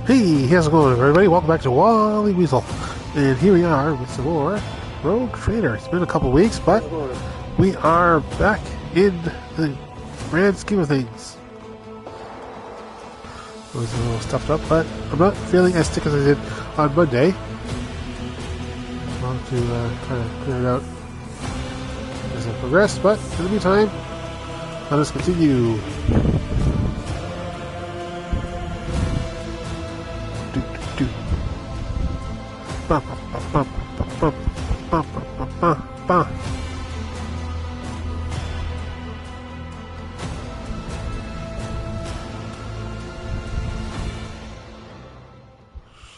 Hey, how's it going, everybody? Welcome back to Wally Weasel. And here we are with some more Rogue Trader. It's been a couple weeks, but we are back in the grand scheme of things. It was a little stuffed up, but I'm not feeling as sick as I did on Monday. I'll have to kind of clear it out as I progress, but in the meantime, let us continue.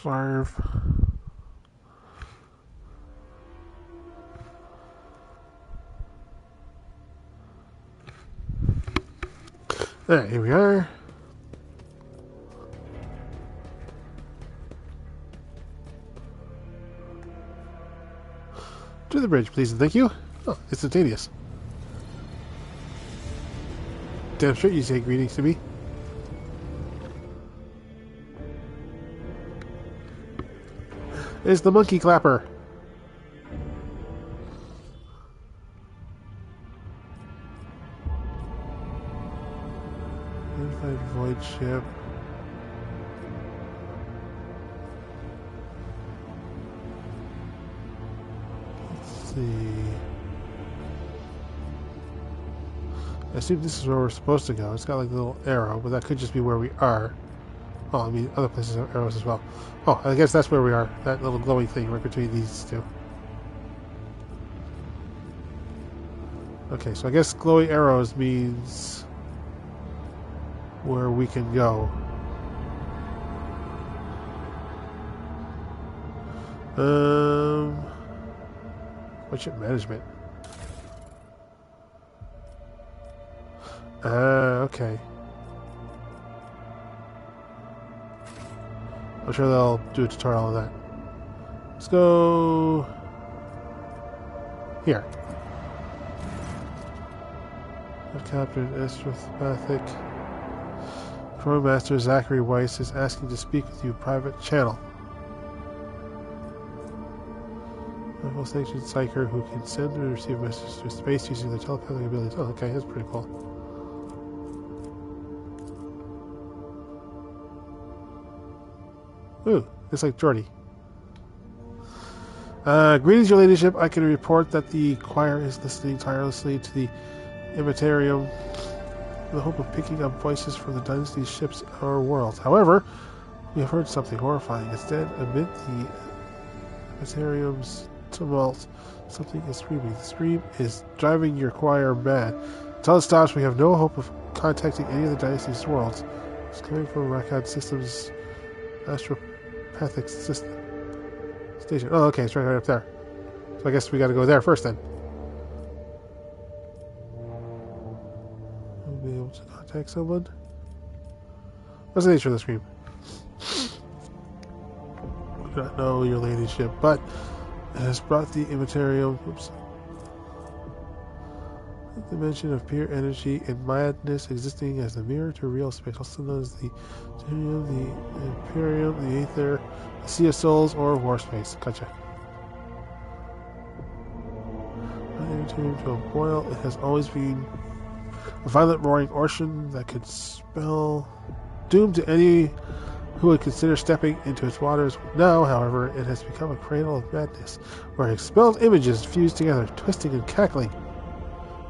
Sarve. Alright, here we are. To the bridge, please, and thank you. Oh, instantaneous. Damn straight you say greetings to me. It's the monkey clapper. Unified void ship. Let's see. I assume this is where we're supposed to go. It's got like a little arrow, but that could just be where we are. Oh, I mean, other places have arrows as well. Oh, I guess that's where we are. That little glowing thing right between these two. Okay, so I guess glowing arrows means where we can go. Budget management. Okay. I'm sure they'll do a tutorial on that. Let's go here. Captain Astropathic Crew Master Zachary Weiss is asking to speak with you private channel. Level sanctioned psyker who can send and receive messages through space using their telepathic abilities. Oh, okay, that's pretty cool. Ooh, it's like Jordy. Greetings, your ladyship. I can report that the choir is listening tirelessly to the Imitarium in the hope of picking up voices from the Dynasty's ships in our world. However, we have heard something horrifying. Instead, amid the Imitarium's tumult, something is screaming. The scream is driving your choir mad. Until it stops, we have no hope of contacting any of the Dynasty's worlds. It's coming from Rykad Systems' Astropathic system station. Oh, okay, it's right up there. So I guess we got to go there first then. We'll be able to contact someone. What's the nature of the scream? We do not know, your ladyship, but it has brought the Imitarium. Oops. The dimension of pure energy and madness existing as a mirror to real space, also known as the Imperium, the Aether, the Sea of Souls, or War Space. Gotcha. To a boil, it has always been a violent roaring ocean that could spell doom to any who would consider stepping into its waters. Now, however, it has become a cradle of madness, where expelled images fuse together, twisting and cackling,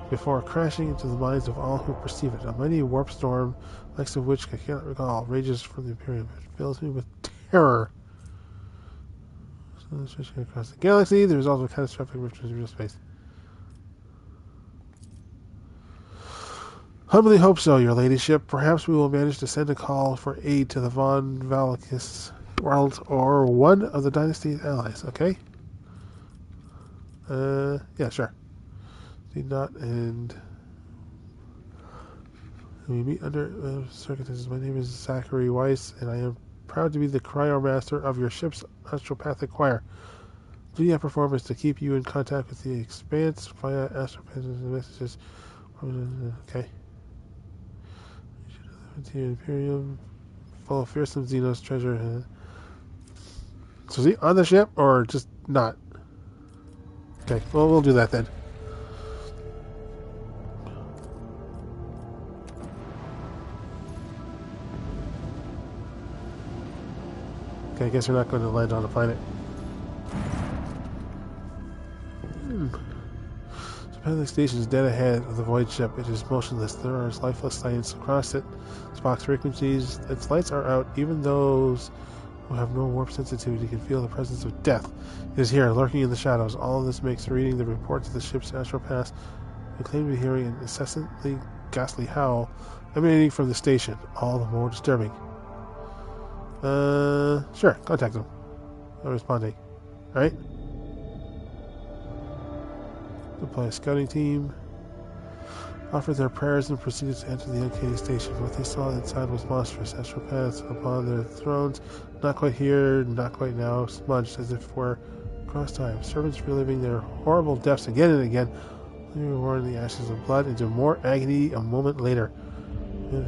before crashing into the minds of all who perceive it. A mighty warp storm, likes of which I cannot recall, rages from the Imperium. It fills me with terror. So, switching across the galaxy, the result of a catastrophic rift into real space. Humbly hope so, your ladyship. Perhaps we will manage to send a call for aid to the Von Valakis world or one of the Dynasty's allies, okay? Yeah, sure. Need not and we meet under circumstances. My name is Zachary Weiss, and I am proud to be the cryomaster of your ship's astropathic choir. The duty I perform is to keep you in contact with the Expanse via astropathic messages. Okay. The Imperium full of fearsome Xenos treasure. So is he on the ship or just not? Okay, well, we'll do that then. Okay, I guess we're not going to land on the planet. Japan station is dead ahead of the void ship. It is motionless. There are lifeless science across it. Spock's frequencies. Its lights are out. Even those who have no warp sensitivity can feel the presence of death. It is here, lurking in the shadows. All of this makes reading the reports of the ship's astral pass and claim to be hearing an incessantly ghastly howl emanating from the station. All the more disturbing. Sure. Contact them. I'm responding. Alright? Deploy a scouting team. Offered their prayers and proceeded to enter the uncanny station. What they saw inside was monstrous. Astropaths upon their thrones. Not quite here, not quite now. Smudged as if were across time. Servants reliving their horrible deaths again and again. They were in the ashes of blood into more agony a moment later. You're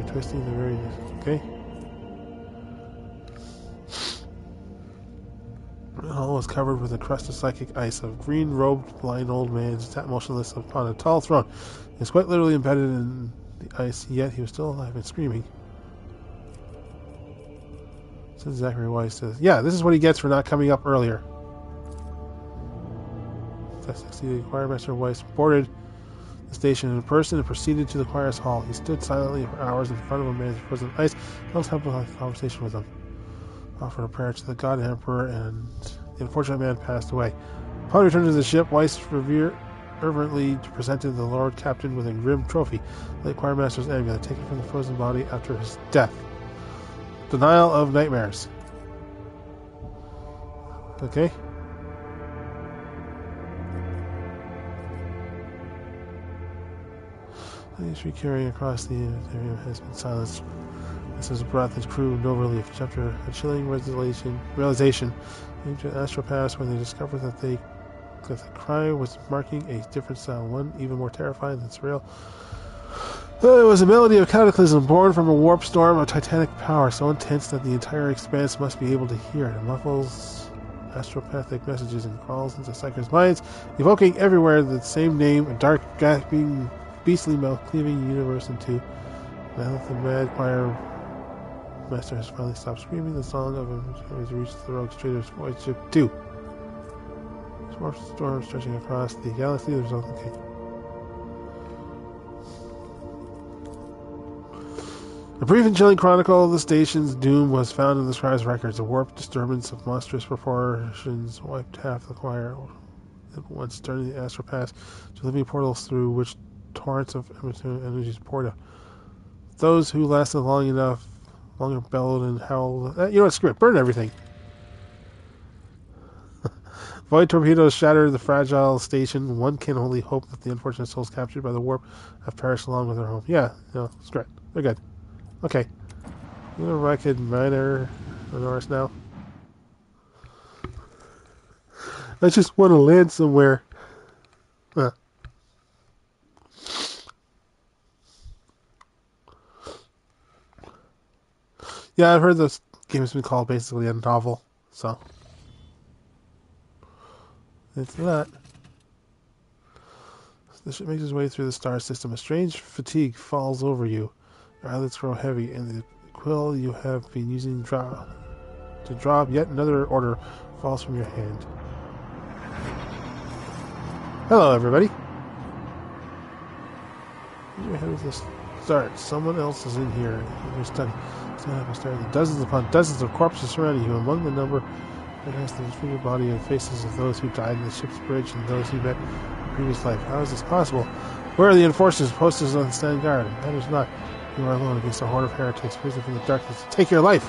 twisting the very... Okay. The hall was covered with a crust of psychic ice. A green-robed, blind old man sat motionless upon a tall throne. He was quite literally embedded in the ice, yet he was still alive and screaming. Says Zachary Weiss says, yeah, this is what he gets for not coming up earlier. The choirmaster Weiss boarded the station in person and proceeded to the choir's hall. He stood silently for hours in front of a man frozen ice. Held up a conversation with him. Offered a prayer to the God Emperor, and the unfortunate man passed away. Upon return to the ship, Weiss reverently presented the Lord Captain with a grim trophy, the choirmaster's amulet, taken from the frozen body after his death. Denial of nightmares. Okay. The history carrying across the area has been silenced. This has brought the crew no relief. After a chilling realization, into Astropass when they discovered that the cry was marking a different sound, one even more terrifying than surreal. It was a melody of cataclysm, born from a warp storm of titanic power, so intense that the entire expanse must be able to hear it. It muffles astropathic messages and crawls into psychers' minds, evoking everywhere the same name, a dark, gasping, beastly mouth cleaving the universe in two. Now that the mad choir master has finally stopped screaming, the song of him has reached the rogue trader's void ship 2. Warp storm stretching across the galaxy. There's no... Okay. A brief and chilling chronicle of the station's doom was found in the scribe's records. A warp disturbance of monstrous proportions wiped half the choir at once, turning the astral pass to living portals through which torrents of energies poured out. Those who lasted long enough longer bellowed and howled. You know what? Screw it. Burn everything. Void torpedoes shattered the fragile station. One can only hope that the unfortunate souls captured by the warp have perished along with their home. Yeah, no, screw it. They're good. Okay. You know Rykad Minor on Norris now? I just want to land somewhere. Yeah, I've heard this game has been called basically a novel, so it's that. The ship makes its way through the star system. A strange fatigue falls over you. Your eyelids grow heavy, and the quill you have been using to drop yet another order falls from your hand. Hello, everybody. Your head with this start. Someone else is in here. You're stuck. Dozens upon dozens of corpses surrounding you. Among the number that has the disfigured body and faces of those who died in the ship's bridge and those who met in previous life. How is this possible? Where are the enforcers posted on stand guard? It matters not. You are alone against a horde of heretics risen from the darkness to take your life.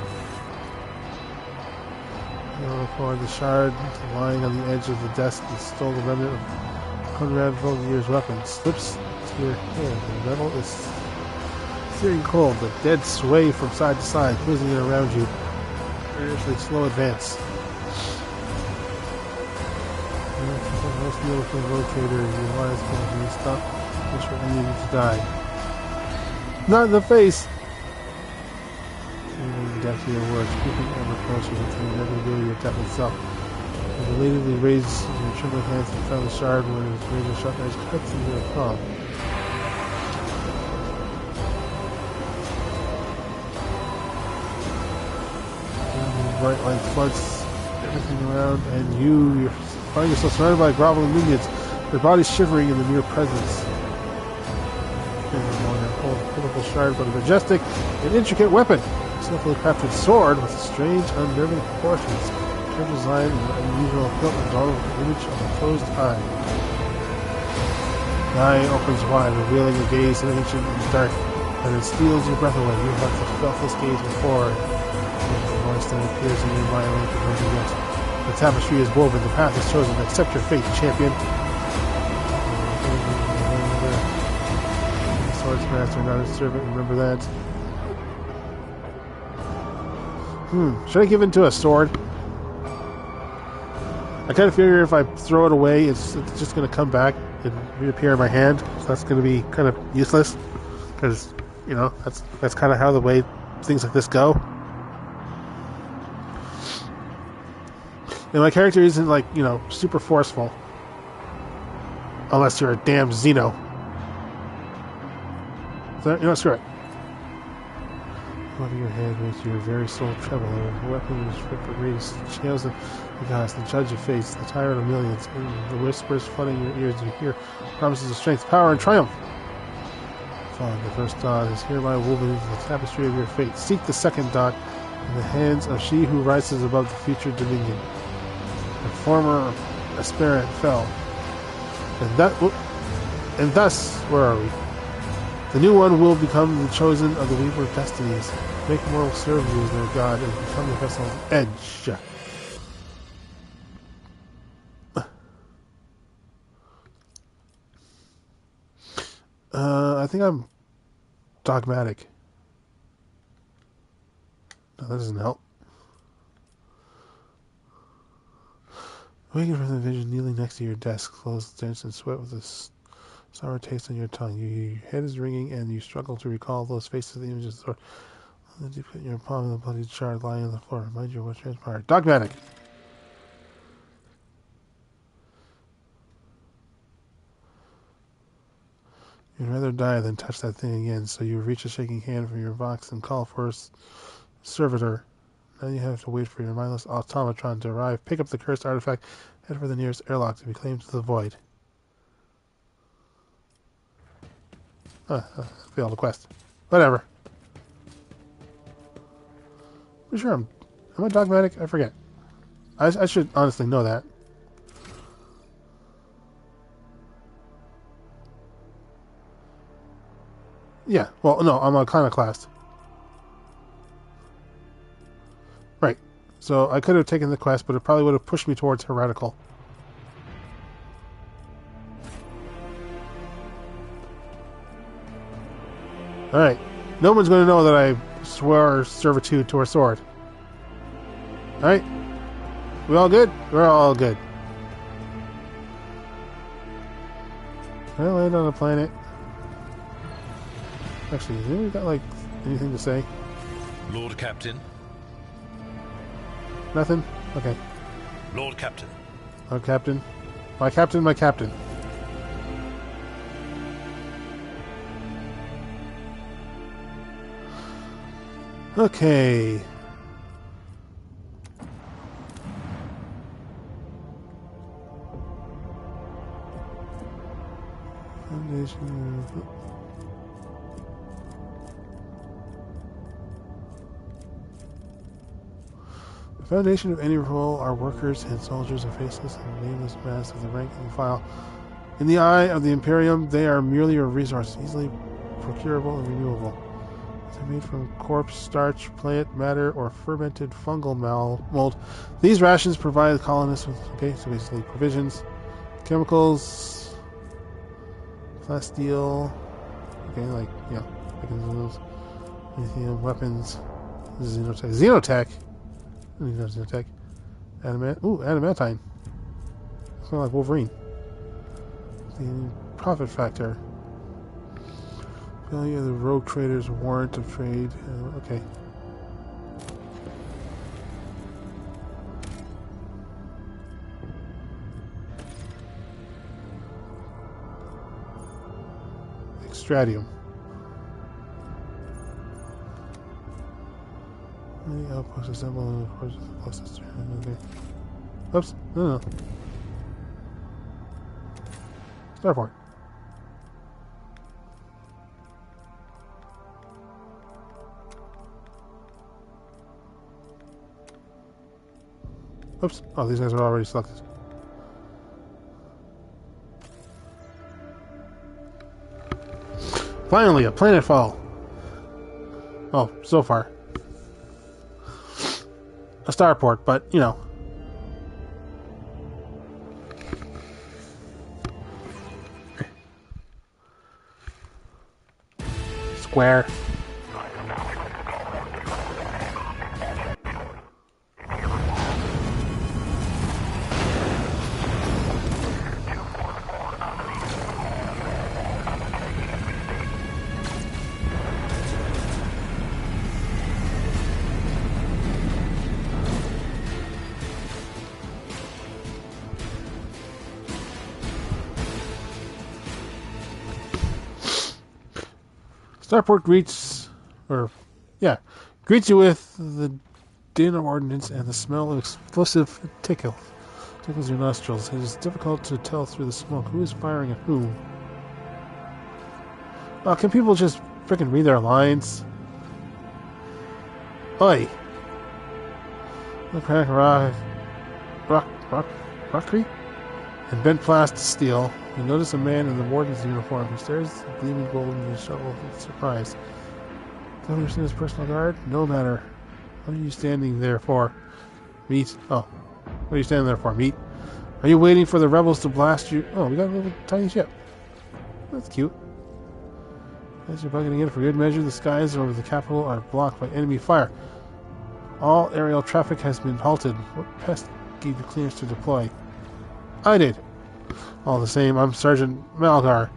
You record the shard lying on the edge of the desk that stole the remnant of Conrad Vogier's weapon. Slips to your hand. The metal is searing cold. The dead sway from side to side, whizzing around you. Seriously slow advance. The most beautiful locator, you realize when you stop, which will enemy to die. Not in the face! to your words, creeping ever closer with the inevitability of death itself. You belatedly raise your trembling hands and found the shard where his razor sharp edge cuts into your palm. Bright light floods everything around, and you find yourself surrounded by groveling minions, their bodies shivering in the near presence. Pitiful shard, but a majestic and intricate weapon. A skillfully crafted sword with strange, unnerving proportions. Careful design and unusual hilt adorned with the image of a closed eye. The eye opens wide, revealing a gaze ancient and dark, and it steals your breath away. You have felt this gaze before. The voice that appears in your mind like a rosy yet. The tapestry is woven, the path is chosen. Accept your fate, champion. Master, not a servant, remember that. Should I give in to a sword? I kind of figure if I throw it away, it's just going to come back and reappear in my hand. So that's going to be kind of useless. Because, you know, that's kind of how the way things like this go. And my character isn't, like, you know, super forceful. Unless you're a damn Xeno. So, you know, screw it. Above your head with your very soul tremble. The weapon is ripped for grace. The chaos of the gods, the judge of fates, the tyrant of millions, and the whispers flooding your ears. You hear promises of strength, power, and triumph. Falling, the first dot is hereby woven into the tapestry of your fate. Seek the second dot in the hands of she who rises above the future dominion. The former aspirant fell. And thus, where are we? The new one will become the chosen of the Weaver of Destinies. Make mortal serve you as their god and become the vessel of edge. I think I'm dogmatic. No, that doesn't help. Waking from the vision, kneeling next to your desk, clothes dense and sweat with a sour taste on your tongue. Your head is ringing, and you struggle to recall those faces, the images of the sword. Then you put your palm in the bloody shard lying on the floor. Remind you of what transpired. Dogmatic! You'd rather die than touch that thing again, so you reach a shaking hand from your box and call for a servitor. Now you have to wait for your mindless automatron to arrive, pick up the cursed artifact, head for the nearest airlock to be claimed to the void. Failed the quest. Whatever. I'm sure am I dogmatic? I forget. I should honestly know that. Yeah, well, no, I'm iconoclast. Right. So I could have taken the quest, but it probably would have pushed me towards heretical. Alright. No one's going to know that I swear servitude to a sword. Alright. We all good? We're all good. Can I land on a planet? Actually, has anybody got, like, anything to say? Lord Captain. Nothing? Okay. Lord Captain. Lord Captain. My captain, my captain. Okay. Foundation. The foundation of any role are workers and soldiers, a faceless and nameless mass of the rank and file. In the eye of the Imperium, they are merely a resource, easily procurable and renewable. They're made from corpse, starch, plant matter, or fermented fungal mold. These rations provide the colonists with, so basically provisions, chemicals, plasteel, like, lithium, weapons, xenotech. Xenotech? I don't need xenotech. Adamantine. It's not like Wolverine. The profit factor. Value of the rogue trader's warrant of trade. Okay. Stradium. The outpost assembled of course the closest. Oops, no. Starport. Oops. Oh, these guys are already selected. Finally, a planetfall. Oh, so far. A starport, but, you know. Square. Starport greets you with the din of ordnance and the smell of explosive tickles your nostrils. It is difficult to tell through the smoke who is firing at whom. Can people just frickin' read their lines? Oi! The crack rockery and bent plastic steel. You notice a man in the warden's uniform. He stares at the gleaming gold in his shovel with surprise. Don't understand his personal guard? No matter. What are you standing there for? Meat? Oh. What are you standing there for? Meat? Are you waiting for the rebels to blast you? Oh, we got a little tiny ship. That's cute. As you're bucketing in for good measure, the skies over the capital are blocked by enemy fire. All aerial traffic has been halted. What pest gave you clearance to deploy? I did. All the same, I'm Sergeant Malgar,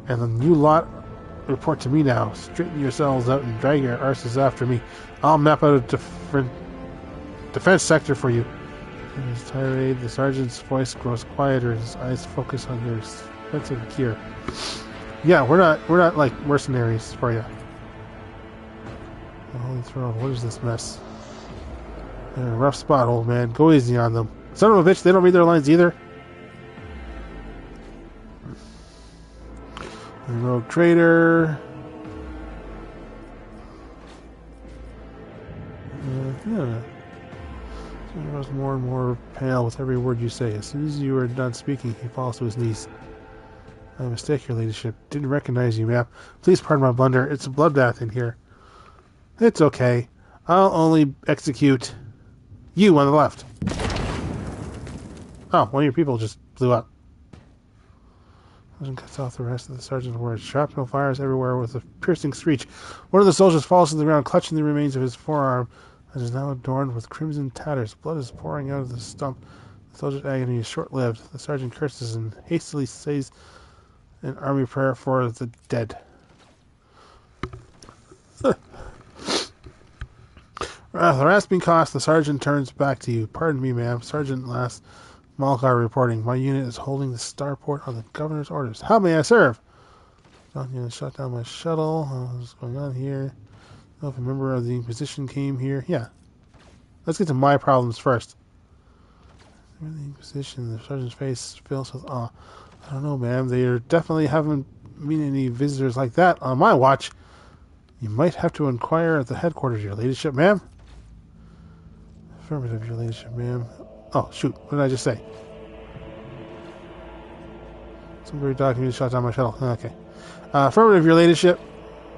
and the new lot report to me now. Straighten yourselves out and drag your arses after me. I'll map out a different defense sector for you. In his tirade, the sergeant's voice grows quieter and his eyes focus on your expensive gear. Yeah, we're not like mercenaries for you. The Holy Throne, what is this mess? They're in a rough spot, old man. Go easy on them. Son of a bitch, they don't read their lines either. The rogue trader. Yeah. He grows more and more pale with every word you say. As soon as you are done speaking, he falls to his knees. My mistake, your ladyship. Didn't recognize you, ma'am. Please pardon my blunder. It's a bloodbath in here. It's okay. I'll only execute you on the left. Oh, one of your people just blew up. Sergeant cuts off the rest of the sergeant's words. Shrapnel fires everywhere with a piercing screech. One of the soldiers falls to the ground, clutching the remains of his forearm, that is now adorned with crimson tatters. Blood is pouring out of the stump. The soldier's agony is short-lived. The sergeant curses and hastily says an army prayer for the dead. Harassing cost, the sergeant turns back to you. Pardon me, ma'am. Sergeant last Malgar reporting. My unit is holding the starport on the governor's orders. How may I serve? Don't you shut down my shuttle? What's going on here? Oh, if a member of the Inquisition came here. Yeah. Let's get to my problems first. The Inquisition, the sergeant's face fills with awe. I don't know, ma'am. They definitely haven't been any visitors like that on my watch. You might have to inquire at the headquarters, your ladyship, ma'am. Affirmative, your ladyship, ma'am. Oh, shoot. What did I just say? Some great document shot down my shuttle. Okay. Affirmative, your ladyship.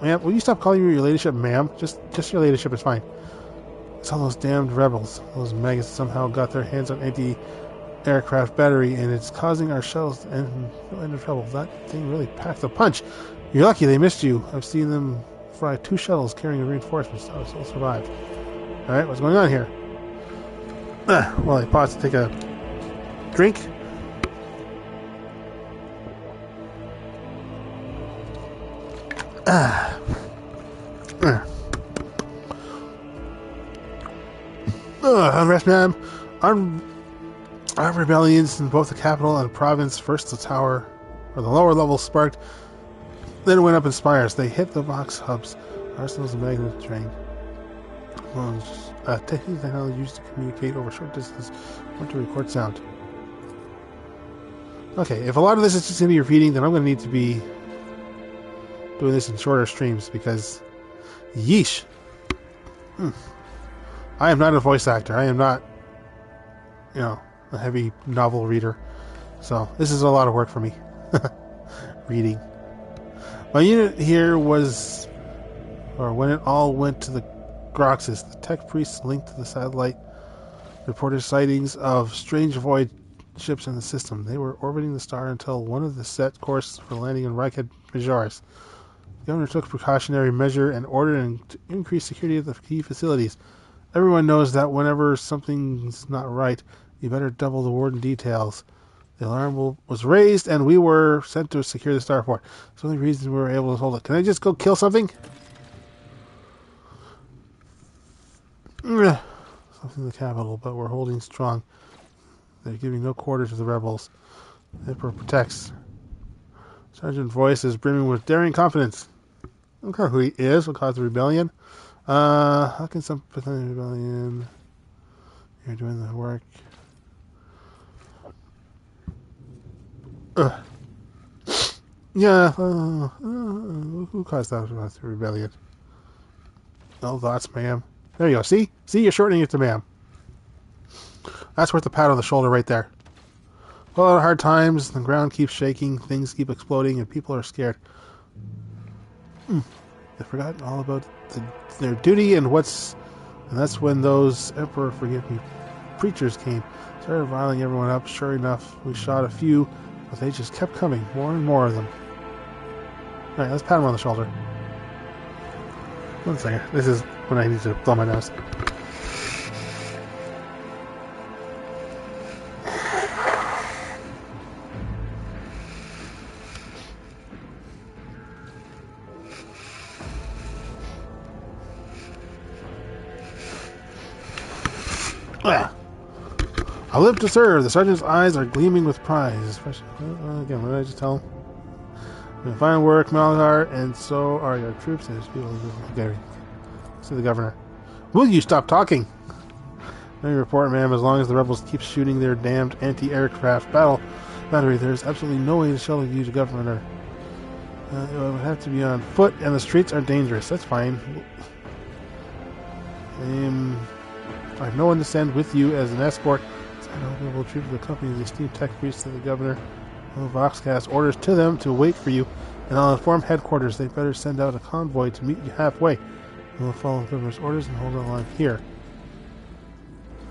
Ma'am, will you stop calling me your ladyship, ma'am? Just your ladyship is fine. It's all those damned rebels. Those maggots somehow got their hands on anti-aircraft battery, and it's causing our shells to end in trouble. That thing really packed a punch. You're lucky they missed you. I've seen them fry 2 shuttles carrying reinforcements. I still survived. Alright, what's going on here? Well, I pause to take a drink. Unrest, ma'am. Our rebellions in both the capital and province. First the tower, or the lower level sparked then went up in spires. They hit the box hubs, arsenals, and magnet train. Technology used to communicate over short distance or to record sound. Okay, if a lot of this is just going to be repeating, then I'm going to need to be doing this in shorter streams because, yeesh. I am not a voice actor. I am not, a heavy novel reader. So this is a lot of work for me. Reading. My unit here was, or when it all went to the Groxus, the tech priests linked to the satellite reported sightings of strange void ships in the system. They were orbiting the star until one of the set course for landing in Rykad Majors. The governor took precautionary measure and ordered to increase security of the key facilities. Everyone knows that whenever something's not right, you better double the warden details. The alarm was raised, and we were sent to secure the starport. That's the only reason we were able to hold it. Can I just go kill something? Something in the capital, but we're holding strong. They're giving no quarter to the rebels. The Emperor protects. Sergeant Voice is brimming with daring confidence. I don't care who he is. What caused the rebellion? How can some pretend rebellion? You're doing the work. Yeah. Who caused that rebellion? No thoughts, ma'am. There you go. See, you're shortening it to ma'am. That's worth a pat on the shoulder right there. A lot of hard times. The ground keeps shaking. Things keep exploding, and people are scared. They've forgotten all about their duty and that's when those Emperor forgive me preachers came, started riling everyone up. Sure enough, we shot a few, but they just kept coming, more and more of them. All right, let's pat him on the shoulder. 1 second. This is when I need to blow my nose. I live to serve. The sergeant's eyes are gleaming with pride. Especially, again, what did I just tell him? Fine work, Malgar, and so are your troops. There's people to the governor. Will you stop talking? No report, ma'am. As long as the rebels keep shooting their damned anti-aircraft battery, there's absolutely no way to shuttle you to governor. It would have to be on foot, and the streets are dangerous. That's fine. I have no one to send with you as an escort. I hope we will treat the company the esteemed tech priest to the governor. Voxcast orders to them to wait for you, and I'll inform headquarters they better send out a convoy to meet you halfway. We'll follow the governor's orders and hold the line here.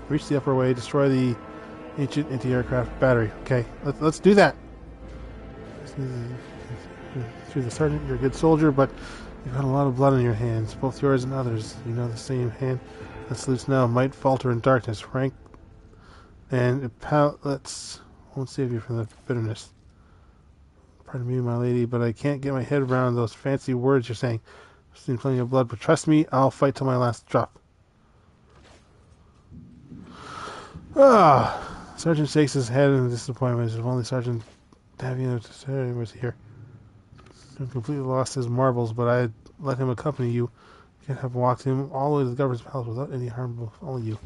Reach the upper way, destroy the ancient anti-aircraft battery. Okay, let's do that. Through the sergeant, you're a good soldier, but you've got a lot of blood on your hands, both yours and others. You know the same hand that salutes now might falter in darkness. Rank and pallets won't save you from the bitterness. Pardon me, my lady, but I can't get my head around those fancy words you're saying. I've seen plenty of blood, but trust me, I'll fight till my last drop. Sergeant shakes his head in disappointment. If only Sergeant Davian was here. I've completely lost his marbles, but I'd let him accompany you. You can't have walked him all the way to the governor's palace without any harm befalling you.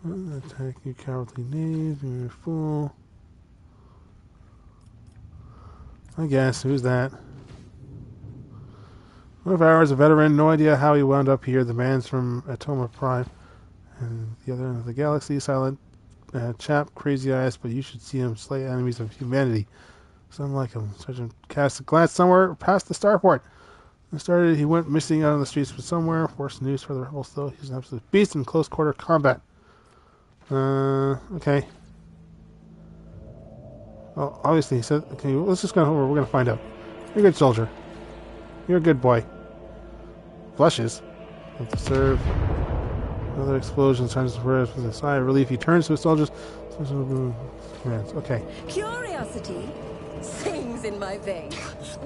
Attack you, cowardly knave, you're a fool. I guess, who's that? One of ours, a veteran, no idea how he wound up here. The man's from Atoma Prime. And the other end of the galaxy, silent chap, crazy eyes, but you should see him slay enemies of humanity. Some like him. Sergeant cast a glance somewhere past the starport. He went missing out on the streets, but somewhere. Worse news for the rebels, though. He's an absolute beast in close quarter combat. Okay. Well, obviously he said, okay, let's just go over. We're going to find out. You're a good soldier. You're a good boy. Flushes. Have to serve. Another explosion turns with a sigh of relief. He turns to his soldiers. Okay. Curiosity sings in my veins.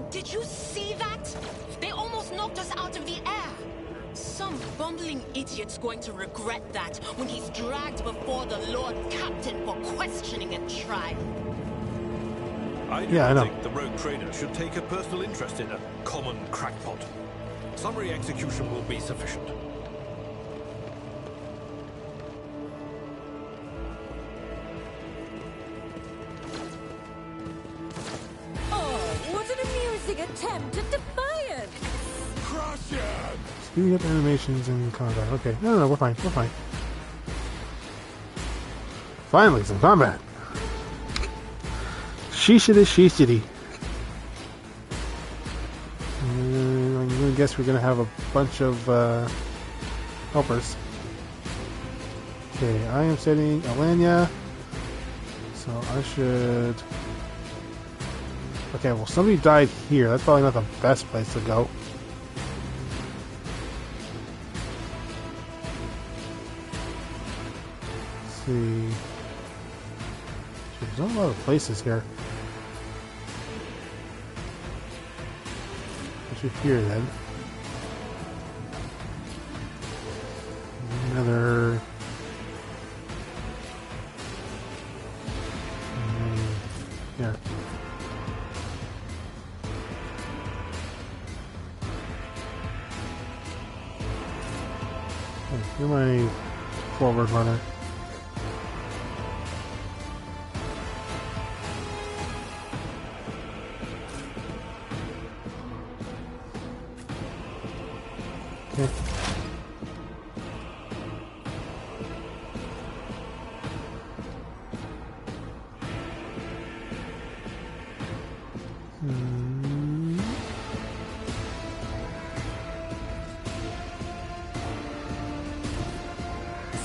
Did you see that? They almost knocked us out of the air. Some bumbling idiot's going to regret that when he's dragged before the Lord Captain for questioning and trial. I do not think the rogue trader should take a personal interest in a common crackpot. Summary execution will be sufficient. What an amusing attempt at defiance! Crush it! Speeding up animations in combat. Okay, no, we're fine, we're fine. Finally, some combat. Sheeshity, sheeshity. I'm gonna guess we're gonna have a bunch of helpers. Okay, I am setting Alanya, so I should. Okay, well, somebody died here. That's probably not the best place to go. Let's see. There's not a lot of places here. What's your here then? Another. Yeah. You're my forward runner. Okay.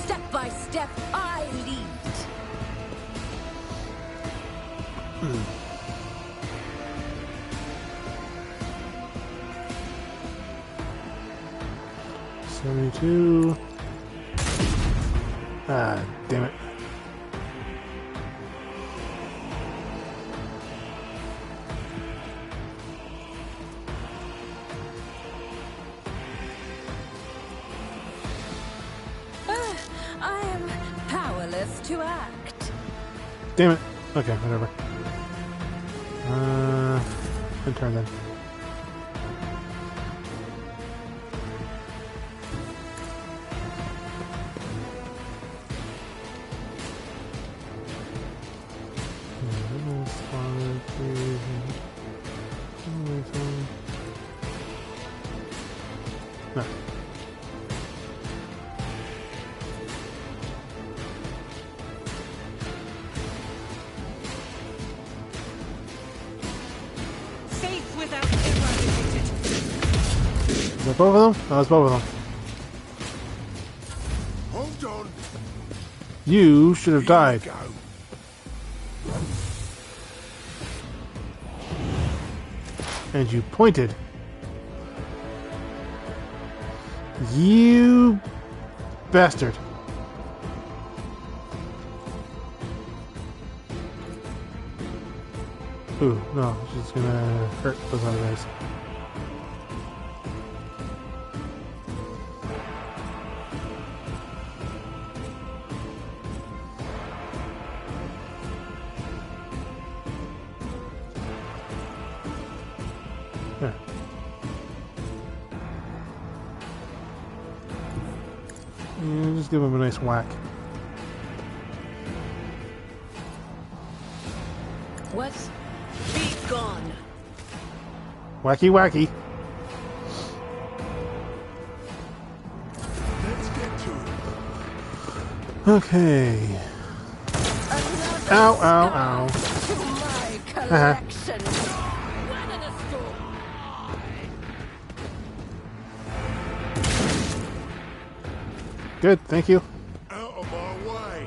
Step by step, I lead. $72. Ah, damn it. I am powerless to act. Damn it. Okay, whatever. Good turn then. No. Faith without eradicated. Is that both of them? No, it's both of them. Hold on. You should have died. Go. And you pointed. You bastard. Ooh, no, she's gonna hurt those other guys. There. Yeah, just give him a nice whack. What? Be gone. Wacky wacky. Let's get to it. Okay. Another Ow, ow, star ow. to my collection. Weather the storm. Good, thank you. Out of my way.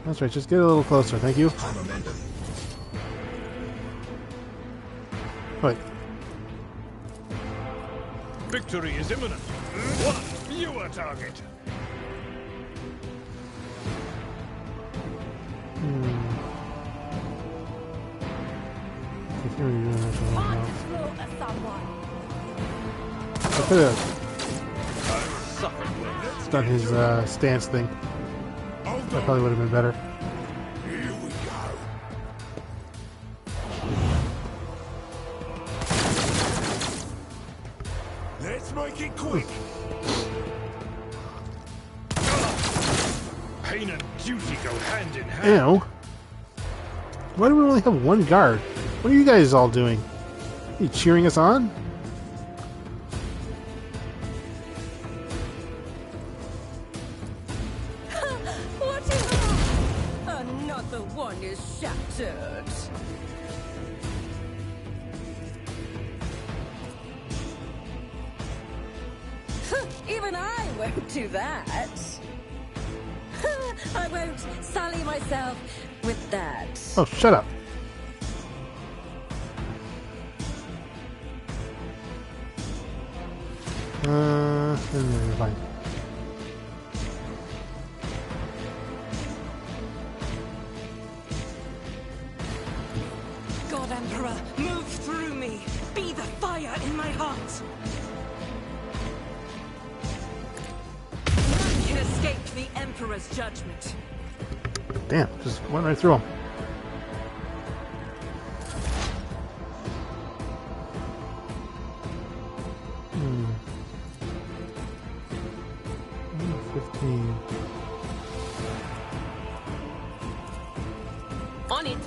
That's right, just get a little closer, thank you. Wait. Victory is imminent. One fewer target. If you're doing that, Onslaught of someone. I could have done his stance thing. That probably would have been better. Here we go. Let's make it quick. Pain and duty go hand in hand. Ew. Why do we only have one guard? What are you guys all doing? Are you cheering us on? What is another one is shattered. Even I won't do that. I won't sully myself with that. Oh, shut up. Fine. God Emperor, move through me. Be the fire in my heart. None can escape the Emperor's judgment. Damn, just went right through him. Hmm. 15. On it.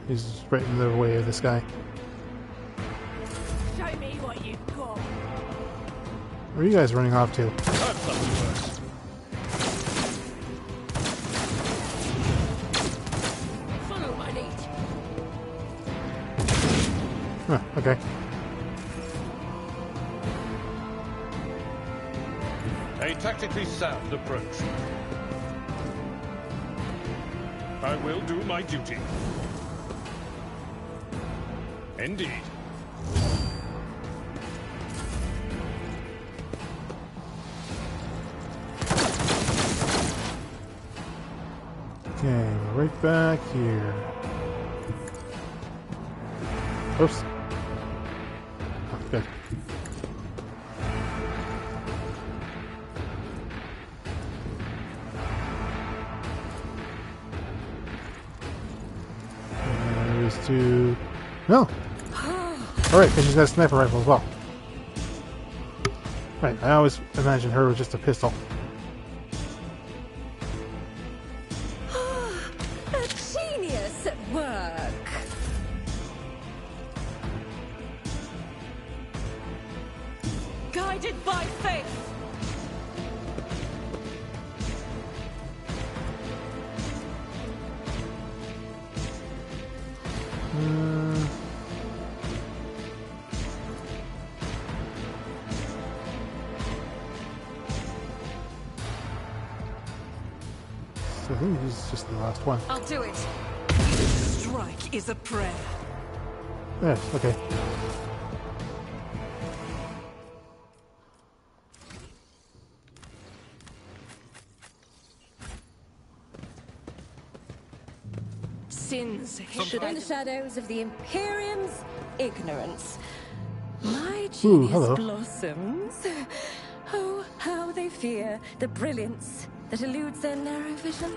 He's just right in the way of this guy. Show me what you've got. Where are you guys running off to? I've something worse. Follow my lead. Huh, okay. A tactically sound approach. I will do my duty. Indeed. Okay, right back here. Oops. Oh, good. There's two. No! Alright, because she's got a sniper rifle as well. Right, I always imagine her with just a pistol. A genius at work. Guided by faith. So I think he's just the last one. I'll do it. Each strike is a prayer. Yes, okay. Sins hidden in the shadows of the Imperium's ignorance. My Ooh, genius hello. blossoms. Oh, how they fear the brilliance that eludes their narrow vision.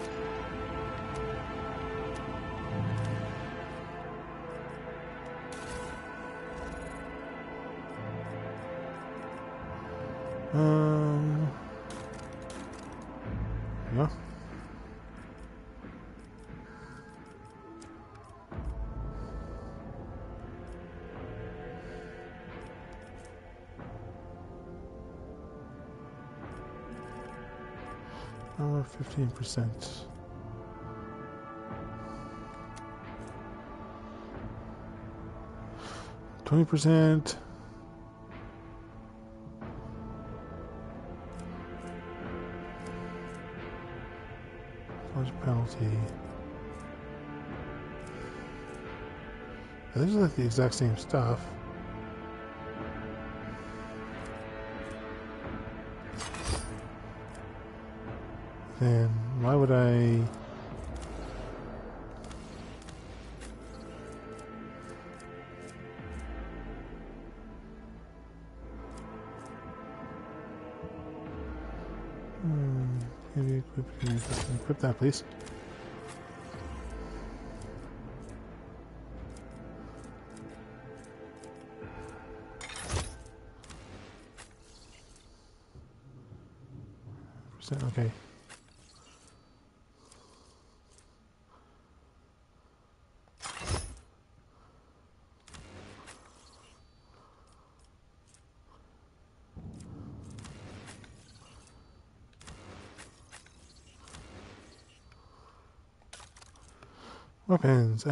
No. Or 15%. %. Large penalty. This is like the exact same stuff. Then why would I... Can you equip that, please? Okay. Weapons.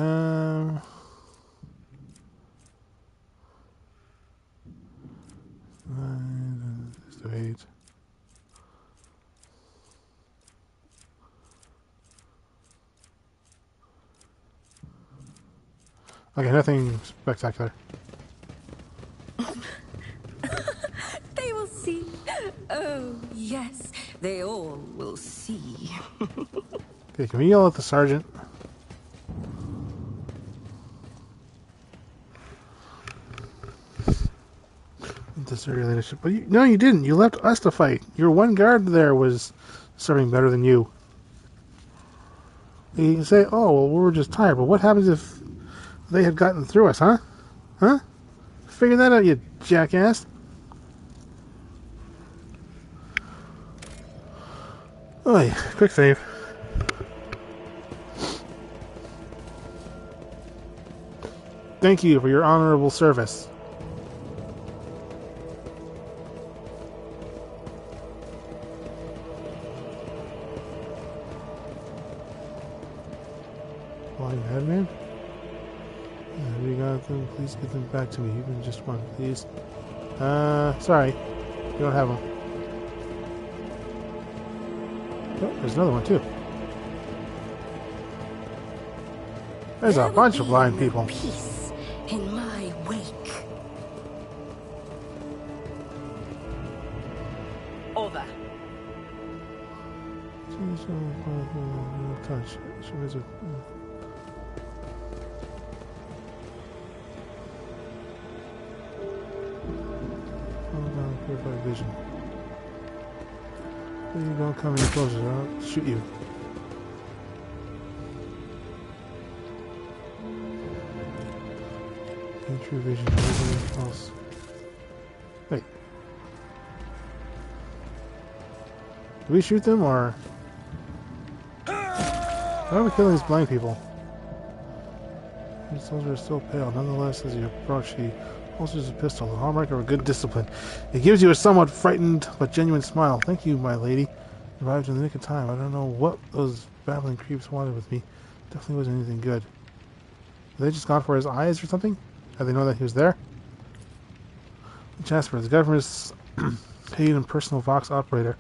Just wait. Okay, nothing spectacular. They will see. Oh, yes, they all will see. Okay, can we yell at the sergeant? Desert leadership. But no, you didn't. You left us to fight. Your one guard there was serving better than you. You can say, oh, well, we were just tired. But what happens if they had gotten through us, huh? Huh? Figure that out, you jackass. Oh, yeah. Quick save. Thank you for your honorable service. Flying headman? Yeah, we got them. Please get them back to me. Even just one, please. Sorry. You don't have them. Oh, there's another one, too. There's a bunch of blind people. Peace in my wake. Over. Touch. Purified vision. You don't come any closer, I'll shoot you. True vision, everything else. Wait. Do we shoot them, or... Why are we killing these blind people? These soldiers are still pale. Nonetheless, as you approach, he holsters a pistol, the hallmark of a good discipline. It gives you a somewhat frightened but genuine smile. Thank you, my lady. You arrived in the nick of time. I don't know what those babbling creeps wanted with me. Definitely wasn't anything good. Were they just gone for his eyes or something? How they know that he was there? Jasper, the governor's paid and personal Vox operator,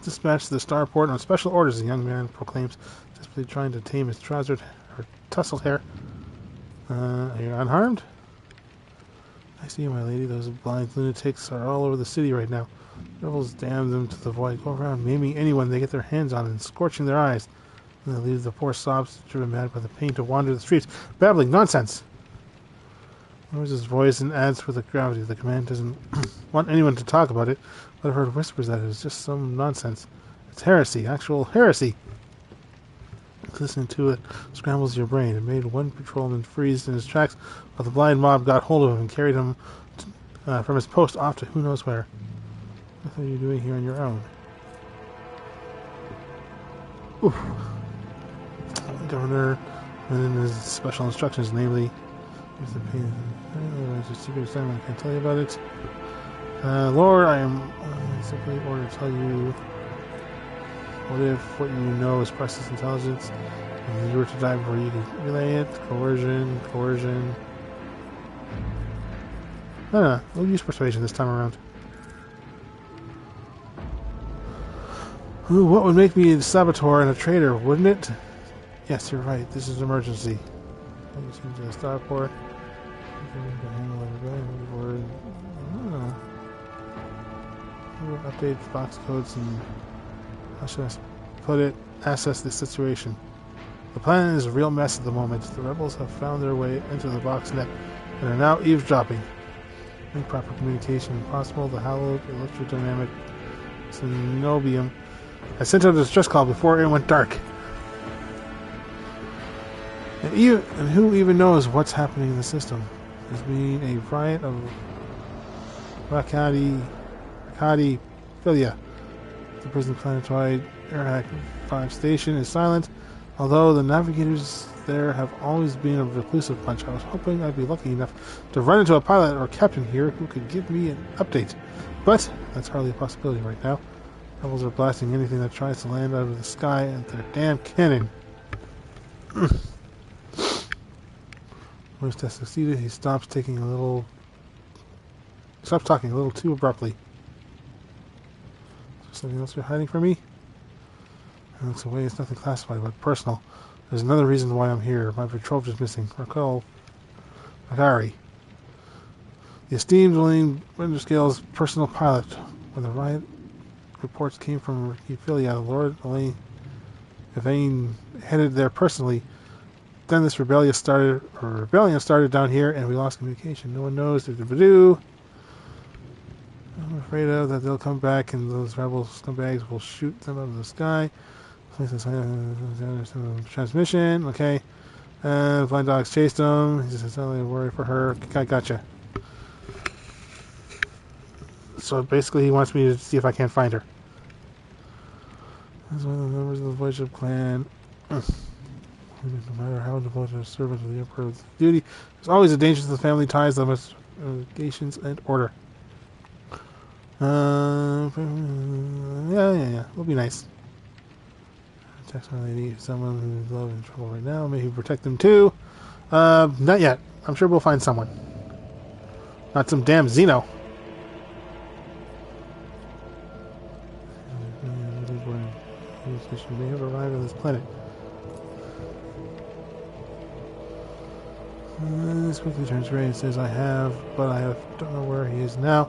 dispatched to the starport on special orders, the young man proclaims, desperately trying to tame his tousled hair. Are you unharmed? I see you, my lady. Those blind lunatics are all over the city right now. Rebels damn them to the void. Go around maiming anyone they get their hands on and scorching their eyes. And they leave the poor sobs driven mad by the pain to wander the streets, babbling nonsense. Lowers his voice and adds for the gravity. The command doesn't want anyone to talk about it, but I've heard whispers that it is just some nonsense. It's heresy, actual heresy. Listening to it scrambles your brain. It made one patrolman freeze in his tracks, while the blind mob got hold of him and carried him from his post off to who knows where. What are you doing here on your own? Oof. The governor went in his special instructions, namely, here's the pain. It's a secret assignment. I can't tell you about it. Lord, I am simply ordered to tell you. What if what you know is priceless intelligence, and you were to die before you could relay it? Coercion. No, we'll use persuasion this time around. Ooh, what would make me a saboteur and a traitor, wouldn't it? Yes, you're right. This is an emergency. I just need to starport. Update box codes and how should I put it? Assess the situation. The planet is a real mess at the moment. The rebels have found their way into the box net and are now eavesdropping. Improper communication impossible. The hallowed electrodynamic synobium. I sent out a distress call before it went dark. And who even knows what's happening in the system? There's been a riot of Rykad philia. The prison planetoid Airhack 5 station is silent, although the navigators there have always been a reclusive bunch. I was hoping I'd be lucky enough to run into a pilot or captain here who could give me an update. But that's hardly a possibility right now. Rebels are blasting anything that tries to land out of the sky at their damn cannon. Voice test succeeded. He stops talking a little too abruptly. Is there something else you're hiding from me? It looks away. It's nothing classified, but personal. There's another reason why I'm here. My betrothed is missing. Recall Magari, the esteemed William Winterscale's personal pilot. When the riot reports came from Rykad, Lord Elaine headed there personally. Then this rebellion started down here, and we lost communication. No one knows if they do. I'm afraid of that they'll come back, and those rebel scumbags will shoot them out of the sky. Transmission, okay. Blind dogs chased them. He's just only a worry for her. I gotcha. So basically, he wants me to see if I can't find her. That's one of the members of the Voyage clan. No matter how devoted a servant of the Emperor's duty, there's always a danger to the family ties, obligations, and order. Yeah. It'll be nice. Text my lady, someone who's love in trouble right now. Maybe protect them too. Not yet. I'm sure we'll find someone. Not some damn Xeno. May have arrived on this planet. This quickly turns red and says I have, but don't know where he is now.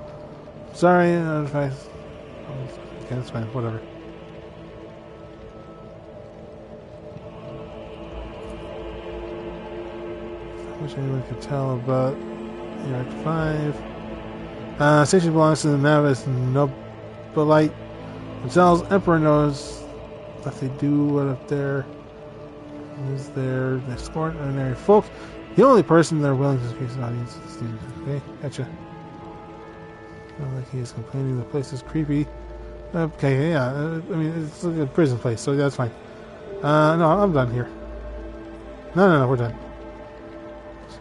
Sorry, if I... Okay, that's fine, whatever. I wish anyone could tell about Act 5. Station belongs to the Navis Nobilite themselves. Emperor knows that they do what if they're scorn ordinary folk. The only person they're willing to face an audience is the okay, gotcha. Not like he is complaining the place is creepy. Okay, yeah, I mean, it's like a prison place, so that's fine. No, I'm done here. No, we're done.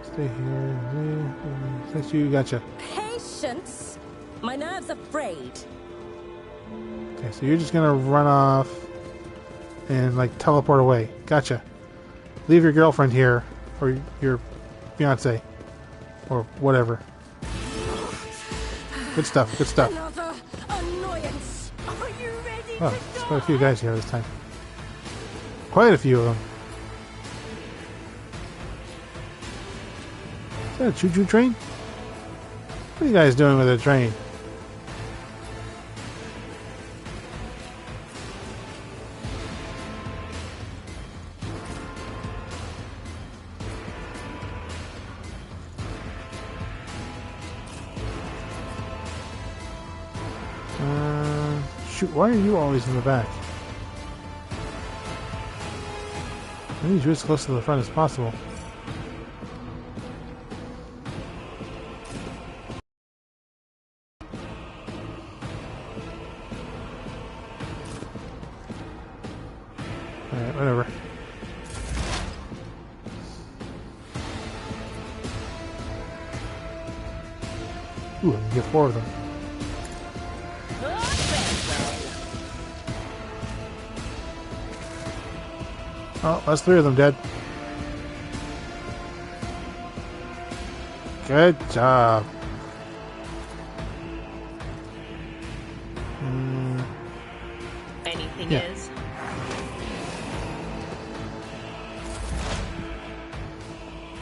Stay here. Thanks you, gotcha. Patience? My nerves are frayed. Okay, so you're just gonna run off and, like, teleport away. Gotcha. Leave your girlfriend here. Or your fiance, or whatever. Good stuff. Another annoyance. Are you ready? Oh, there's quite a few guys here this time. Quite a few of them. Is that a choo-choo train? What are you guys doing with a train? Why are you always in the back? I need you as close to the front as possible. Alright, whatever. Ooh, I can get 4 of them. Oh, that's 3 of them dead. Good job. Anything is. Yeah, 1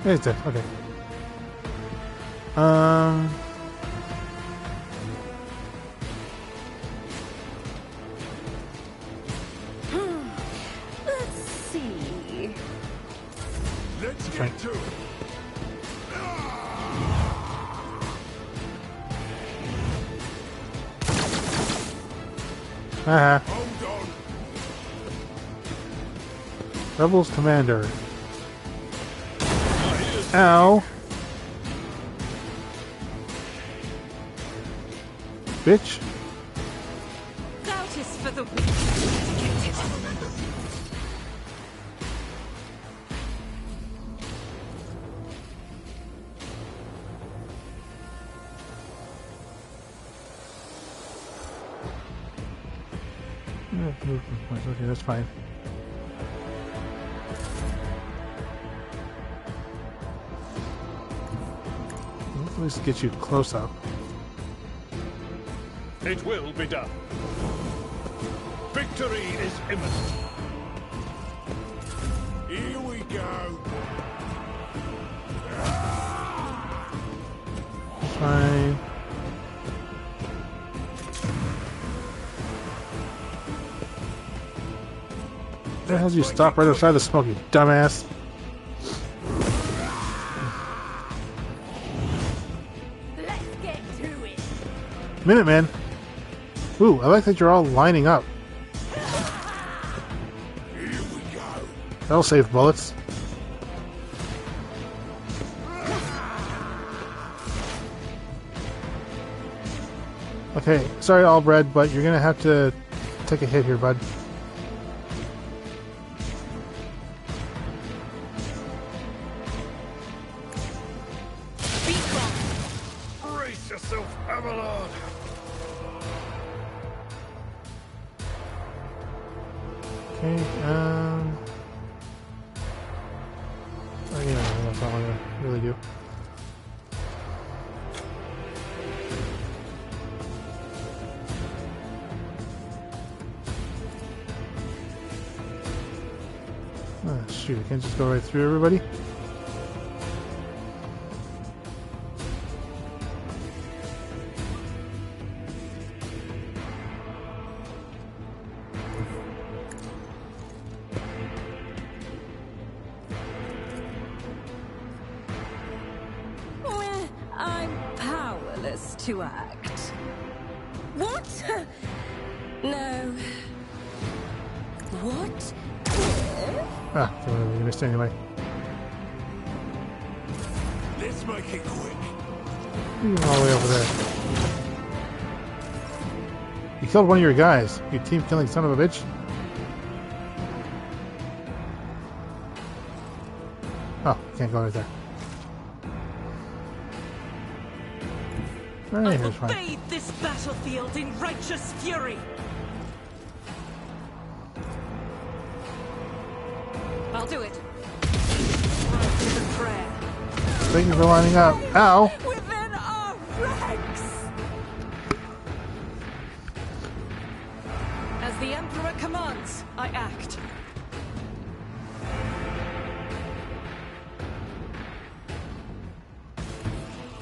Yeah, he's dead. Okay. Let's see. Let's get to it. Haha. Hold on. Rebels Commander. Ow. Bitch. Doubt is for the weak. Dedicated. Okay, that's fine. Let's at least get you close up. It will be done. Victory is imminent. Here we go. Fine. Where the hell did you stop right outside the smoke, you dumbass? Let's get to it. Minutemen. Ooh, I like that you're all lining up. Here we go. That'll save bullets. Okay, sorry, Albred, but you're gonna have to take a hit here, bud. Brace yourself, Avalon. Okay, oh, yeah, that's all I'm gonna really do. Ah, shoot, I can't just go right through everybody? Well, I'm powerless to act. What? No. What? Ah, you missed anyway. Let's make it quick. You're all the way over there. You killed one of your guys, you team killing son of a bitch. Oh, can't go right there. Alright, I here's will fine. bathe this battlefield in righteous fury. I'll do it. Right to the prayer. Thank you for lining up. Ow! Within our ranks. As the Emperor commands, I act.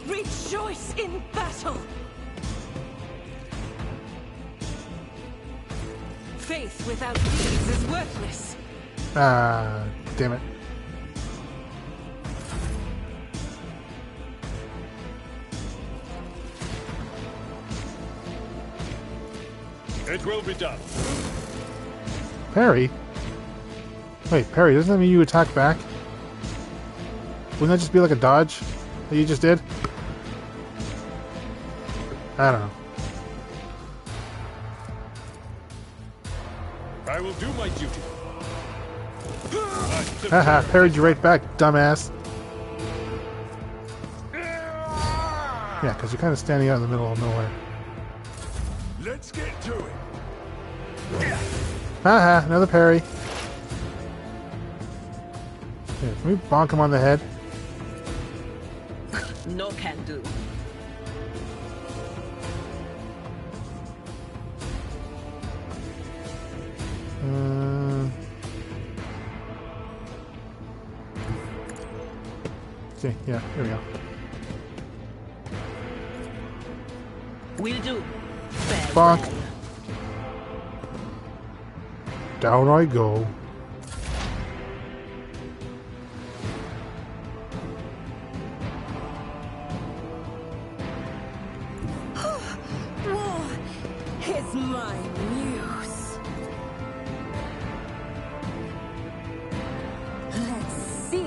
Rejoice in battle. Faith without deeds is worthless. Ah, damn it. It will be done. Parry? Wait, parry, doesn't that mean you attack back? Wouldn't that just be like a dodge that you just did? I don't know. I will do my duty. Haha, parried you right back, dumbass. Yeah, because you're kind of standing out in the middle of nowhere. Let's get to it. Haha, another parry. Here, can we bonk him on the head? No can do. Okay, yeah, here we go. Will do. Bonk. Farewell. Down I go. War is my muse. Let's see.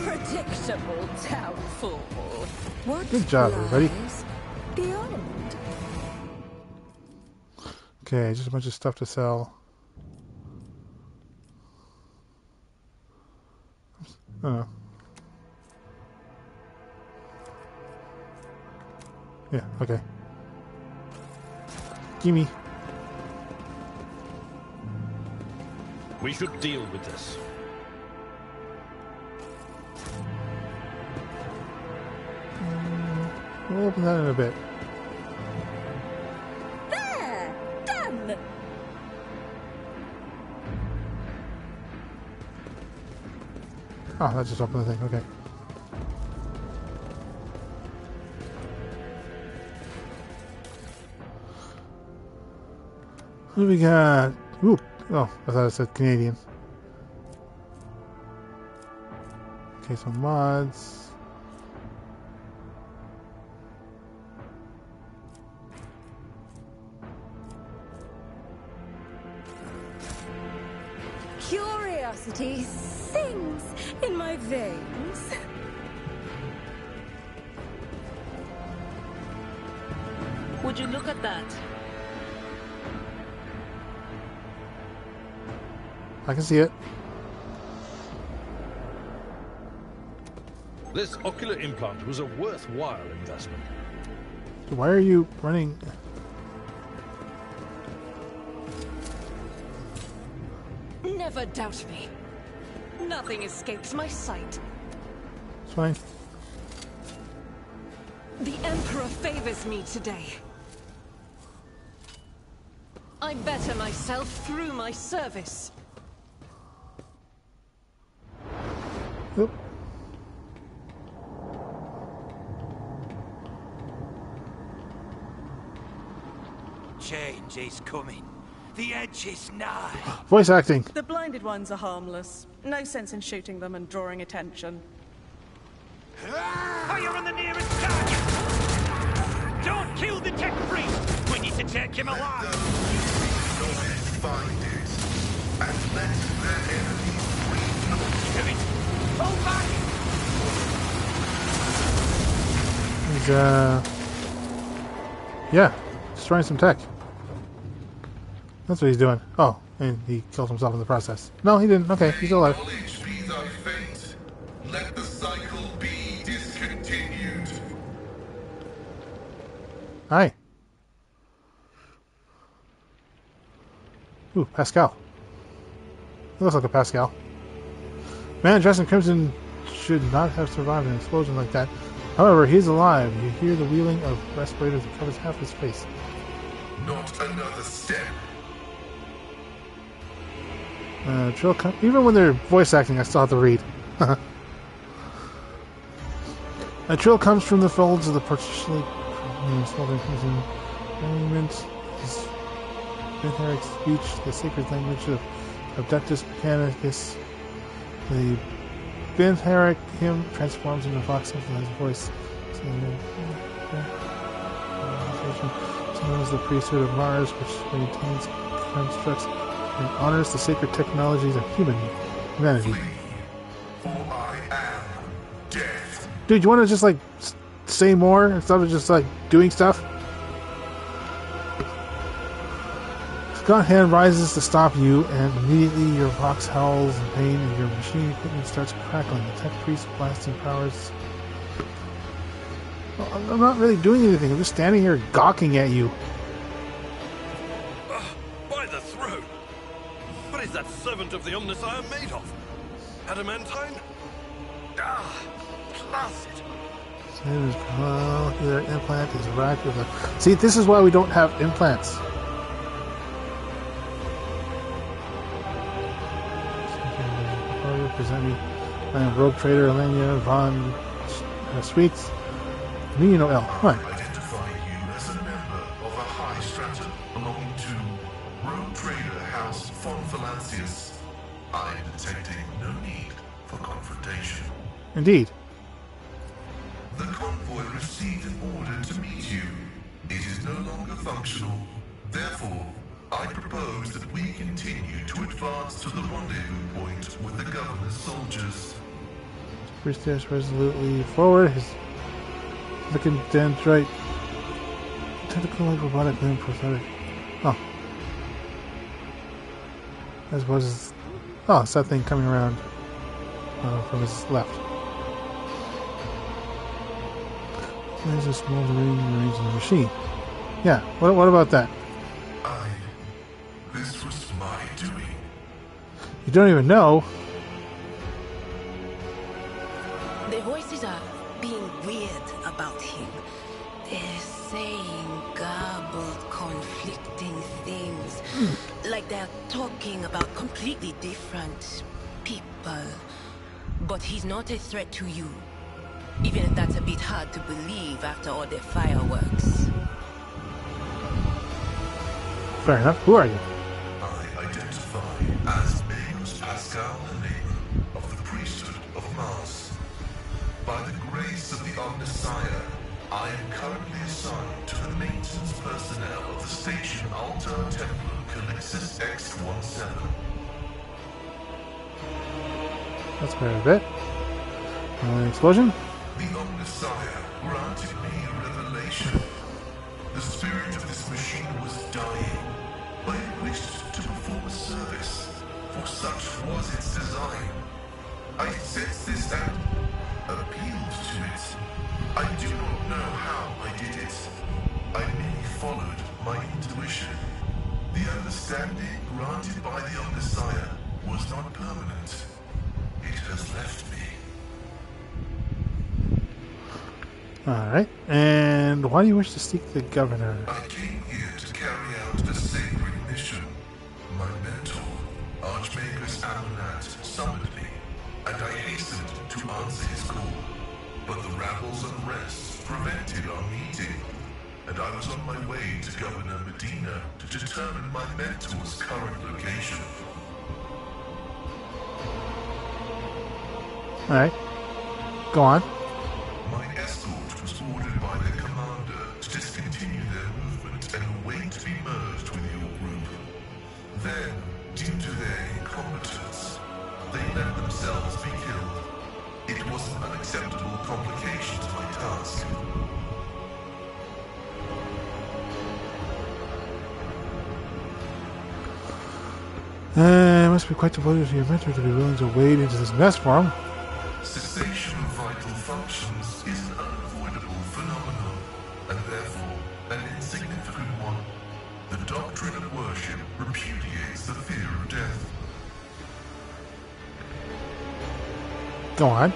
Predictable downfall. What Good job, everybody. lies beyond? Okay, just a bunch of stuff to sell. Oh. Yeah, okay. Gimme. We should deal with this. We'll open that in a bit. There! Done! Oh, that just opened the thing, okay. What do we got? Ooh, oh, I thought it said Canadian. Okay, so mods. Curiosity sings in my veins. Would you look at that? I can see it. This ocular implant was a worthwhile investment. Why are you running? Never doubt me. Nothing escapes my sight. It's fine. The Emperor favors me today. I better myself through my service. Oop. Change is coming. The edge is nigh. Voice acting. The blinded ones are harmless. No sense in shooting them and drawing attention. Fire on the nearest target! Don't kill the tech priest! We need to take him alive! Find it, and let the enemy Kevin, pull back! He's, yeah, destroying some tech. That's what he's doing. Oh, and he killed himself in the process. No, he didn't. Okay, he's still alive. knowledge be thy fate. Let the cycle be discontinued. Hi. Ooh, Pascal. He looks like a Pascal. Man dressed in crimson should not have survived an explosion like that. However, he's alive. You hear the wheeling of respirators that covers half his face. Not another step. Trill even when they're voice acting, I still have to read. A trill comes from the folds of the partially smoldering crimson monument. His Bentheric speech, the sacred language of Abductus Mechanicus. The Bentheric hymn transforms into a vox emphasized voice. Someone is the priesthood of Mars, which maintains constructs and honors the sacred technologies of humanity. For I am death. Dude, you want to just like say more instead of just like doing stuff? Scott hand rises to stop you, and immediately your vox howls in pain, and your machine equipment starts crackling. The tech priest blasting powers. Well, I'm not really doing anything. I'm just standing here gawking at you. By the throat! What is that servant of the Omnissiah made of? Adamantine? Ah, classic. Their implant is racked with a... See, this is why we don't have implants. Present me I am Rogue Trader Elenia von Sweets. Me, you know L. Hi. Identify you as a member of a high stratum belonging to Rogue Trader House von Valancius. I am detecting no need for confrontation. Indeed. The convoy received an order to meet you. It is no longer functional. Therefore, I propose that we continue to advance to the rendezvous point with the governor's soldiers. Three steps resolutely forward. His looking dendrite. Tentacle like robotic limb prosthetic. Oh. As was. Oh, it's that thing coming around from his left. There's a smoldering range in the machine. Yeah, what about that? This was my doing. You don't even know. The voices are being weird about him. They're saying garbled, conflicting things. Like they're talking about completely different people. But he's not a threat to you. Even if that's a bit hard to believe after all the fireworks. Fair enough. Who are you? I identify as Magus Pascal Helena of the priesthood of Mars. By the grace of the Omnissiah, I am currently assigned to the maintenance personnel of the station Altar Templar Calixis X-17. That's quite a bit. Explosion? The Omnissiah granted me a revelation. The spirit of this machine was dying, but it wished to perform a service, for such was its design. I sensed this and appealed to it. I do not know how I did it. I merely followed my intuition. The understanding granted by the Omnissiah was not permanent. It has left me. Alright. And why do you wish to seek the governor? I came here to carry out a sacred mission. My mentor, Archmagus Owlcat, summoned me, and I hastened to answer his call. But the rabble's unrest prevented our meeting, and I was on my way to Governor Medina to determine my mentor's current location. Alright. Go on. My escort was ordered by their commander to discontinue their movement and await to be merged with your group. Then, due to their incompetence, they let themselves be killed. It was an unacceptable complication to my task. It must be quite devoted to your mentor to be willing to wade into this mess for him. Cessation of vital functions is an unavoidable phenomenon, and therefore an insignificant one. The doctrine of worship repudiates the fear of death. Go on.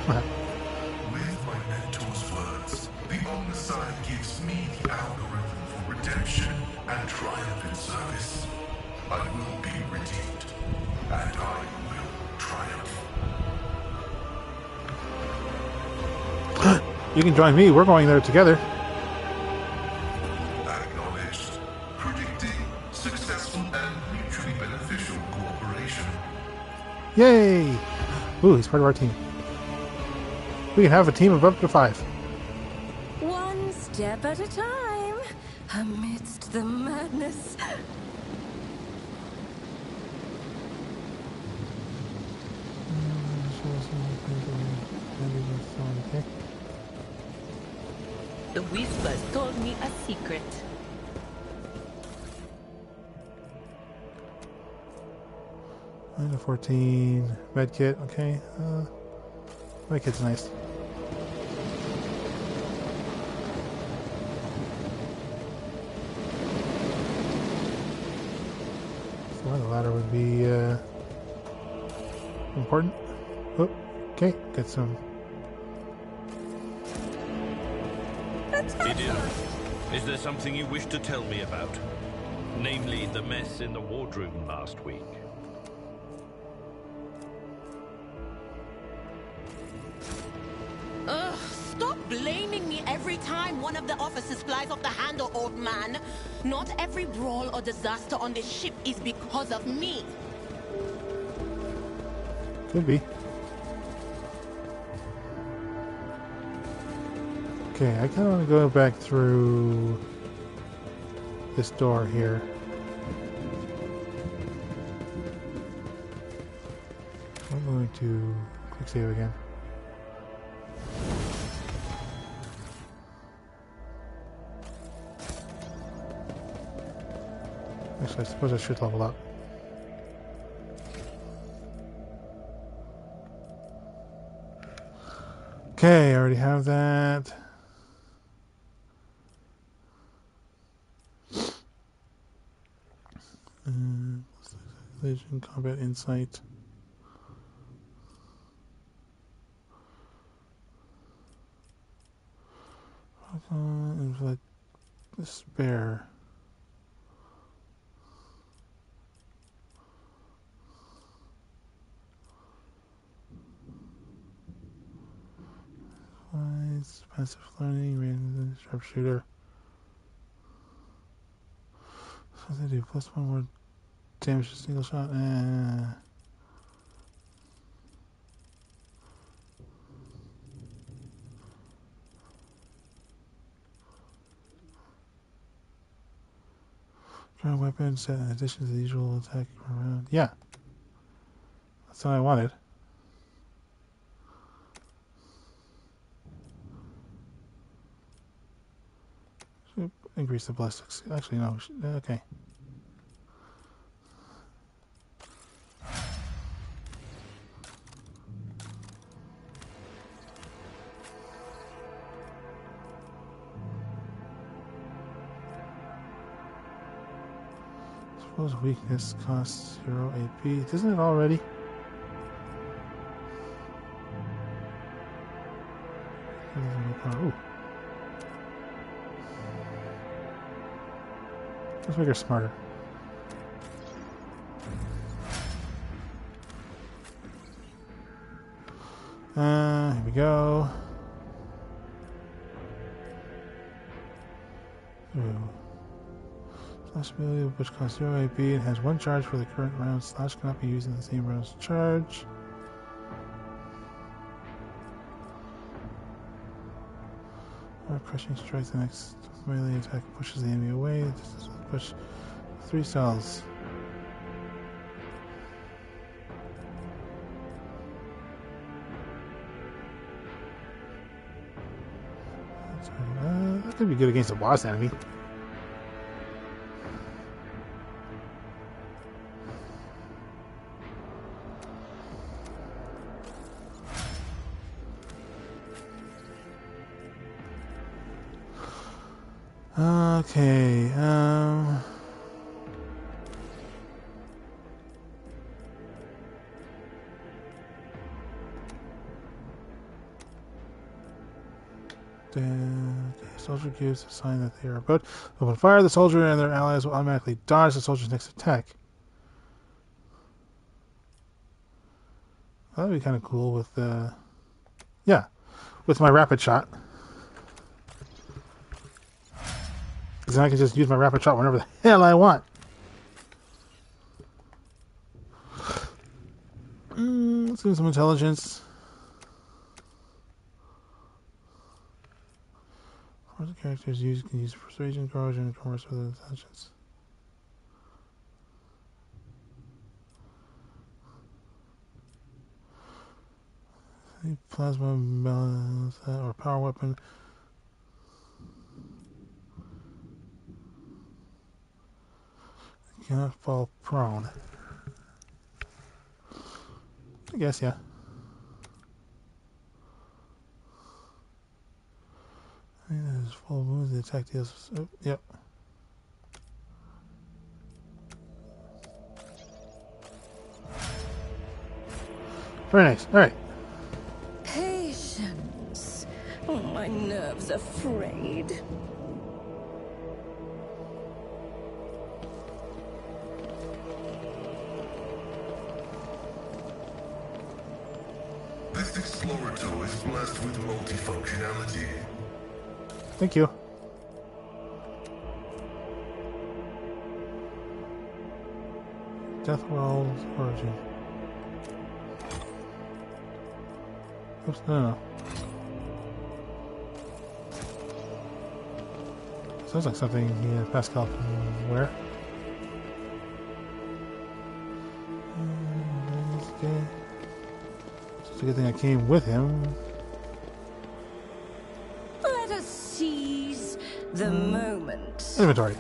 With my mentor's words, the Omnissiah gives me the algorithm for redemption and triumphant service. I will be redeemed, and I will triumph. You can join me. We're going there together. Acknowledged. Predicting successful and mutually beneficial cooperation. Yay! Ooh, he's part of our team. We can have a team of up to 5. One step at a time, amidst the madness. The whispers told me a secret. And a 14 medkit. Okay, medkit's nice. So the ladder would be important. Oh, okay, get some. Idiot, is there something you wish to tell me about? Namely, the mess in the wardroom last week. time one of the officers flies off the handle, old man. Not every brawl or disaster on this ship is because of me. Could be. Okay, I kind of want to go back through this door here. I'm going to quick save again. Actually, I suppose I should level up. Okay, I already have that. Collision, combat insight. Inflict despair. Passive learning, random sharpshooter. What does they do? Plus 1 more damage to single shot. Draw weapon set in addition to the usual attack around. Yeah. That's what I wanted. Increase the ballistics. Actually, no. Okay. Suppose weakness costs 0 AP. Isn't it already? Ooh. Let's make her smarter. Here we go. Slash ability which costs 0 AP and has 1 charge for the current round. Slash cannot be used in the same round's charge. Crushing strike, the next melee attack pushes the enemy away. This is push 3 cells. That could be good against a boss enemy. Okay, soldier gives a sign that they are about to open fire. The soldier and their allies will automatically dodge the soldier's next attack. That'd be kind of cool with, yeah, with my rapid shot. Because then I can just use my rapid shot whenever the hell I want. Let's do some intelligence. The characters can use persuasion, corrosion, and commerce with intelligence. Plasma or power weapon. Cannot fall prone. I guess, yeah. I think that is full of wounds. The attack deals. Oh, yep. Very nice. All right. Patience. Oh, my nerves are frayed. This Explorator is blessed with multifunctionality. Thank you. Death World's origin. Oops, no. Sounds like something Pascal can wear. Okay. It's a good thing I came with him. Let us seize the moment. Inventory.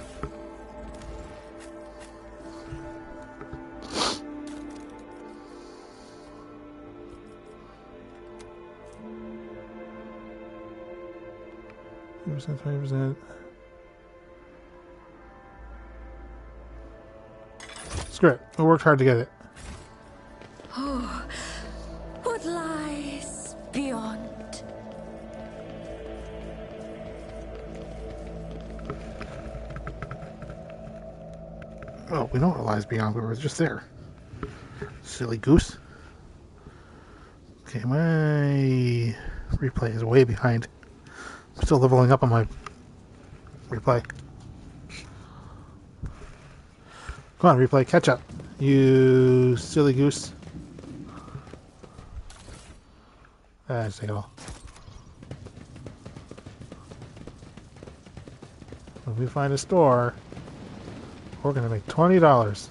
20%. Screw it. I worked hard to get it. Oh, what lies beyond? Oh, we know what lies beyond. We were just there. Silly goose. Okay, my replay is way behind. I'm still leveling up on my replay. Come on, replay, catch up. You silly goose. Just take it all. When we find a store, we're going to make $20.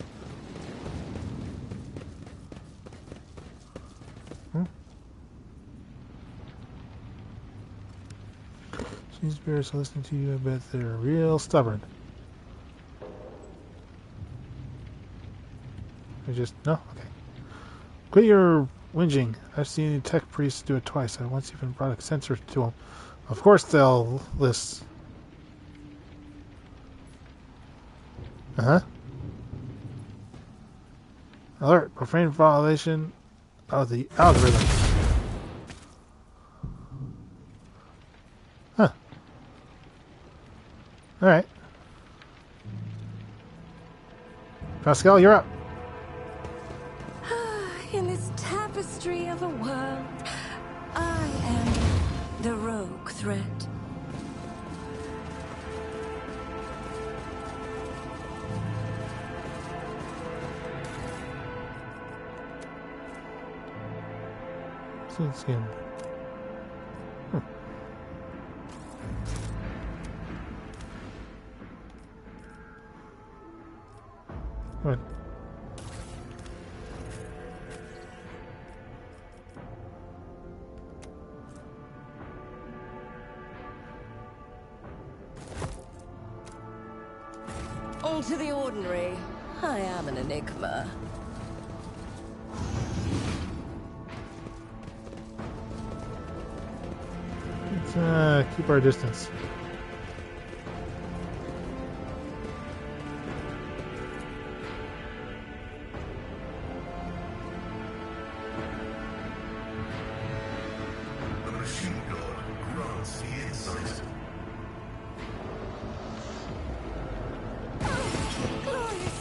These bears are listening to you. I bet they're real stubborn. No? Okay. Quit your whinging. I've seen tech priests do it twice. I once even brought a sensor to them. Of course they'll list. Alert. Profane violation of the algorithm. Huh. Alright. Pascal, you're up. In this tapestry of a world, I am the rogue thread. Skin. What? On to the ordinary. I am an enigma. Let's keep our distance. The machine god grants the insight.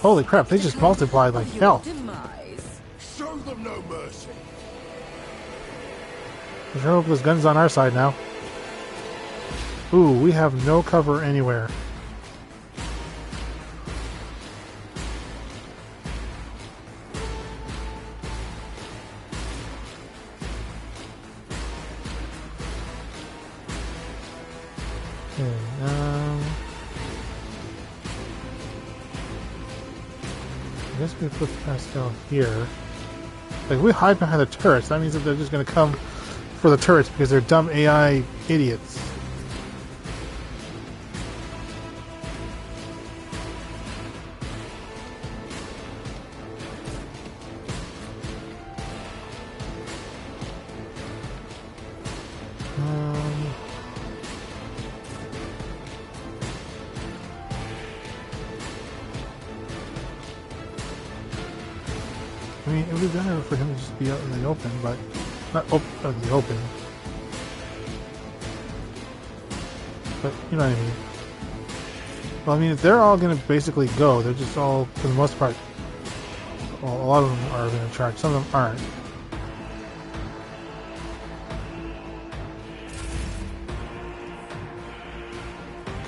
Holy crap, they just multiplied like hell. Show them no mercy. I sure hope this gun's on our side now. Ooh, we have no cover anywhere. Okay, I guess we put Pascal here. Like, we hide behind the turrets. That means that they're just going to come for the turrets because they're dumb AI idiots. I mean, it would be better for him to just be out in the open, but not out in the open. But you know what I mean. Well, I mean, they're all going to basically go. They're just all, for the most part, well, a lot of them are going to charge. Some of them aren't.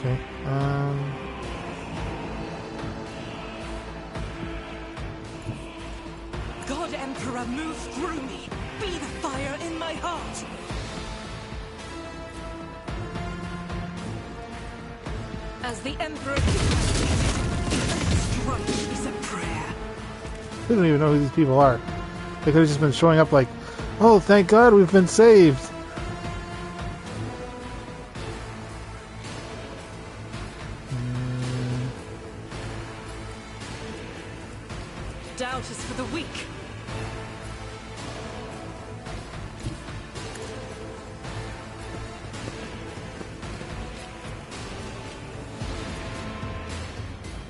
Okay. God Emperor, move through me. Be the fire in my heart. As the Emperor strike is a prayer. We don't even know who these people are. They could have just been showing up like, oh, thank God we've been saved. Doubt is for the weak.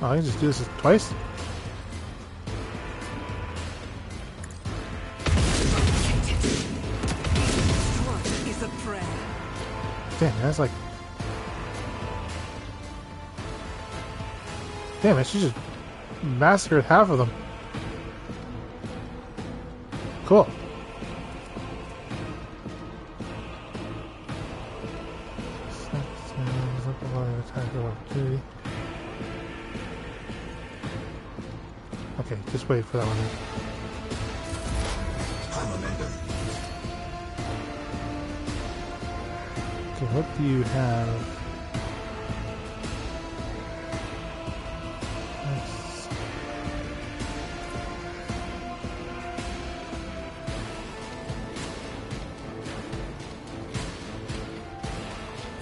Oh, I can just do this twice? Is a prayer. Damn, that's like... Damn it, she just massacred half of them. Cool. Okay, just wait for that one. Okay, what do you have?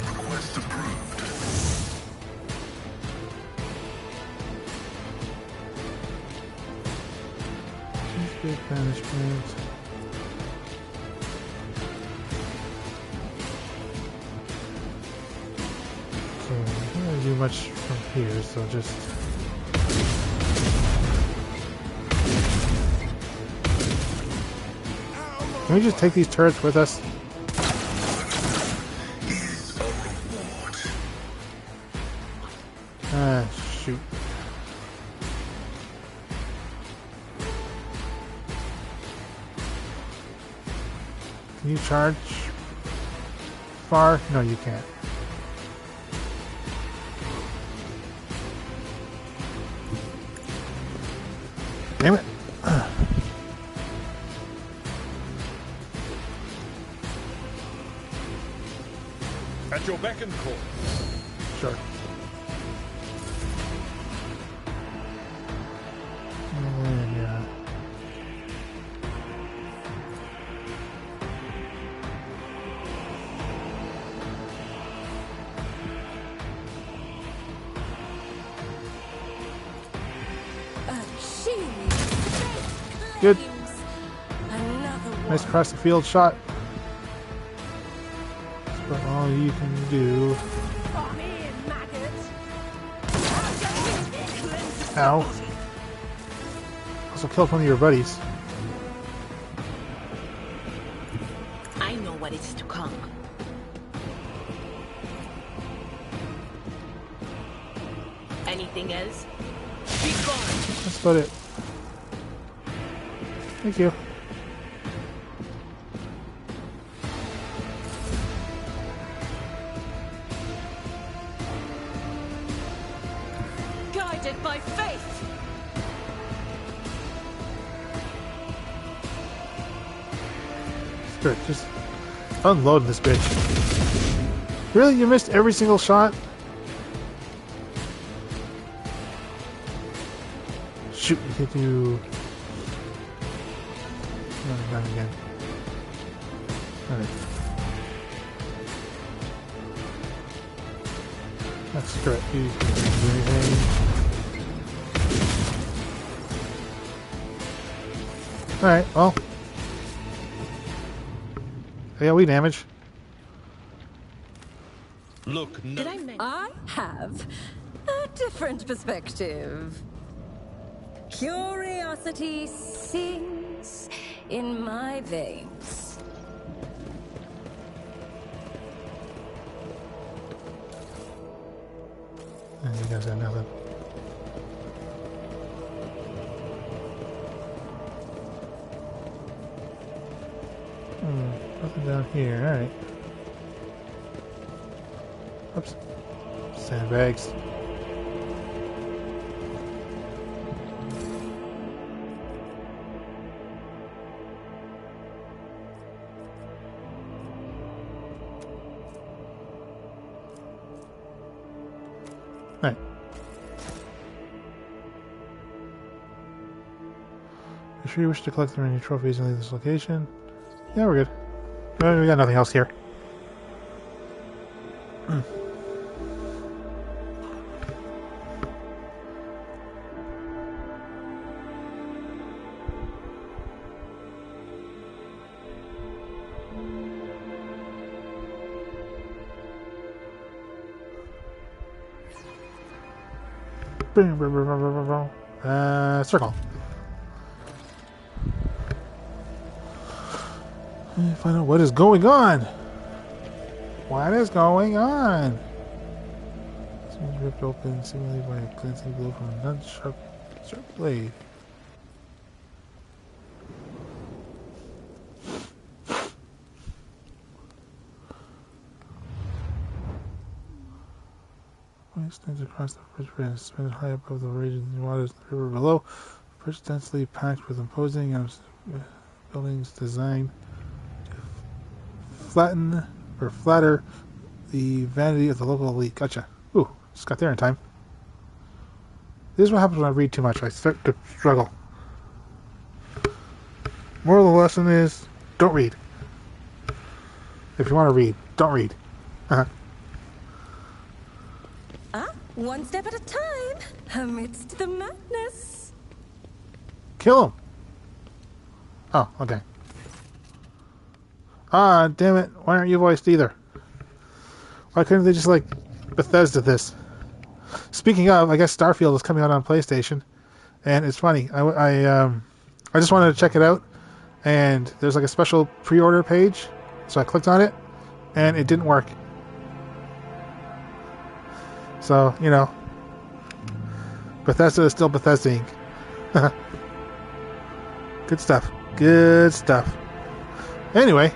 Request approved. Good banishment. Okay, I'm not gonna do much from here, so just... Can we just take these turrets with us? Is a reward. Ah, shoot. Can you charge far? No, you can't. Damn it. At your beck and call. Sure. And, yeah. Good. Nice across the field shot. That's about all you can do. Ow. Also killed one of your buddies. I know what is to come. Anything else? Be gone. That's about it. Thank you. Guided by faith. Screw it, just unload this bitch. Really? You missed every single shot? Shoot, you could do... Not again. Alright. That's correct. You can do anything. Alright, well. Yeah, we damage. Look, no. I have a different perspective. Curiosity sings in my veins. And you guys got nothing. Nothing down here. Alright. Oops. Sandbags. Right. You sure you wish to collect the remaining trophies and leave this location? Yeah, we're good. We got nothing else here. Circle. Find out what is going on. What is going on? Seems ripped open, seemingly by a glancing blow from a non-sharp blade. It extends across the bridge and suspended high above the raging waters of the river below. The bridge densely packed with imposing buildings designed to flatter the vanity of the local elite. Gotcha. Ooh, just got there in time. This is what happens when I read too much. I start to struggle. Moral of the lesson is, don't read. If you want to read, don't read. One step at a time, amidst the madness. Kill him. Oh, okay. Ah, damn it. Why aren't you voiced either? Why couldn't they just, like, Bethesda this? Speaking of, I guess Starfield is coming out on PlayStation. And it's funny. I just wanted to check it out. And there's, like, a special pre-order page. So I clicked on it. And it didn't work. So, you know. Bethesda is still Bethesda-ing. Good stuff. Good stuff. Anyway.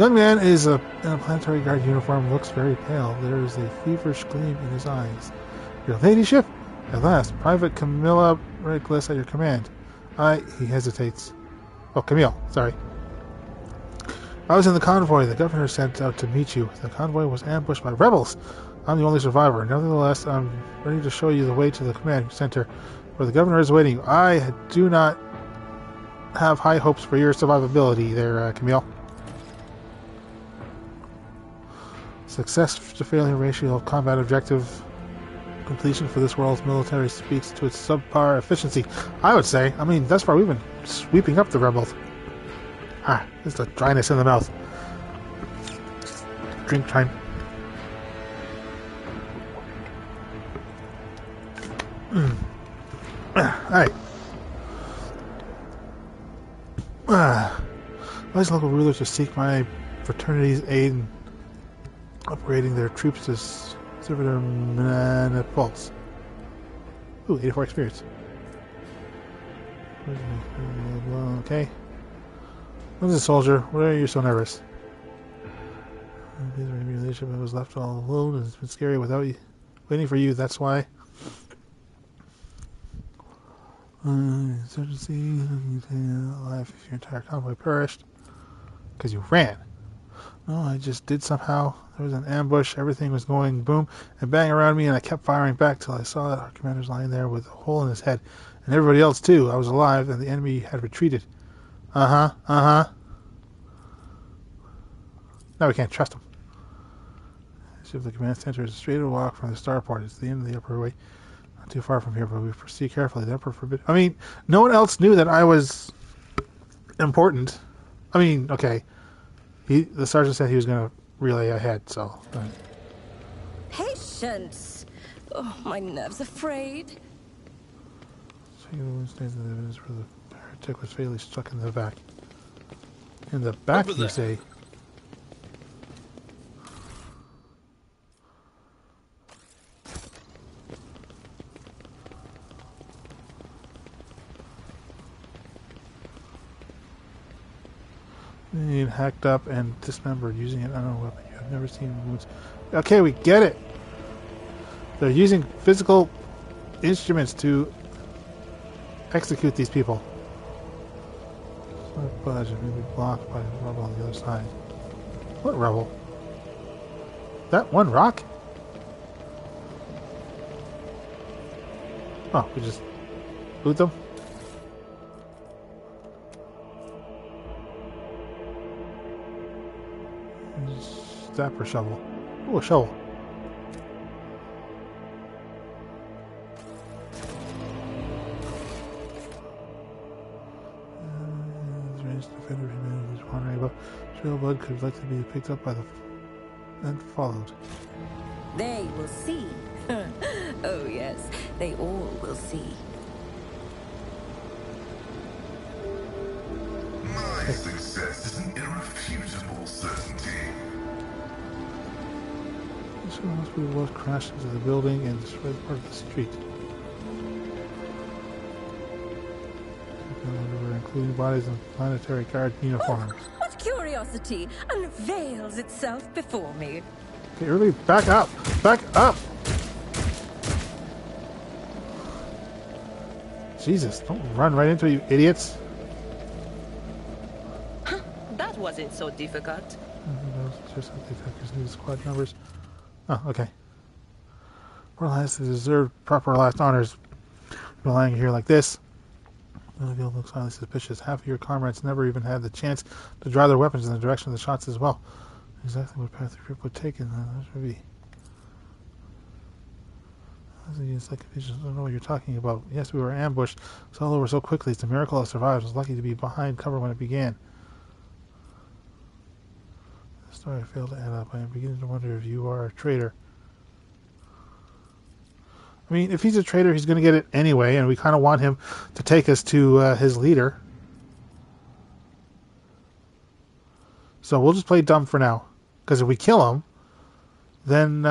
Young man is in a planetary guard uniform, looks very pale. There is a feverish gleam in his eyes. Your ladyship? At last, Private Camilla Reckless at your command. He hesitates. Oh, Camille, sorry. I was in the convoy the governor sent out to meet you. The convoy was ambushed by rebels. I'm the only survivor. Nevertheless, I'm ready to show you the way to the command center where the governor is waiting. I do not have high hopes for your survivability there, Camille. Success to failure ratio of combat objective completion for this world's military speaks to its subpar efficiency. I would say. I mean, thus far we've been sweeping up the rebels. There's the dryness in the mouth. Drink time. Alright. Advise local rulers to seek my fraternity's aid in operating their troops to servitor Planetfall. Ooh, 84 experience. Okay. What's a soldier? Why are you so nervous? Leadership I was left all alone and it's been scary without you waiting for you, that's why. Insurgency, alive if your entire convoy perished. Because you ran. No, I just did somehow. There was an ambush, everything was going boom and bang around me, and I kept firing back till I saw that our commander's lying there with a hole in his head. And everybody else too. I was alive, and the enemy had retreated. Now we can't trust him. If the command center is a straight walk from the starport. It's the end of the upper way. Not too far from here, but we proceed carefully. The emperor forbid. I mean, no one else knew that I was important. I mean, okay. The sergeant said he was going to relay ahead, so. Patience. Oh, my nerves are frayed. Taking the wound stains of the evidence where the heretic was fatally struck in the back. In the back, you say? Hacked up and dismembered using an unknown weapon. You have never seen wounds. Okay, we get it. They're using physical instruments to execute these people. So budge and maybe blocked by rubble on the other side. What rubble? That one rock? Oh, we just boot them? Step or shovel? Ooh, a shovel. Defender who's wandering about. Trail blood could likely be picked up by the and followed. They will see. Oh yes, they all will see. My success is an irrefutable certainty. This one must be what crashed into the building and destroyed part of the street. Including bodies in planetary guard uniforms. Oh, what curiosity unveils itself before me. Okay, everybody back up! Back up! Jesus, don't run right into it, you idiots! That wasn't so difficult. Just attackers need squad numbers. Oh, okay. World has to deserve proper last honors. Relying here like this. The field looks highly suspicious. Half of your comrades never even had the chance to draw their weapons in the direction of the shots as well. Exactly what path the group would take, and that should be. It's like I don't know what you're talking about. Yes, we were ambushed. It's all over so quickly. It's a miracle I survived. I was lucky to be behind cover when it began. The story failed to add up. I am beginning to wonder if you are a traitor. I mean, if he's a traitor, he's going to get it anyway, and we kind of want him to take us to his leader. So we'll just play dumb for now. Because if we kill him, then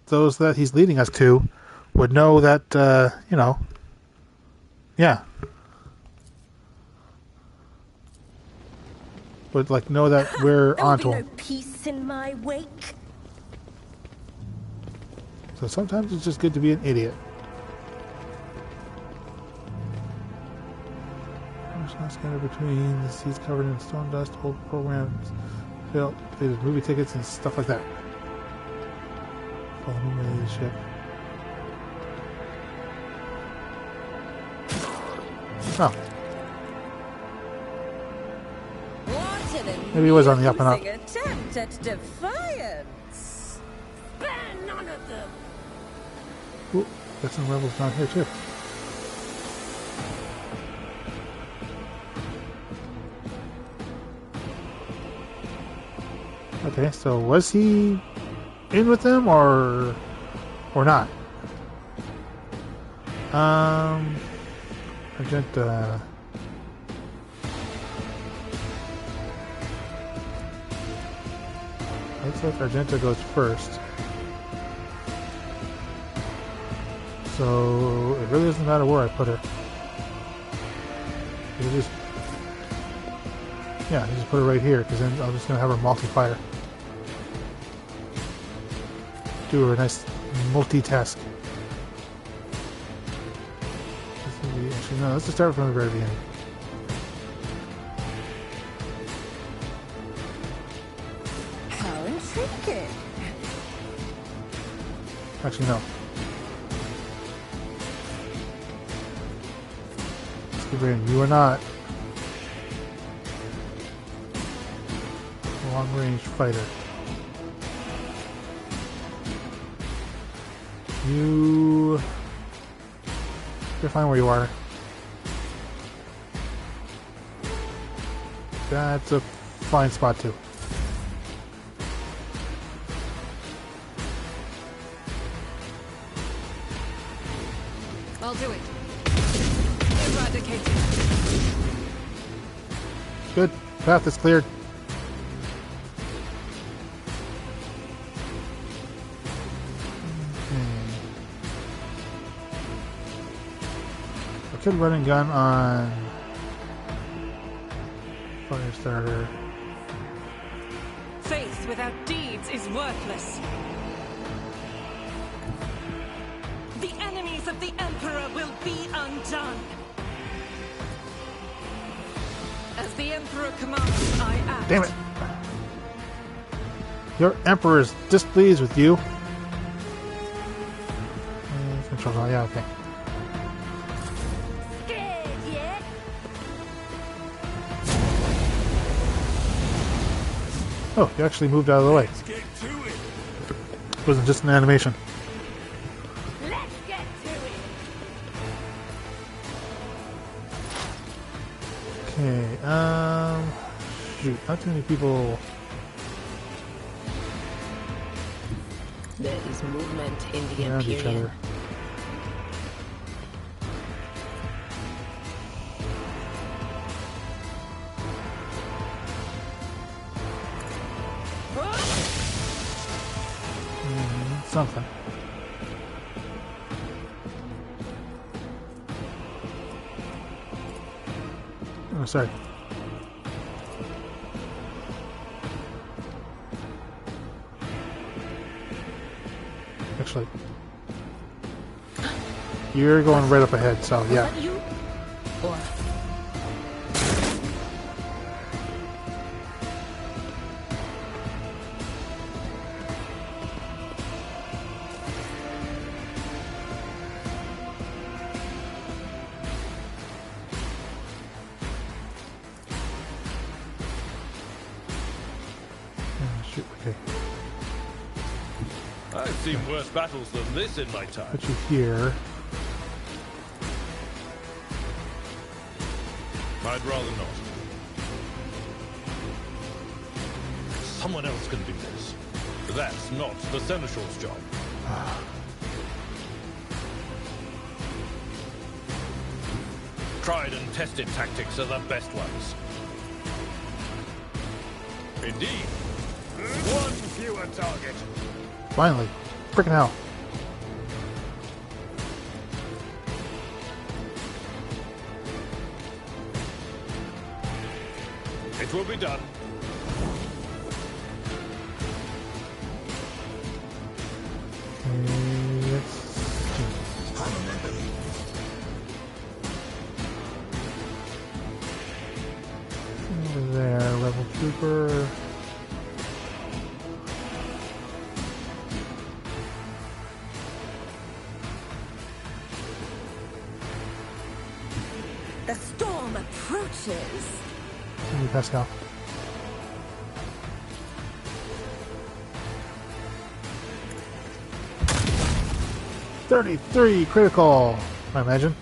those that he's leading us to would know that, you know, yeah. Would, like, know that we're onto him. No peace in my wake. So sometimes it's just good to be an idiot. There's no scanner between the seats covered in stone dust, old programs, failed, updated movie tickets, and stuff like that. Follow me to the ship. Oh. Maybe he was on the up and up. Attempt at defiance. Spare none of them. Ooh, got some rebels down here too. Okay, so was he in with them or not? Argenta. Looks like Argenta goes first. So it really doesn't matter where I put her. You just, yeah, you just put her right here, because then I'm just gonna have her multi-fire. Do her a nice multitask. Actually, no, let's just start from the very beginning. How intriguing. Actually, no. You are not a long-range fighter. You're fine where you are. That's a fine spot too. I'll do it. Eradicated. Good. Path is cleared. I could run and gun on fire starter. Faith without deeds is worthless. As the Emperor commands, I act. Damn it! Your Emperor is displeased with you. Controls on, yeah, okay. Scared yet? Oh, you actually moved out of the way. Let's get to it. It wasn't just an animation. Let's get to it. Okay, shoot, not too many people. There is movement in the Around each Imperium. other. Something. Oh, sorry. Actually, you're going right up ahead, so yeah. Was that you? Or Shoot, okay. I've seen worse battles than this in my time. Put you here. I'd rather not. Someone else can do this. That's not the Seneschal's job. Tried and tested tactics are the best ones. Indeed. One fewer target. Finally. Frickin' hell. It will be done. Over there, Rebel Trooper. The storm approaches. Pascal. .33 critical, I imagine.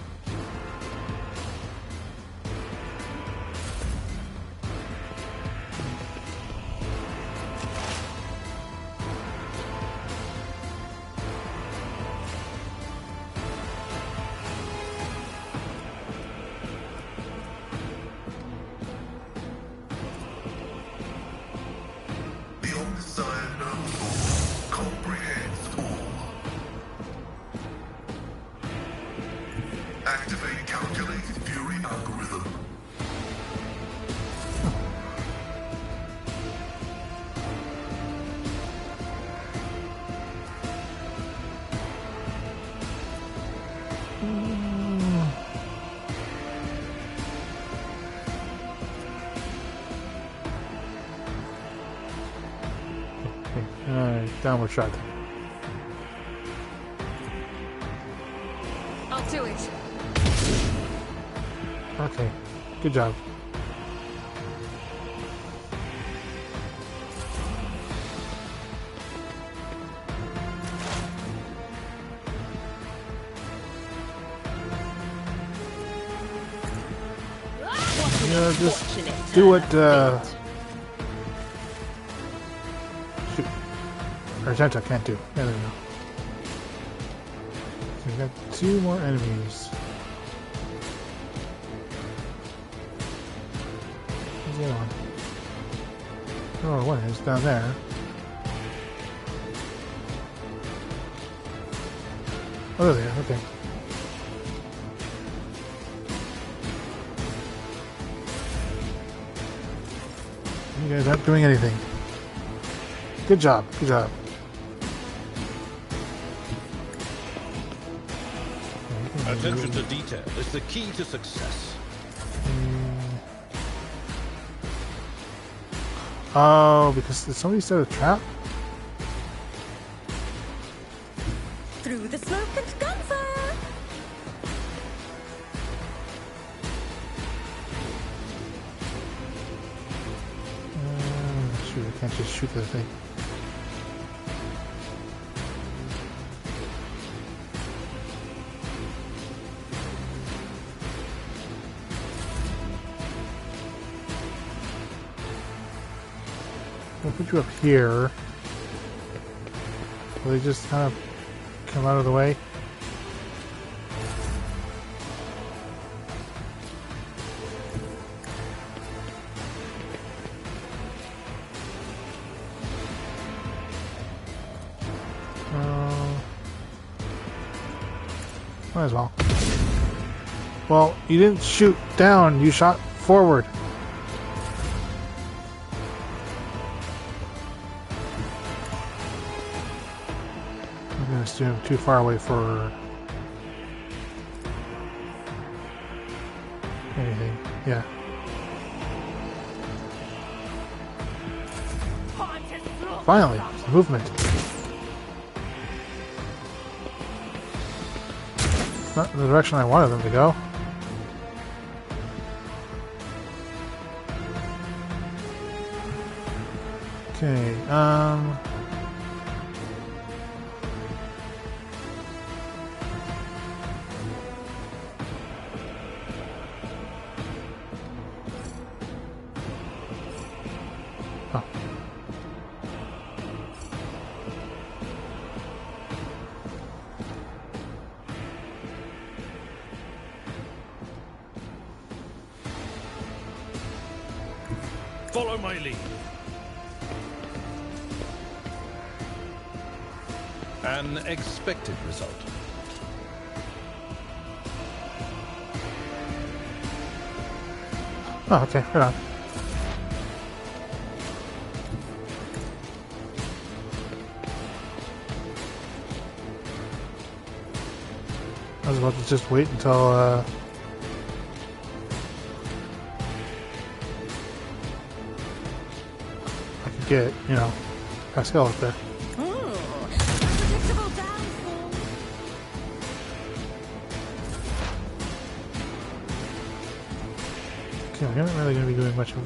The Omniscient comprehends all. Activate calculated fury algorithm. Alright, downward shot. I'll do it. Okay, good job. Yeah, just do what, shoot. Argenta can't do. Yeah, there we go. So we got 2 more enemies. Where's the other one? Oh, one is down there. Oh, there, okay. You guys aren't doing anything. Good job, good job. Attention to detail is the key to success. Oh, because did somebody set a trap? Through the smoke and gunfire! Shoot, I can't just shoot the thing. I'll put you up here. Will they just kind of come out of the way? Might as well. Well, you didn't shoot down, you shot forward. I'm gonna assume too far away for anything. Yeah. Finally, some movement. Not in the direction I wanted them to go. Okay, oh. Follow my lead. An expected result. Oh, okay, right on. I was about to just wait until, I could get, you know, Pascal up there. Unpredictable downfall. Okay, we aren't really going to be doing much of...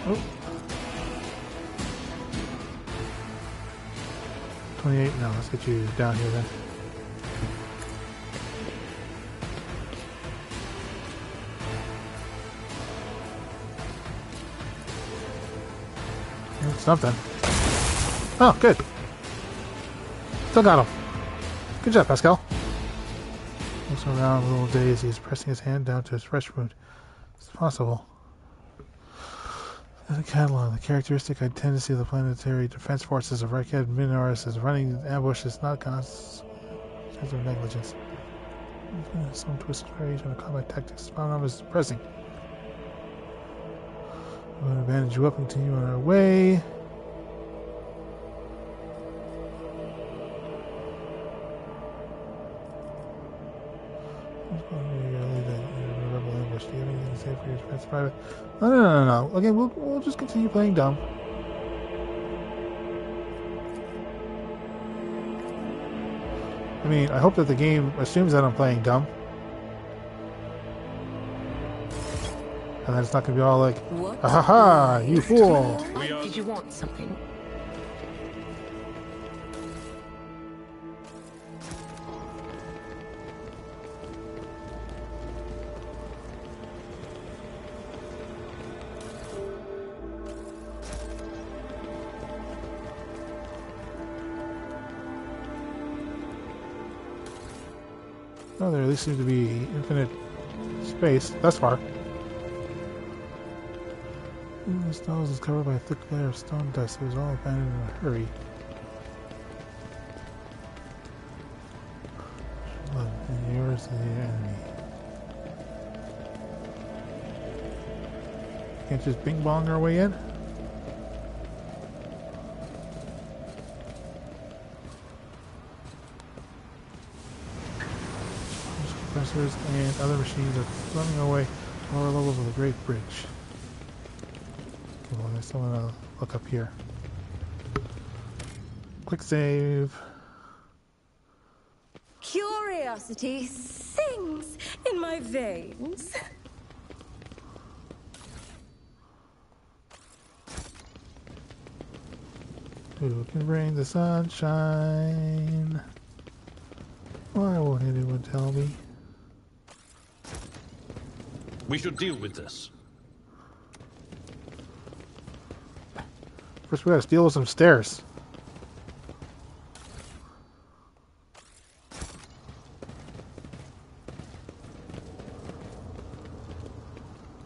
Oh. 28, no, let's get you down here then. Something. Oh, good. Still got him. Good job, Pascal. Looks around a little dazed. He's pressing his hand down to his fresh wound. It's possible. In the catalog, the characteristic tendency of the planetary defense forces of Rykad Minoris is running ambushes, not cause of negligence. Some twisted variation of combat tactics found on is pressing. We're going to bandage you up and continue on our way. Do you have anything to say for your defense private? No. Okay, we'll just continue playing dumb. I mean, I hope that the game assumes that I'm playing dumb. And then it's not going to be all like, ha, you fool! Did you want something? Oh, there at least seems to be infinite space thus far. The stalls is covered by a thick layer of stone dust. It was all abandoned in a hurry. And yours to the enemy. Can't just bing bong our way in? Compressors and other machines are running away to lower levels of the Great Bridge. people. I still want to look up here. Quick save. Curiosity sings in my veins. Who can bring the sunshine? Why won't anyone tell me? We should deal with this. First, we gotta deal with some stairs.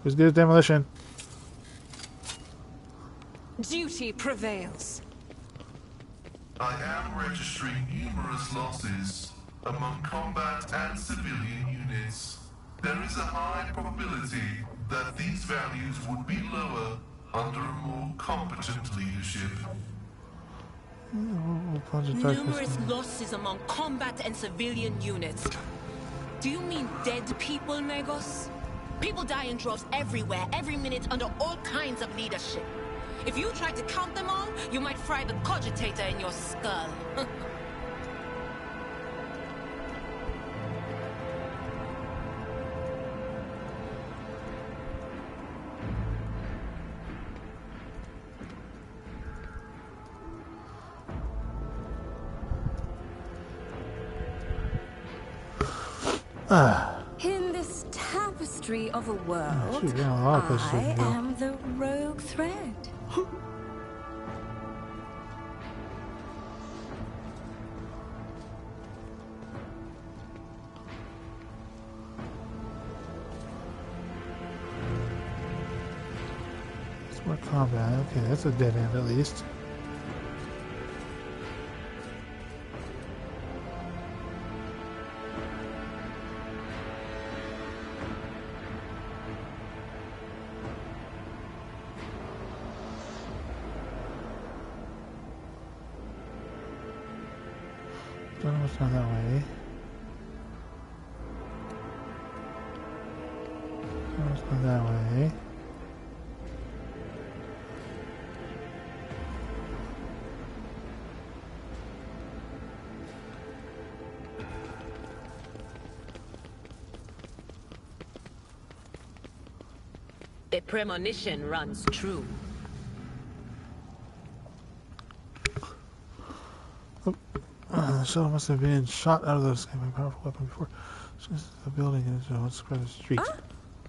Who's good at demolition? Duty prevails. I am registering numerous losses among combat and civilian units. There is a high probability that these values would be lower under a more competent leadership. Numerous losses among combat and civilian units. Do you mean dead people, Magos? People die in droves everywhere, every minute, under all kinds of leadership. If you tried to count them all, you might fry the cogitator in your skull. In this tapestry of a world, Shoot, yeah, a lot of places I you can go. am the rogue thread. Smart combat. Okay, that's a dead end at least. Don't know what's down that way. Don't know what's down that way. The premonition runs true. The shuttle must have been shot out of the sky by a powerful weapon before the building and spread the street.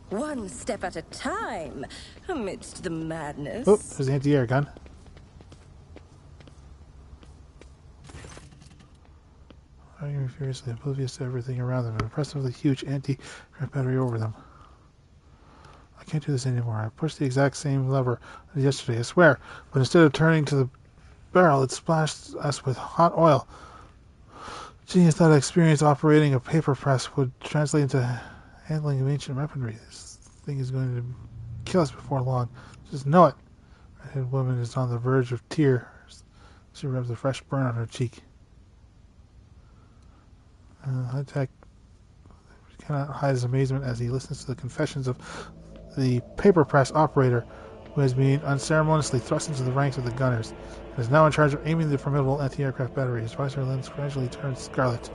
One step at a time, amidst the madness. Oh, there's the anti-air gun. Arguing furiously, oblivious to everything around them, an impressively huge anti-craft battery over them. I can't do this anymore. I pushed the exact same lever as yesterday, I swear. But instead of turning to the barrel, it splashed us with hot oil. Genius thought experience operating a paper press would translate into handling of ancient weaponry. This thing is going to kill us before long. Just know it. The red-headed woman is on the verge of tears. She rubs a fresh burn on her cheek. High-tech cannot hide his amazement as he listens to the confessions of the paper press operator, who has been unceremoniously thrust into the ranks of the gunners, and is now in charge of aiming the formidable anti-aircraft battery. His visor lens gradually turns scarlet.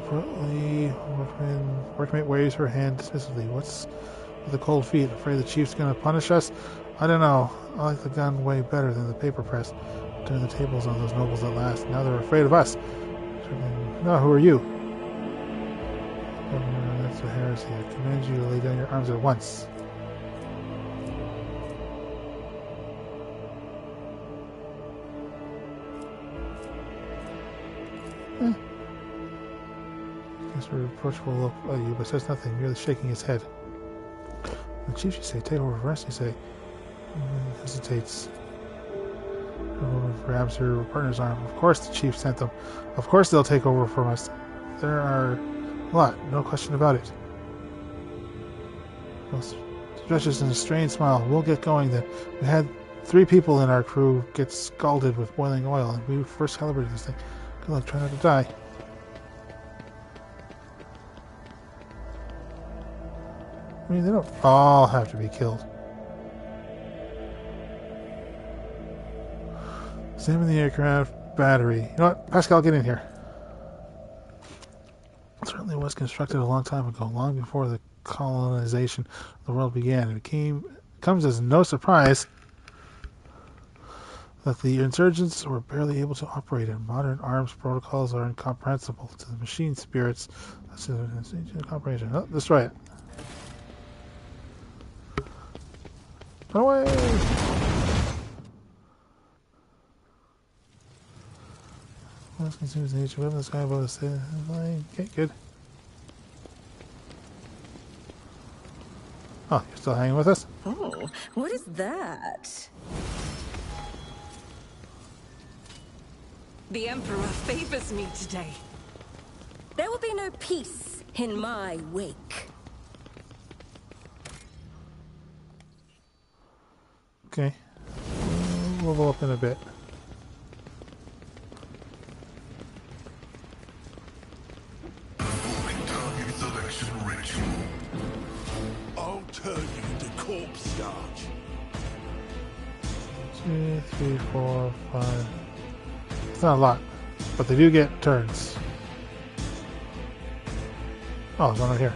Portly workmate waves her hand dismissively. What's with the cold feet? Afraid the chief's gonna punish us? I don't know. I like the gun way better than the paper press. Turn the tables on those nobles at last. Now they're afraid of us. No, who are you? That's a heresy. I command you to lay down your arms at once. Gives a reproachful look at you, but says nothing, merely shaking his head. The chief, you say, take over for us, you say. Hesitates. The woman grabs her partner's arm. Of course the chief sent them. Of course they'll take over from us. There are a lot, no question about it. Well, stretches in a strained smile. We'll get going then. We had 3 people in our crew get scalded with boiling oil, and we first calibrated this thing. Good luck, try not to die. I mean, they don't all have to be killed. Examine the aircraft battery. You know what? Pascal, get in here. It certainly was constructed a long time ago, long before the colonization of the world began. It comes as no surprise that the insurgents were barely able to operate it. Modern arms protocols are incomprehensible to the machine spirits. That's an operation. Oh, destroy it. Run away! Let's consume the nature of the sky above the state. Okay, good. Oh, you're still hanging with us? Oh, what is that? The Emperor favors me today. There will be no peace in my wake. Okay. We'll level up in a bit. Performing target selection ritual. I'll turn you into corpse starch. 2, 3, 4, 5. It's not a lot, but they do get turns. Oh, there's one right here.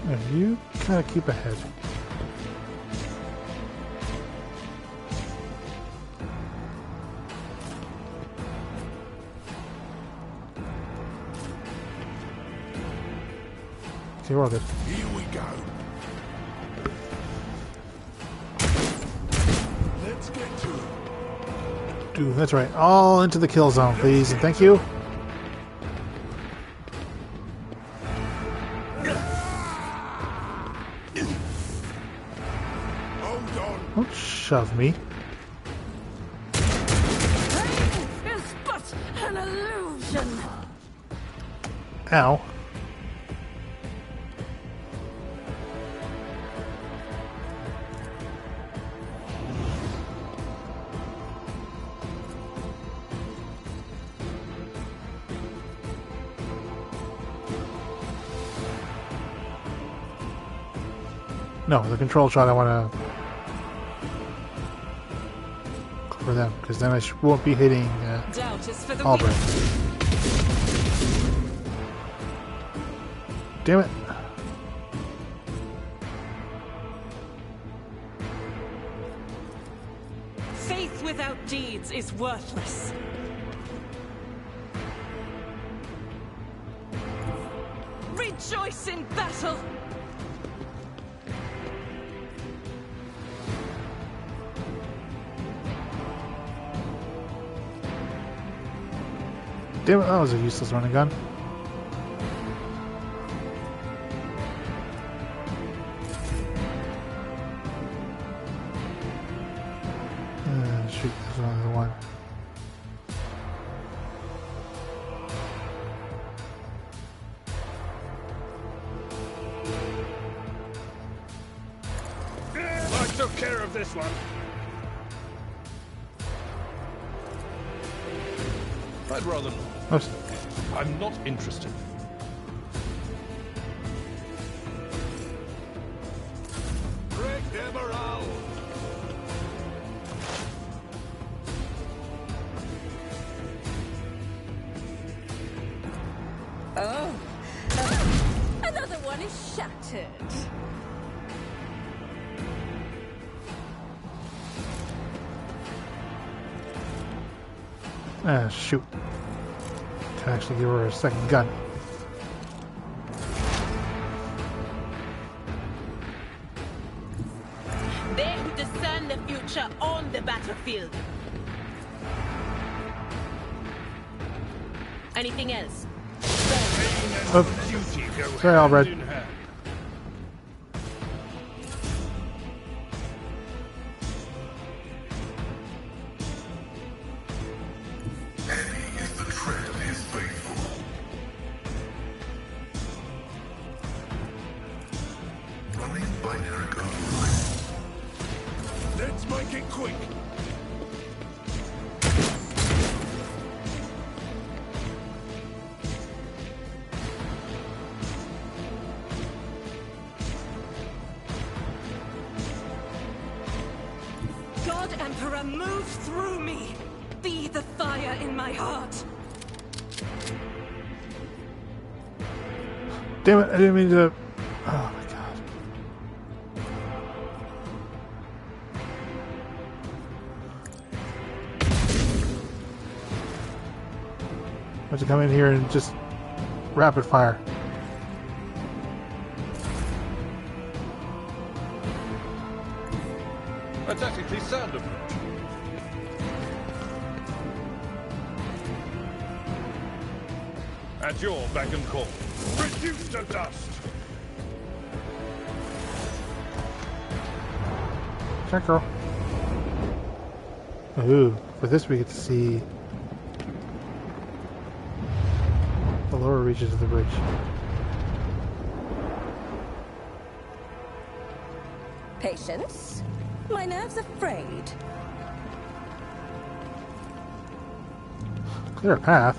Yeah, you kind of keep ahead. Okay, we're all good. Here we go. Let's get to it. Dude, that's right. All into the kill zone, please, and thank you. Hold on. Don't shove me. Pain is but an illusion. Ow. No, the control shot I want to cover them, because then I won't be hitting Doubt is for the Albrecht. weak. Damn it. Faith without deeds is worthless. Rejoice in battle! Damn it, that was a useless running gun. Shoot, there's another one. I took care of this one. I'd rather not. Oops. I'm not interested. Break their morale. Oh, another one is shattered. Ah, shoot. Can actually give her a second gun. They who discern the future on the battlefield. Anything else? Oops. Duty go Sorry, Albrecht. hand in hand. Heavy is the tread of his faithful. Let's make it quick. God Emperor, move through me. Be the fire in my heart. Damn it, I didn't mean to... Oh my god. I have to come in here and just rapid fire. That's ethically sound of it. At your beck and call. Reduce to dust. Check, girl. Ooh, for this we get to see the lower reaches of the bridge. Patience. My nerves are frayed. Clear a path.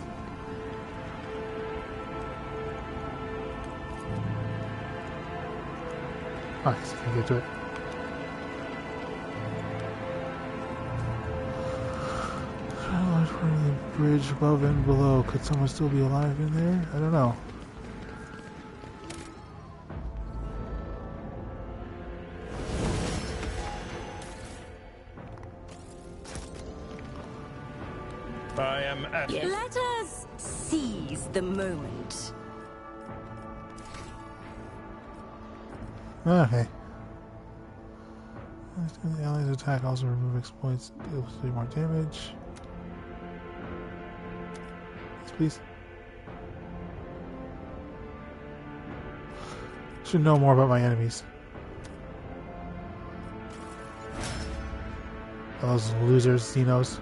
Oh, I guess I can get to it. A large part of the bridge above and below. Could someone still be alive in there? I don't know. I am at it. Let us seize the moment. Okay. The allies attack also remove exploits, deals 3 more damage. Yes, please. Should know more about my enemies. Those losers, Xenos.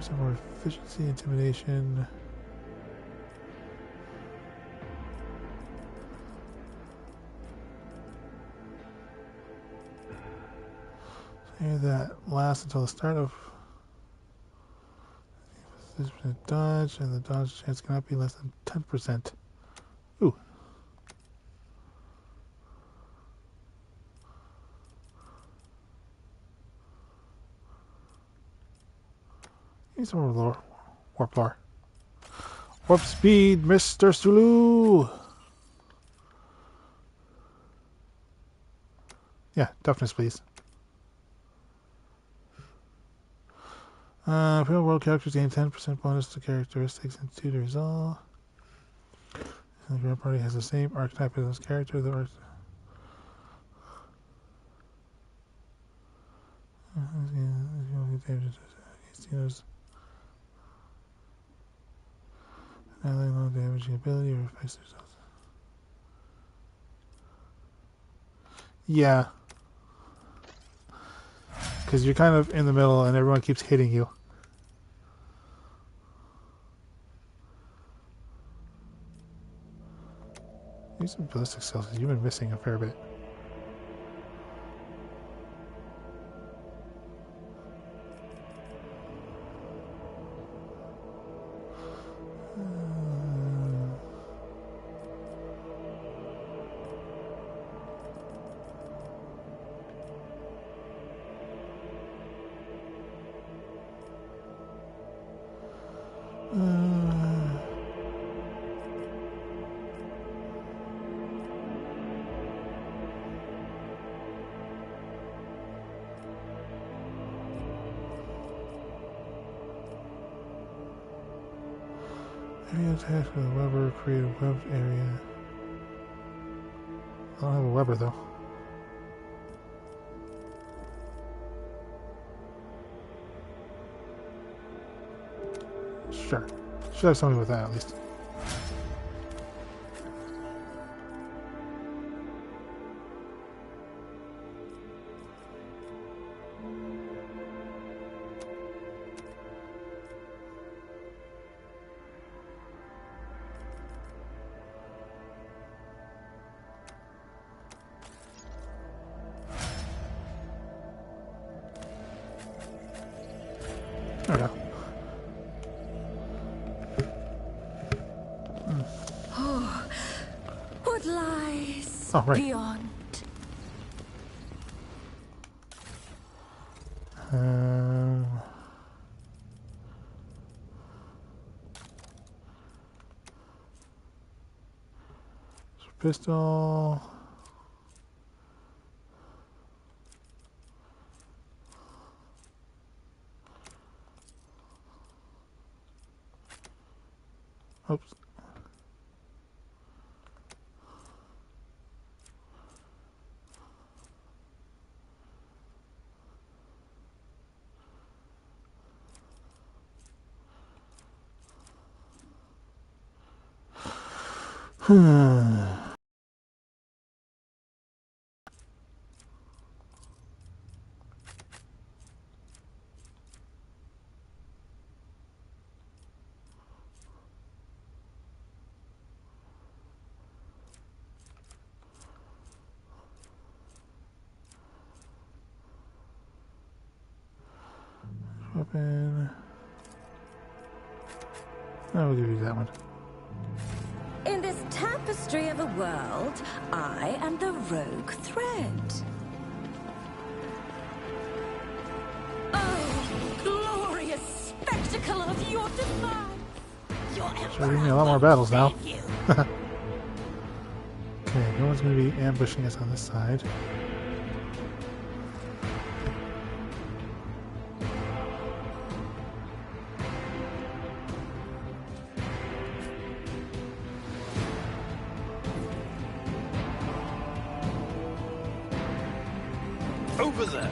Some more efficiency, intimidation. So here that lasts until the start of this dodge, and the dodge chance cannot be less than 10%. Ooh. Need some more lower warp lore. Warp speed, Mr. Sulu! Yeah, toughness, please. Real world characters gain 10% bonus to characteristics and 2 to resolve. And the grand party has the same archetype as this character. The archetype. Allying low damaging ability or affects themselves. Yeah. Because you're kind of in the middle and everyone keeps hitting you. Use some ballistic skills because you've been missing a fair bit. Area attached with a Weber, create a webbed area. I don't have a Weber though. Sure. Should have something with that at least. Oh, right. beyond. Pistol. Oops. Weapon. I will give you that one. In this tapestry of a world, I am the rogue thread. Oh, glorious spectacle of your demise! Your So we're getting a lot more battles now. Okay, no one's going to be ambushing us on this side. Over there.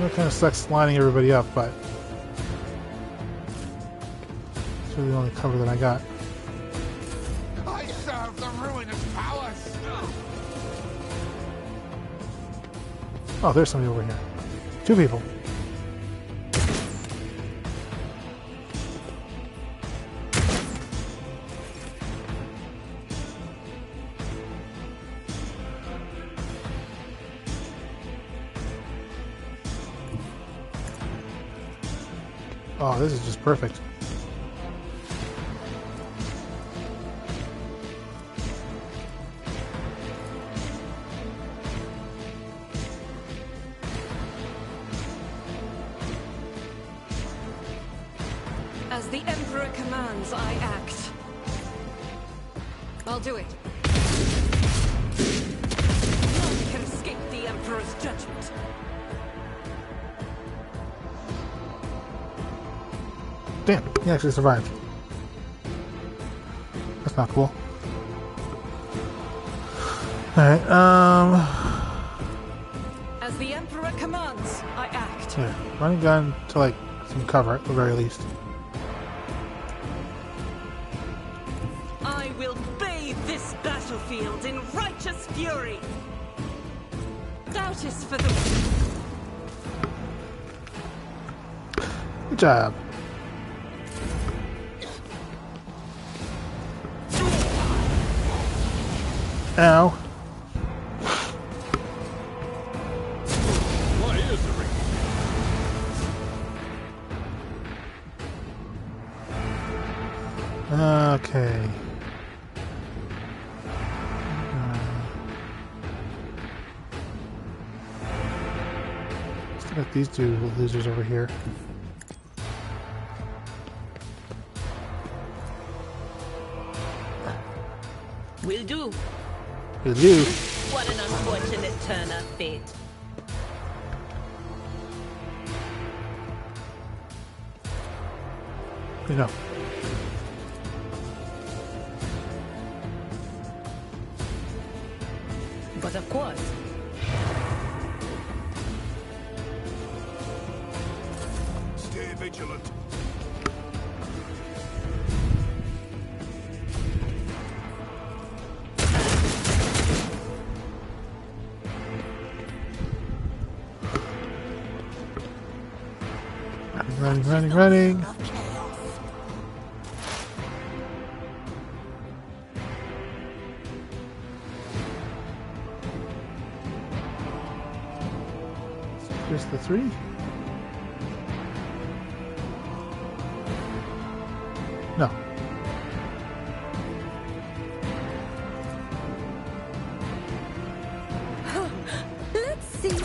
It kind of sucks lining everybody up, but it's really the only cover that I got. I serve the ruinous powers! Oh, there's somebody over here. 2 people. Oh, this is just perfect. As the Emperor commands, I act. I'll do it. None can escape the Emperor's judgment. Damn, he actually survived. That's not cool. Alright, As the Emperor commands, I act. yeah, running gun to like some cover at the very least. I will bathe this battlefield in righteous fury. Doubt is for the... Good job. Ow. Why is the ring? Okay. Let's look at these 2 losers over here. Will do. Will do. What an unfortunate turn of fate. You know. But of course. Stay vigilant. Running. Here's the 3. No. Let's see.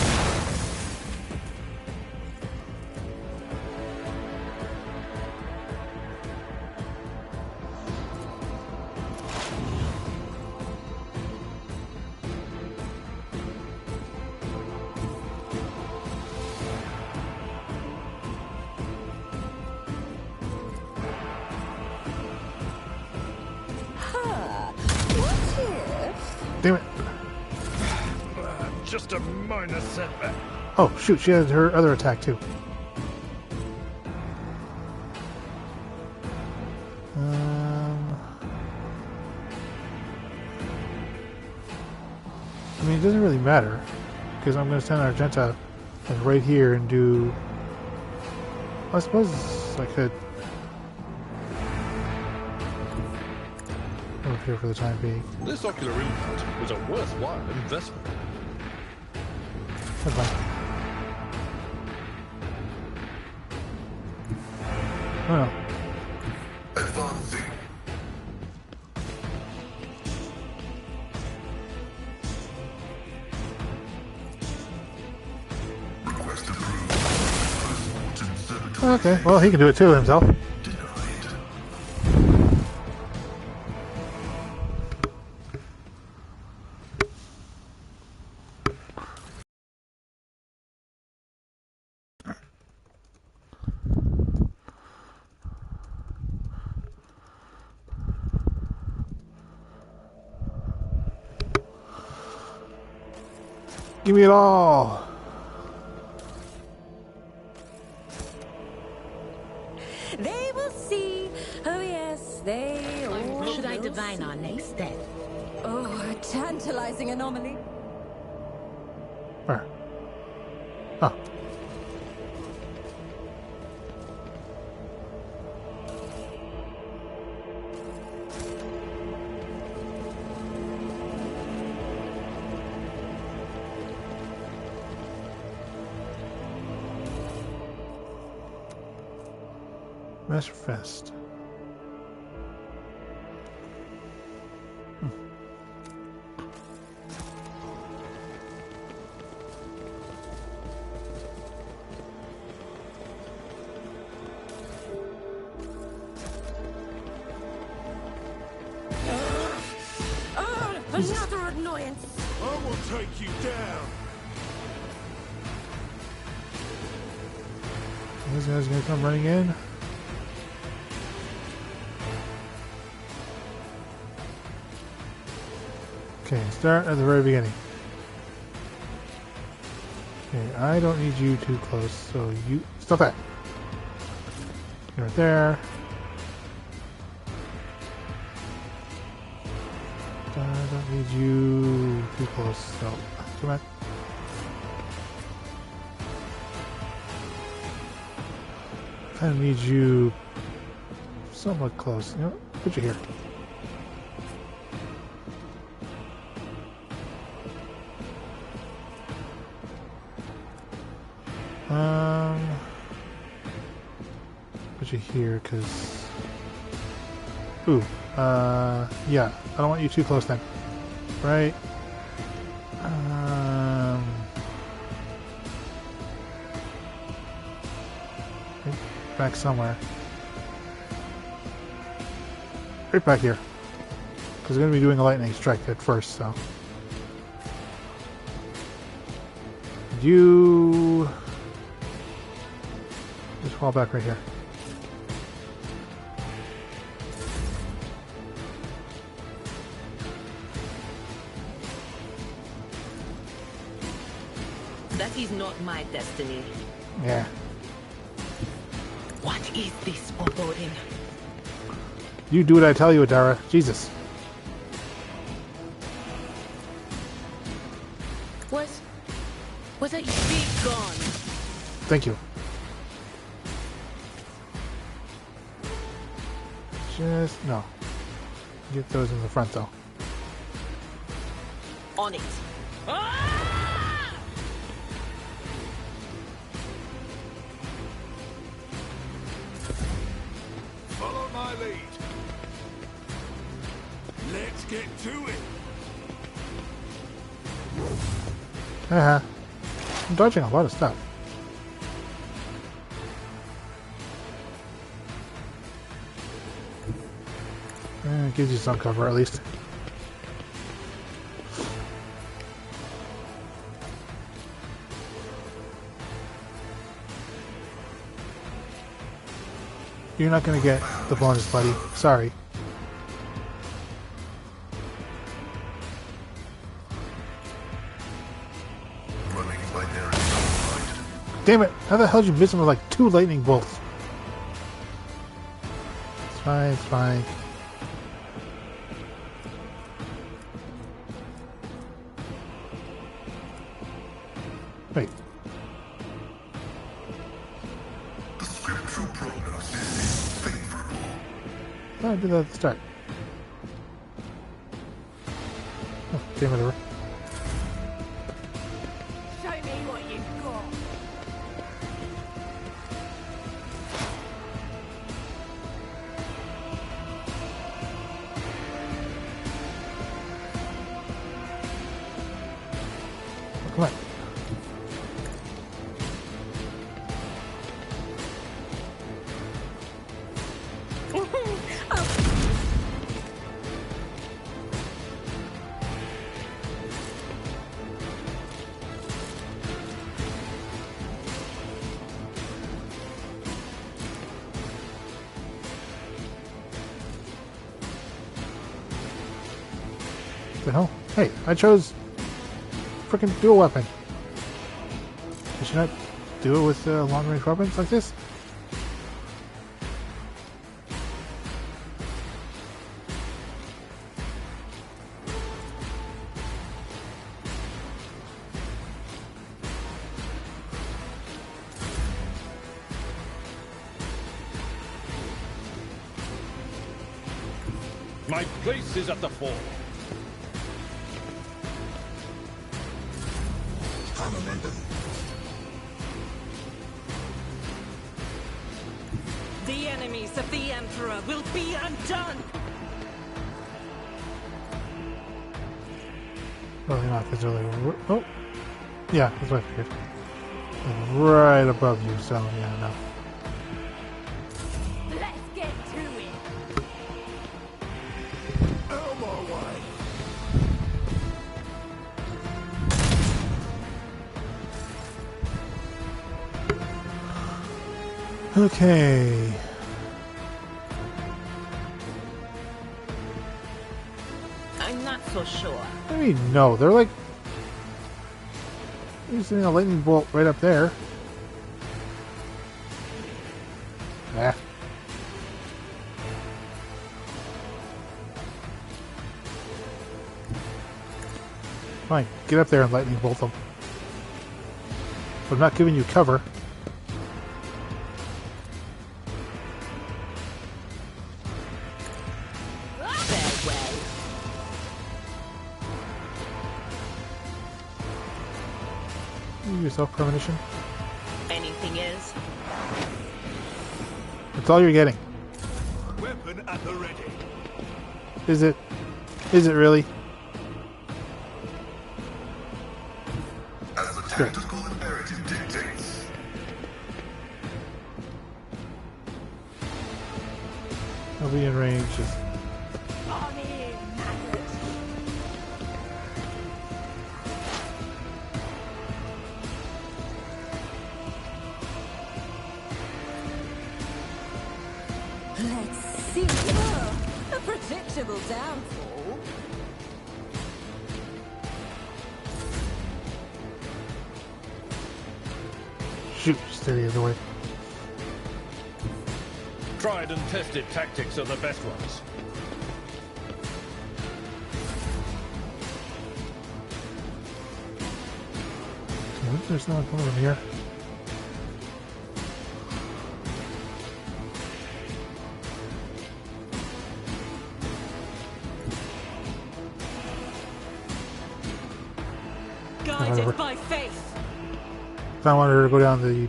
Damn it. Just a minor setback. Oh, shoot, she had her other attack, too. I mean, it doesn't really matter, because I'm going to send Argenta like, right here and do... I suppose I could... over here for the time being. This ocular implant was a worthwhile investment. Goodbye. Oh no. Advancing. Request approved. Post-mortem cervical. Okay, well, he can do it too himself. Give me it all! They will see. Oh yes, they all Should I will divine see. our next step? Oh, a tantalizing anomaly. Where? Oh. Master Fest. Another annoyance. I will take you down. This guy's gonna come running in. Okay, start at the very beginning. Okay, I don't need you too close, so you... Stop that! You're right there. I don't need you too close, so... Come on. I need you somewhat close. You know, put you here. Put you here, because... Ooh, yeah. I don't want you too close then. Right? Back somewhere. Right back here. Because we're going to be doing a lightning strike at first, so... You... Just fall back right here. That is not my destiny. Yeah. What is this foreboding? You do what I tell you, Adara. Jesus. Was I be gone? Thank you. Just no. Get those in the front though. On it. Follow my lead. Let's get to it. I'm dodging a lot of stuff. It gives you some cover at least. You're not going to get the bonus, buddy. Sorry. Damn it! How the hell did you miss him with like 2 lightning bolts? It's fine, it's fine. Wait. The scriptural prognosis is favorable. Oh, I did that at the start. Oh, okay, whatever. Show me what you've got. Come on. The hell? Hey, I chose freaking dual weapon. Did you not do it with long range weapons like this? My place is at the fort. The enemies of the Emperor will be undone! Probably not, because they're like... Oh! Yeah, that's what I figured. Right above you, so yeah, no. Let's get to it! Out my way. Okay. I'm not so sure. I mean, no, they're like... using a lightning bolt right up there. Ah. Fine, get up there and lightning bolt them. But I'm not giving you cover. Farewell. Give yourself premonition. Anything is? That's all you're getting. Weapon at the ready. Is it? Is it really? As the tactical imperative dictates. I'll be in range. Just... On in, maggot. Let's see. Oh, a predictable downfall. Shoot, stay the other way. Tried and tested tactics are the best ones. There's no one over here. Guided by faith. I wanted her to go down the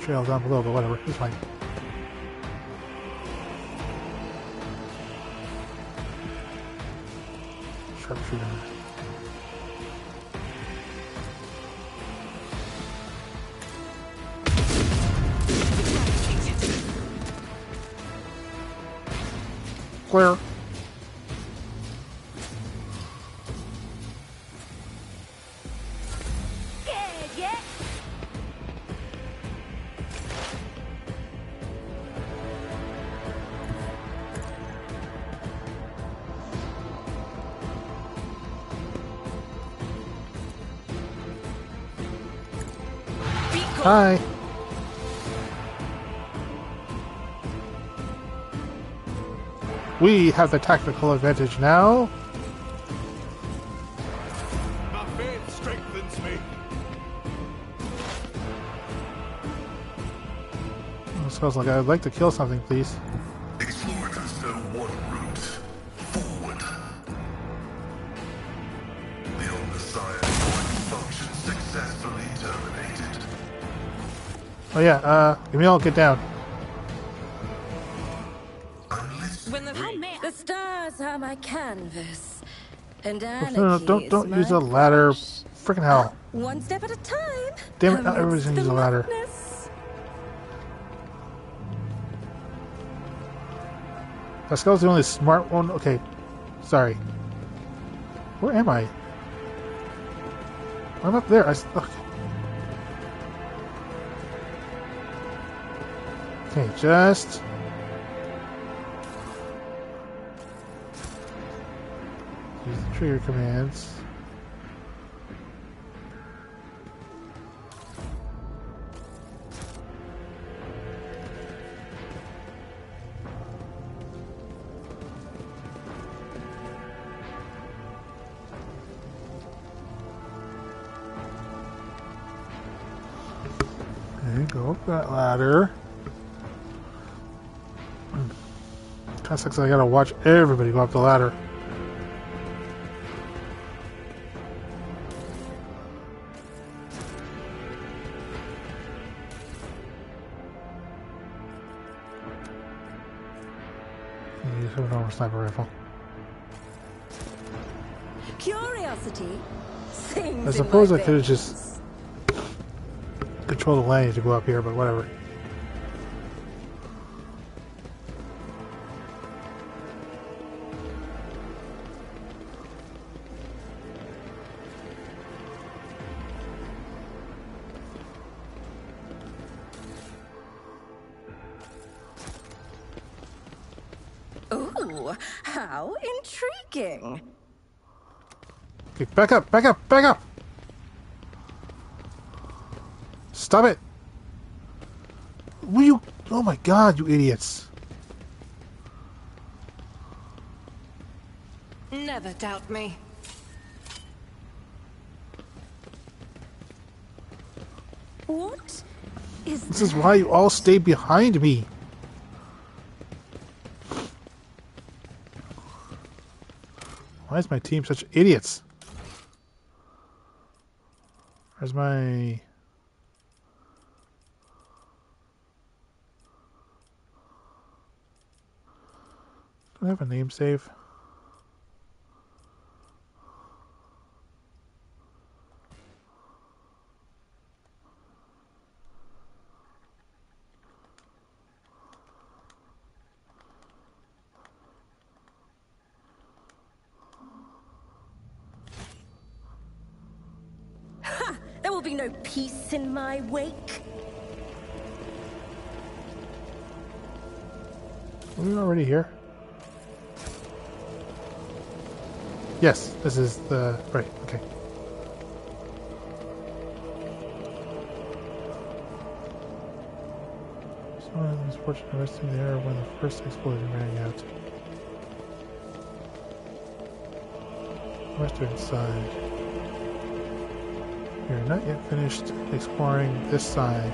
trail down below, but whatever, it's fine. Sharpshooter. Clear. Hi. We have the tactical advantage now. My faith strengthens me. It smells like I'd like to kill something, please. Explorers know one route. Forward. The Omnissiah function successfully terminated. Oh yeah, Emil, get down. The stars are my canvas, and No, don't use a ladder. Freaking hell! One step at a time. Damn it! Not everybody's gonna use a ladder. Pascal's the only smart one. Okay, sorry. Where am I? I'm up there. Okay, just. Use the trigger commands. Okay, go up that ladder. Kind of sucks that I gotta watch everybody go up the ladder. Use a normal sniper rifle. Curiosity sings. I suppose I could have just controlled the landing to go up here, but whatever. Ooh, how intriguing. Okay, back up, back up, back up! Stop it! Will you? Oh my god, you idiots! Never doubt me. What is This is why you all stay behind me. Why is my team such idiots? Where's my... Do I have a name save? There will be no peace in my wake. Are we already here? Yes, this is the... Right, okay. Someone was fortunate resting there when the first explosion rang out. Western side. We are not yet finished exploring this side.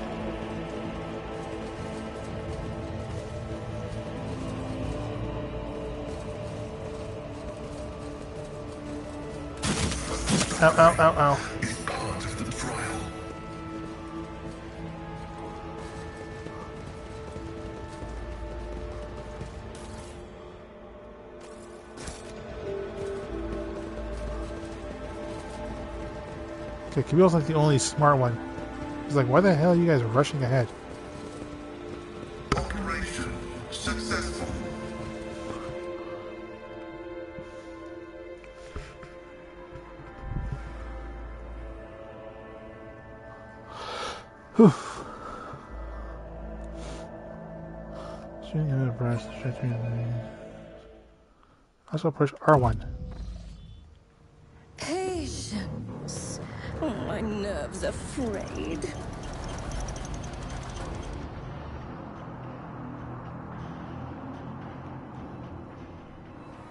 Ow, ow, ow, ow. Is Okay, Camille's like the only smart one. He's like, why the hell are you guys rushing ahead? Operation successful. Whew. Shooting out of brass, stretching. Also push R1. Patience. Oh, my nerves are frayed.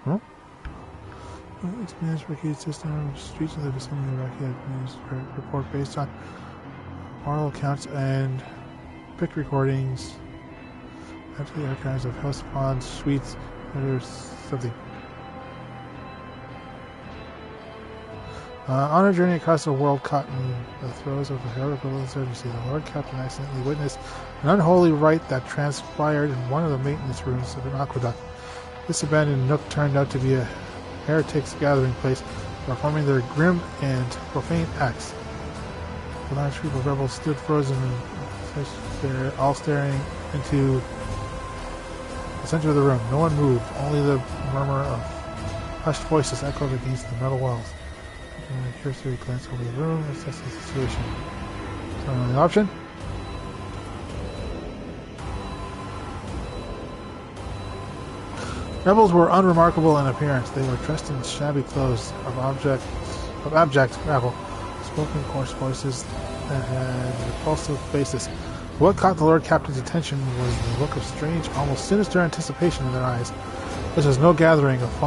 Huh? Expands Rykad system. Streets of the vicinity of Rykad report based on oral accounts and pic recordings. After the archives of house ponds, suites, or something. On a journey across the world caught in the throes of a horrible insurgency, the Lord Captain accidentally witnessed an unholy rite that transpired in one of the maintenance rooms of an aqueduct. This abandoned nook turned out to be a heretics' gathering place, performing their grim and profane acts. A large group of rebels stood frozen and all staring into the center of the room. No one moved, only the murmur of hushed voices echoed against the metal walls. A cursory glance over the room, assess the situation. So, only option? Rebels were unremarkable in appearance. They were dressed in shabby clothes of abject rabble, spoken coarse voices that had repulsive faces. What caught the Lord Captain's attention was the look of strange, almost sinister anticipation in their eyes. This was no gathering of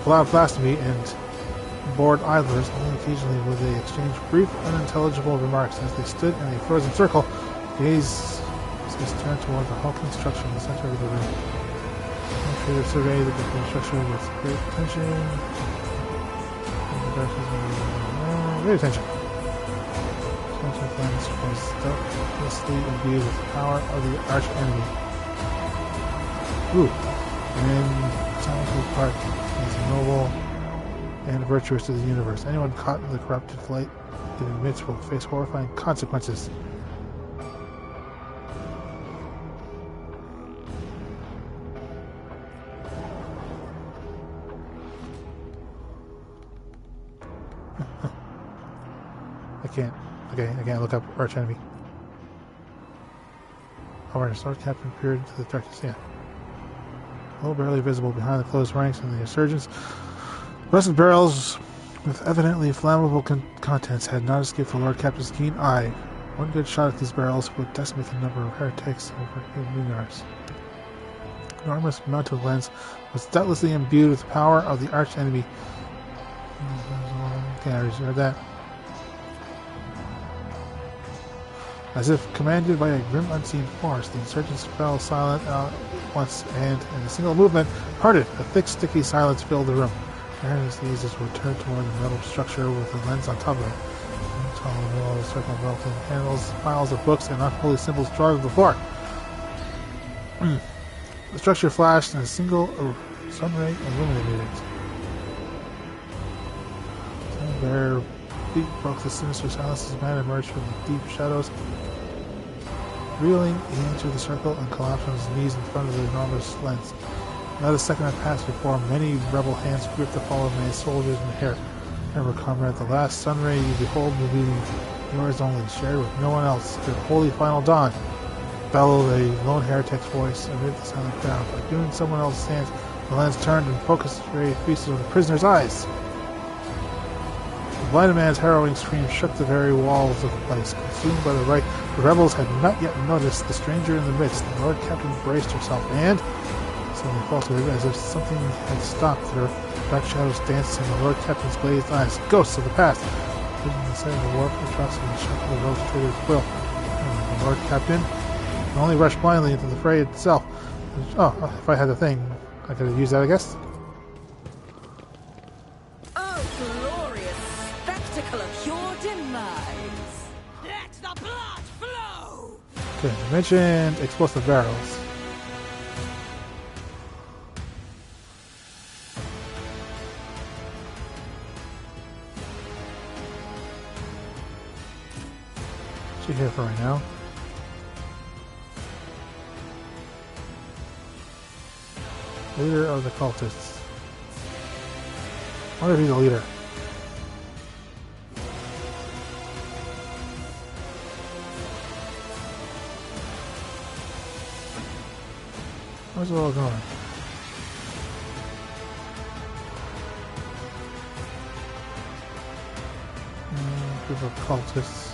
loud blasphemy and bored idlers. Only occasionally would they exchange brief, unintelligible remarks as they stood in a frozen circle. Gaze turned toward the hulking structure in the center of the room. The trader surveyed the structure with great attention. Great attention. Central Planets was doubtlessly imbued with the power of the arch enemy. Ooh. And Silent Park is noble and virtuous to the universe. Anyone caught in the corrupted flight it emits will face horrifying consequences. I can't look up arch enemy. Awareness. Lord Captain peered into the darkness. Yeah. Although barely visible behind the closed ranks and the insurgents, rusted barrels with evidently flammable contents had not escaped the Lord Captain's keen eye. One good shot at these barrels would decimate the number of heretics over lunars. The enormous mounted lens was doubtlessly imbued with the power of the arch enemy. Okay, I already read that. As if commanded by a grim unseen force, the insurgents fell silent at once and, in a single movement, parted. A thick, sticky silence filled the room. Aaron's gazes were turned toward the metal structure with the lens on top of it. Tall in the middle of the circle, melting handles, piles of books, and unholy symbols dotted the floor. The structure flashed, and a single sun ray illuminated it. Their feet broke the sinister silence as a man emerged from the deep shadows. Reeling, he entered the circle and collapsed on his knees in front of the enormous lens. Not a second had passed before many rebel hands gripped the fallen man's soldiers and hair. Remember, comrade, the last sun ray you behold will be yours only, shared with no one else. Your holy final dawn, bellowed a lone heretic's voice amid the silent crowd. Like doing someone else's hands, the lens turned and focused ray feasted on the prisoner's eyes. The blinded man's harrowing scream shook the very walls of the place. Consumed by the rite, the rebels had not yet noticed the stranger in the midst. The Lord Captain braced herself and suddenly faltered as if something had stopped her. Dark shadows danced in the Lord Captain's glazed eyes. Ghosts of the past. Vision the sight of the warped atrocity and shock of the Rose Trader's quill. And the Lord Captain could only rush blindly into the fray itself. Oh, if I had the thing, I could have used that, I guess. Okay, I mentioned explosive barrels. here for right now. Leader of the cultists. I wonder if he's a leader. Where's it all going? Group of cultists.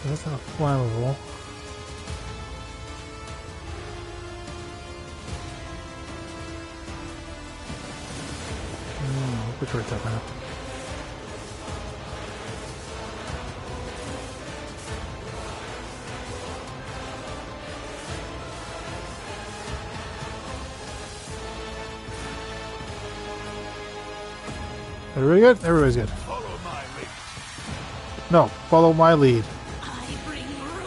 That's not flammable. Which way that up? Everybody good? Everybody's good. Follow my lead. No, follow my lead. I bring ruin.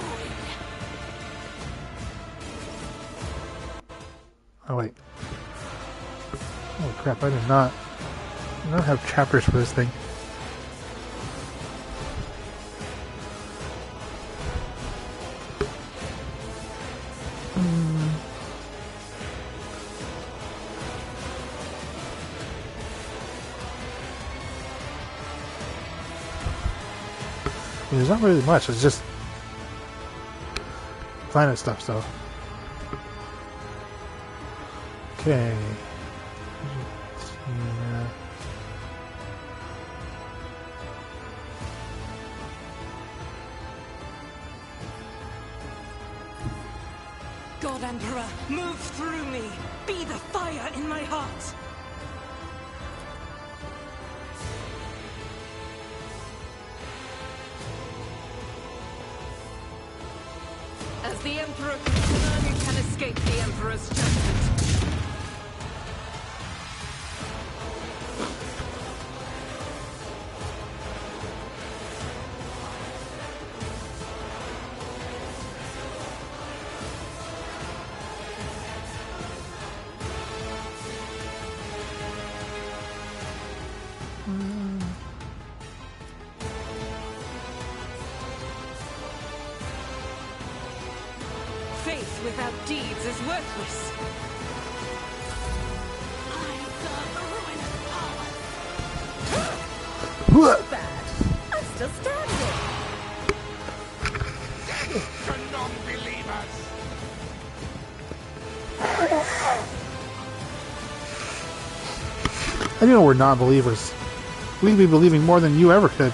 Oh wait. Oh crap, I did not have chapters for this thing. There's not really much, it's just planet stuff, so. Okay. God Emperor, move through me. Be the fire in my heart. As the Emperor, none can escape the Emperor's judgment. Faith without deeds is worthless. I serve the ruin of power. Bad. I'm still standing. To non-believers! I know we're non-believers. We could be believing more than you ever could.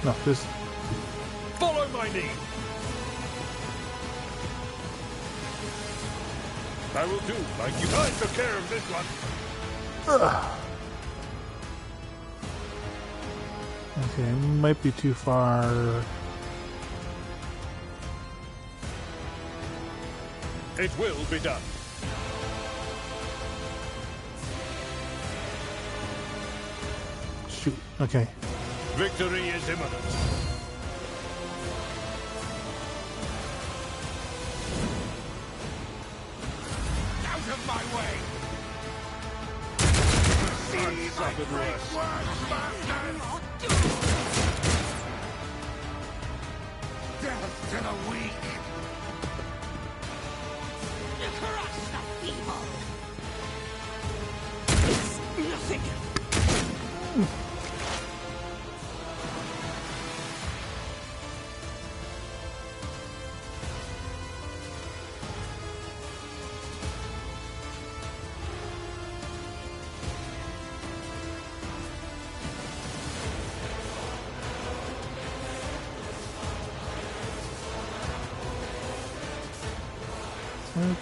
No, just Follow my lead. I will do like you. I took care of this one. okay. Might be too far. It will be done. Shoot. Okay. Victory is imminent. Out of my way! Suffered worse. Death to the weak! Crush the feeble. Nothing.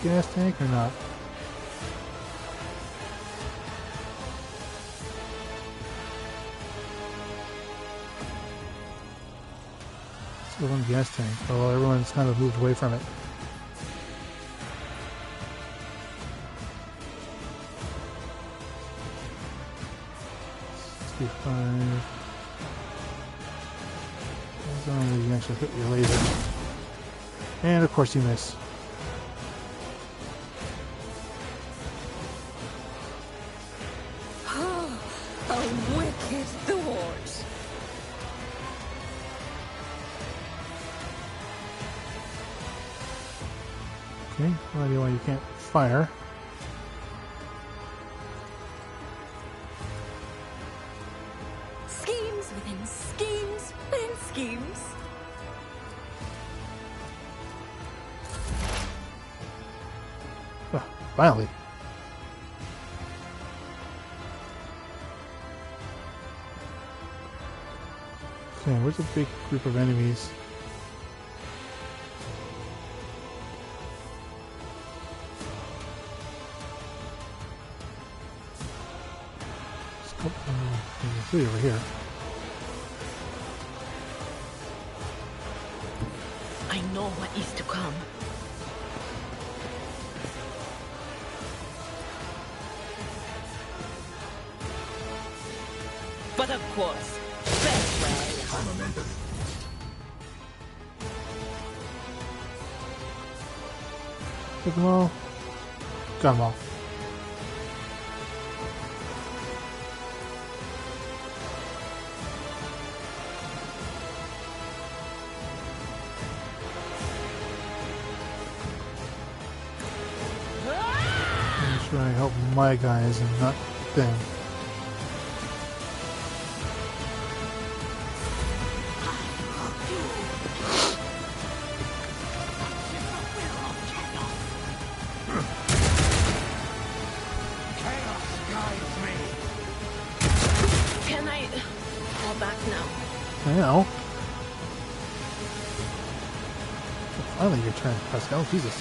Gas tank or not? Let's go on gas tank. Oh, everyone's kind of moved away from it. 65. As long as you actually hit your laser. And of course you miss. A wicked thought. Okay, no idea why you can't fire. Schemes within schemes within schemes. Oh, finally. Okay, where's a big group of enemies? There's over here. I know what is to come. But of course, farewell. Get them all. Got them all. I'm trying to help my guys and not them. Can I go back now? Now. Finally your turn, Pascal. Jesus.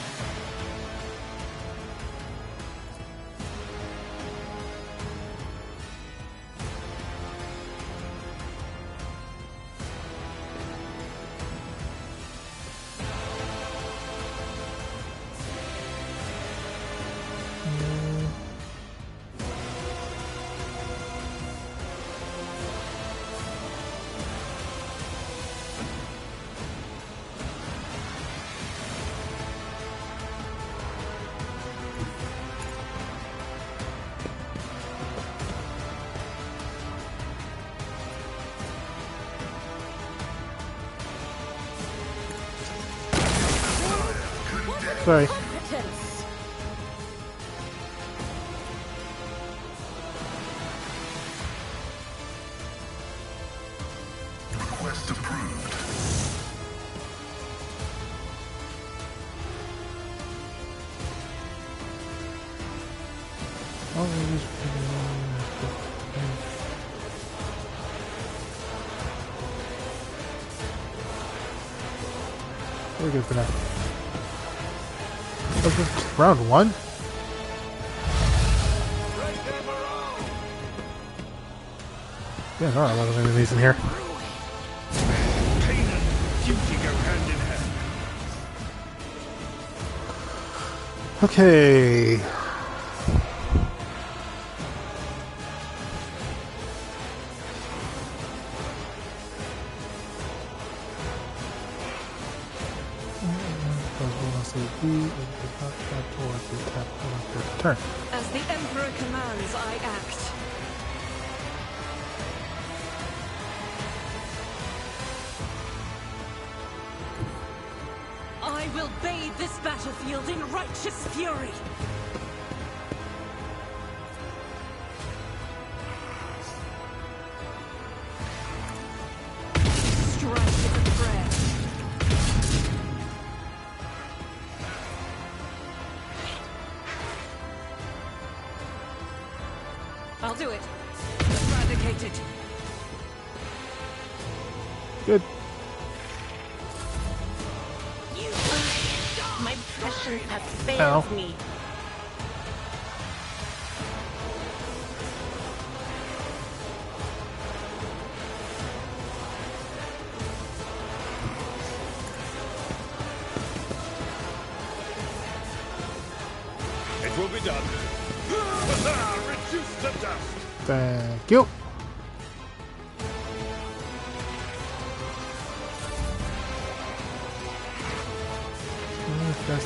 Sorry. Competence. Request approved. We're good for now. Round one? Yeah, there are a lot of enemies in here. Pain and duty go hand in hand. Okay. Turn. As the Emperor commands, I act. I will bathe this battlefield in righteous fury. Strike is a prayer. I'll do it. Eradicated. Good. My passions have failed Ow. me. It will be done. Reduce the dust. Thank you.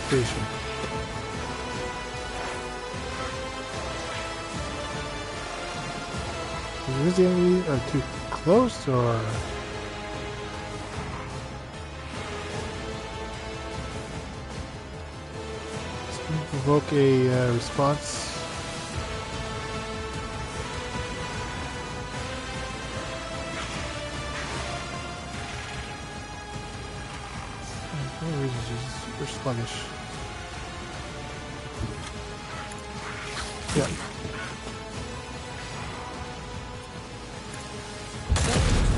station. Is the enemy too close, or provoke a response? Super sluggish. Yeah.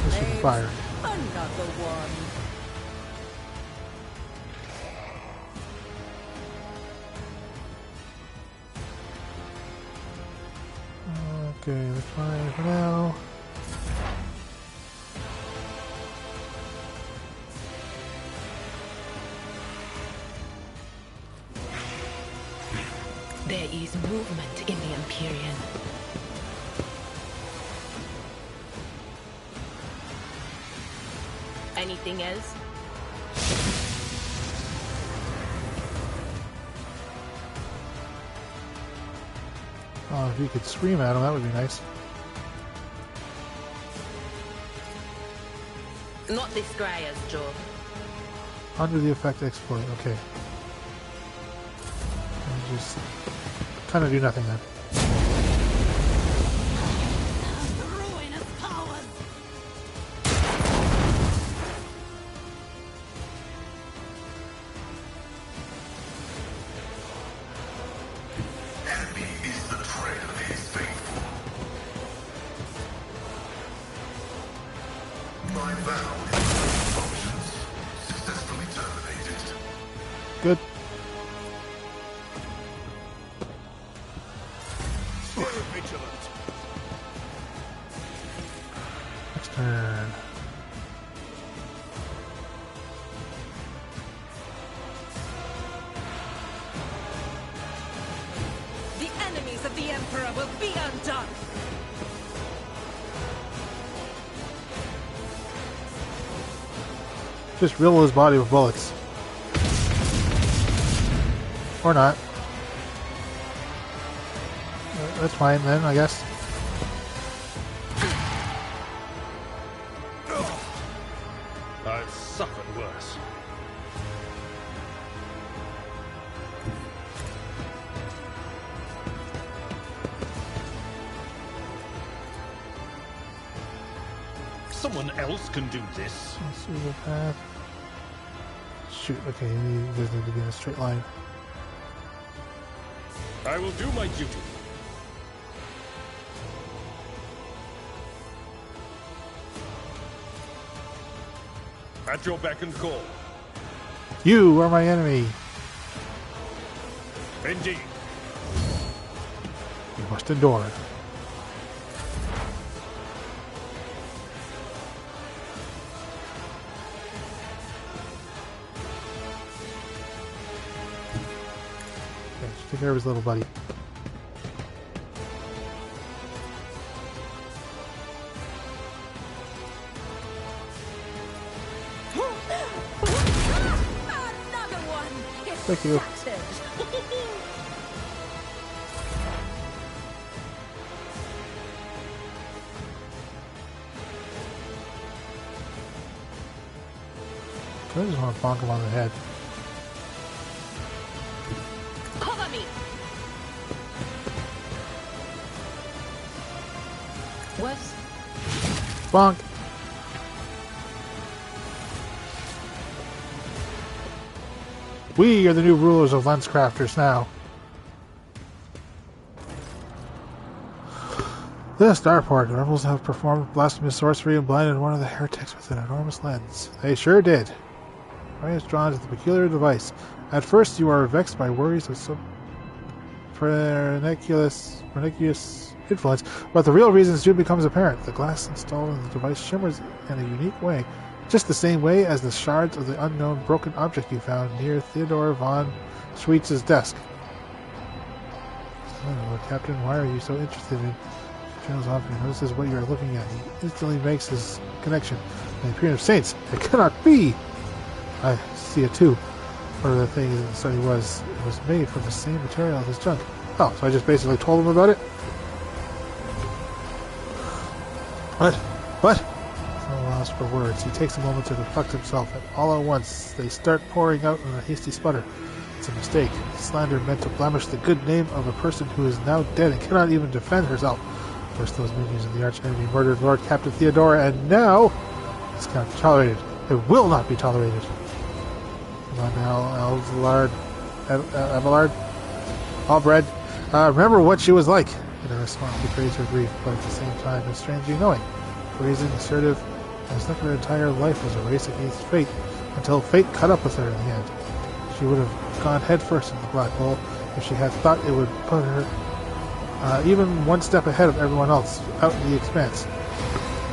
Mission fire. Another one. Okay, that's fine for now. There is movement in the Empyrean. Anything else? Oh, if you could scream at him, that would be nice. Not this Greyer's job. Under the effect exploit, okay. And just kind of do nothing then. Good. Next turn. The enemies of the Emperor will be undone. Just riddle his body with bullets. Or not. That's fine then, I guess. I've suffered worse. Someone else can do this. Let's see the path. Shoot, okay, he doesn't need to be in a straight line. I will do my duty. At your beck and call. You are my enemy. Indeed. You must endure. Okay, just take care of his little buddy. Another one! It's Thank you. shattered. I just want to bonk him on the head. Cover me! What? Bonk! We are the new rulers of Lenscrafters now. The Starport. The rebels have performed blasphemous sorcery and blinded one of the heretics with an enormous lens. They sure did. Ray is drawn to the peculiar device. At first you are vexed by worries of some pernicious influence, but the real reason soon becomes apparent. The glass installed in the device shimmers in a unique way, just the same way as the shards of the unknown broken object you found near Theodore von Schweitz's desk. Oh, Captain, why are you so interested in... He trails off and he notices what you are looking at. He instantly makes his connection. The Imperium Saints! It cannot be! I see it too. Or the thing it was made from the same material as his junk. Oh, so I just basically told him about it? What? What? So lost for words. He takes a moment to reflect himself, and all at once they start pouring out in a hasty sputter. It's a mistake. Slander meant to blemish the good name of a person who is now dead and cannot even defend herself. First those minions and the arch-enemy murdered Lord Captain Theodora, and now it's cannot be tolerated. It will not be tolerated. Come on now, Abelard, Albred. Remember what she was like. In a response, betrays her grief, but at the same time is strangely knowing. Brazen, assertive, and as if her entire life was a race against fate, until fate caught up with her in the end. She would have gone headfirst into the black hole if she had thought it would put her even one step ahead of everyone else out in the expanse.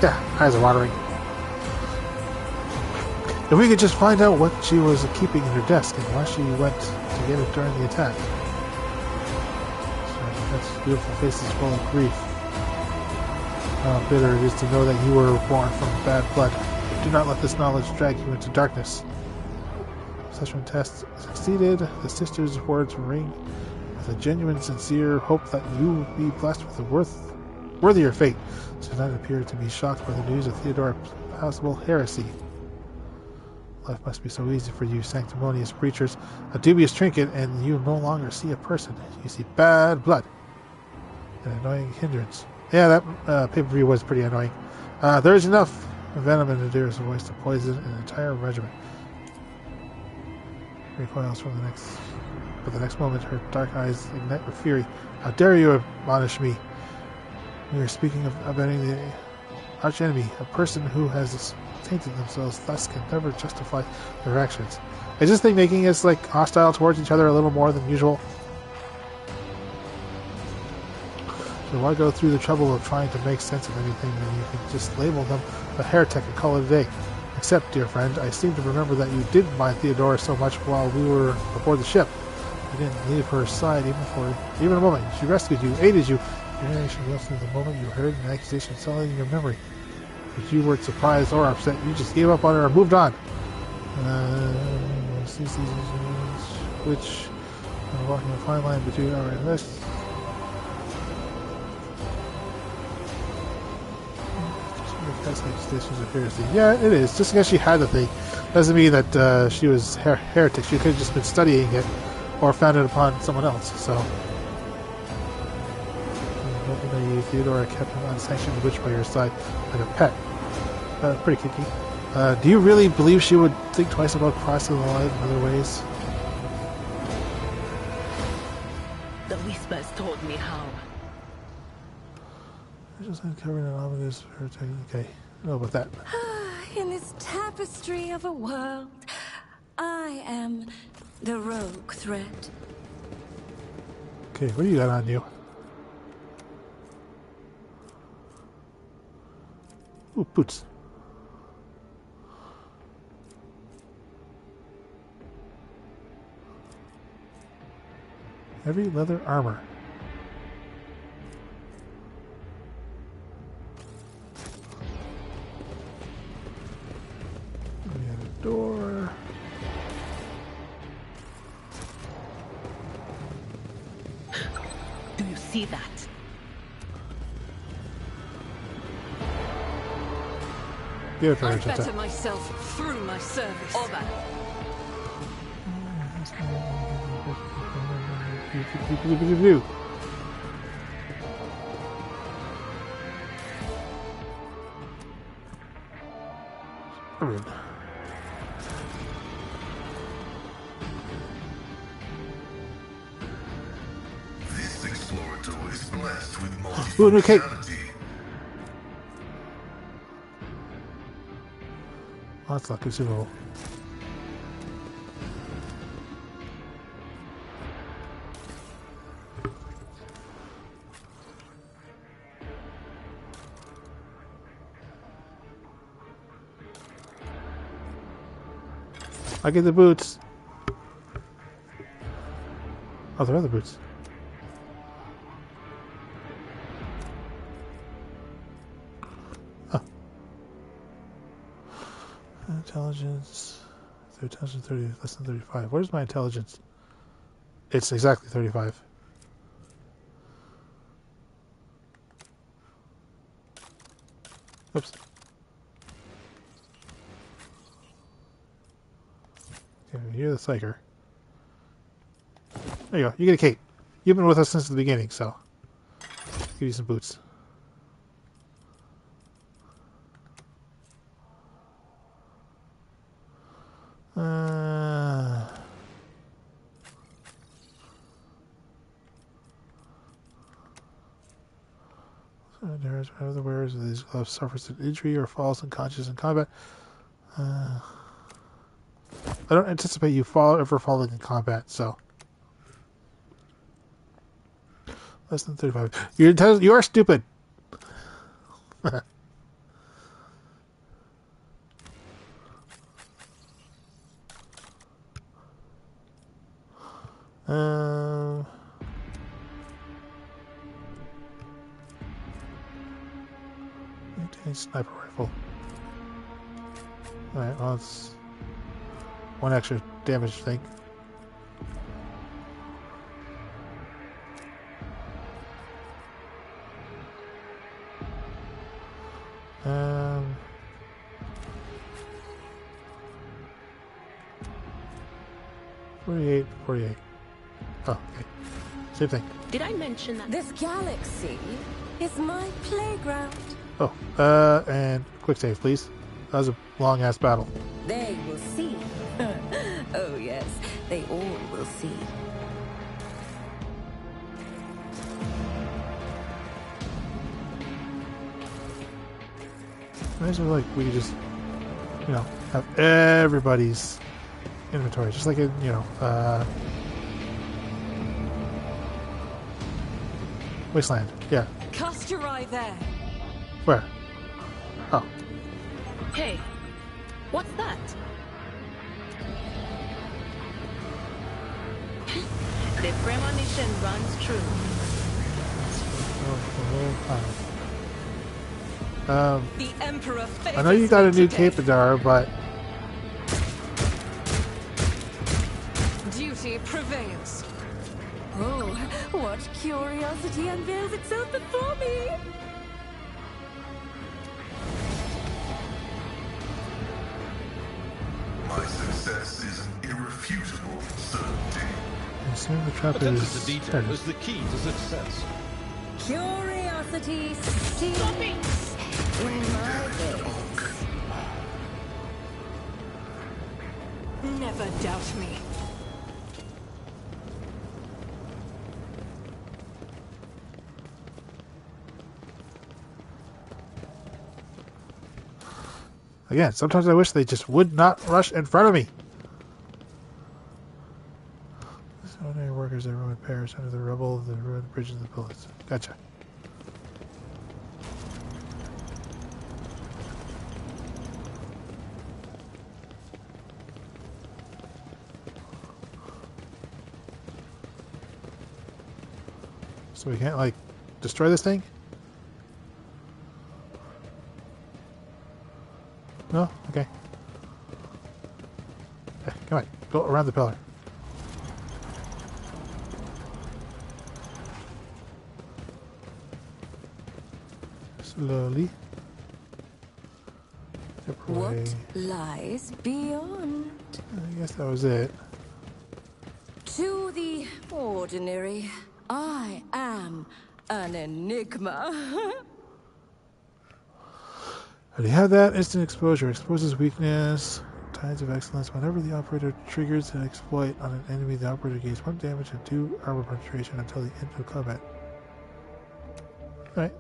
Yeah, eyes are watering. If we could just find out what she was keeping in her desk and why she went to get it during the attack. That's beautiful faces full of grief. How bitter it is to know that you were born from bad blood. Do not let this knowledge drag you into darkness. Assessment test succeeded. The sister's words ring with a genuine, sincere hope that you will be blessed with a worthier fate. So that appeared to be shocked by the news of Theodora's possible heresy. Life must be so easy for you sanctimonious preachers. A dubious trinket, and you no longer see a person. You see bad blood. An annoying hindrance. Yeah, that pay-per-view was pretty annoying. There is enough venom in Nadira's voice to poison an entire regiment. Recoils from the next moment, her dark eyes ignite with fury. How dare you admonish me? We are speaking of abandoning the arch-enemy, a person who has tainted themselves, thus can never justify their actions. Is this thing making us like hostile towards each other a little more than usual? So why go through the trouble of trying to make sense of anything when you can just label them a heretic and call it a day? Except, dear friend, I seem to remember that you did mind Theodora so much while we were aboard the ship. You didn't leave her side even a moment. She rescued you, aided you. Your reaction was in the moment you heard an accusation solid in your memory. But you weren't surprised or upset. You just gave up on her and moved on. Which walking a fine line between this. Yeah, it is. Just because she had the thing doesn't mean that she was heretic. She could have just been studying it or found it upon someone else. So, Theodora kept an unsanctioned witch by your side like a pet. Pretty kinky. Do you really believe she would think twice about crossing the line in other ways? The whispers told me how. I just uncovered an ominous heretic. Okay, I know about that. In this tapestry of a world, I am the rogue thread. Okay, what do you got on you? Ooh, boots. Heavy leather armor. We got a door. Do you see that? I better myself through my service. Over. This explorator is blessed with Ooh, new cape. multi-functionality. Oh, that's not consumable. I get the boots. Oh, there are the boots. Huh. Intelligence So intelligence 30, less than 35. What is my intelligence? It's exactly 35. Oops. Okay, you're the psyker. There you go. You get a cape. You've been with us since the beginning, so give you some boots. Whenever the wearers of these gloves suffers an injury or falls unconscious in combat. I don't anticipate you ever falling in combat, so. Less than 35. You are stupid! Maintain sniper rifle. Alright, well, it's one extra damage thing. Um, 48. Oh, okay. Same thing. Did I mention that? This galaxy is my playground. Oh, and quick save, please. That was a long-ass battle. They will see. Oh, yes. They all will see. Imagine, like, we could just, have everybody's inventory. Just like in, Wasteland. Yeah. Cast your eye there. Where? Oh. Hey, what's that? The premonition runs true. The Emperor I know you got a new Capadar, but duty prevails. Oh, what curiosity unveils itself before me! My success is an irrefutable certainty. assume the trap Attention is to detail is the key to success. Curiosity stinks in my face. Never doubt me. Again, sometimes I wish they just would not rush in front of me. Ordinary workers that ruined Paris under the rubble of the ruined bridges and bullets. Gotcha. So we can't, like, destroy this thing? No? Okay. Yeah, come on. Go around the pillar. Slowly. Step away. What lies beyond? I guess that was it. To the ordinary, I am an enigma. Already have that. Instant exposure. Exposes weakness. Tides of excellence. Whenever the operator triggers an exploit on an enemy, the operator gains 1 damage and 2 armor penetration until the end of combat. Alright.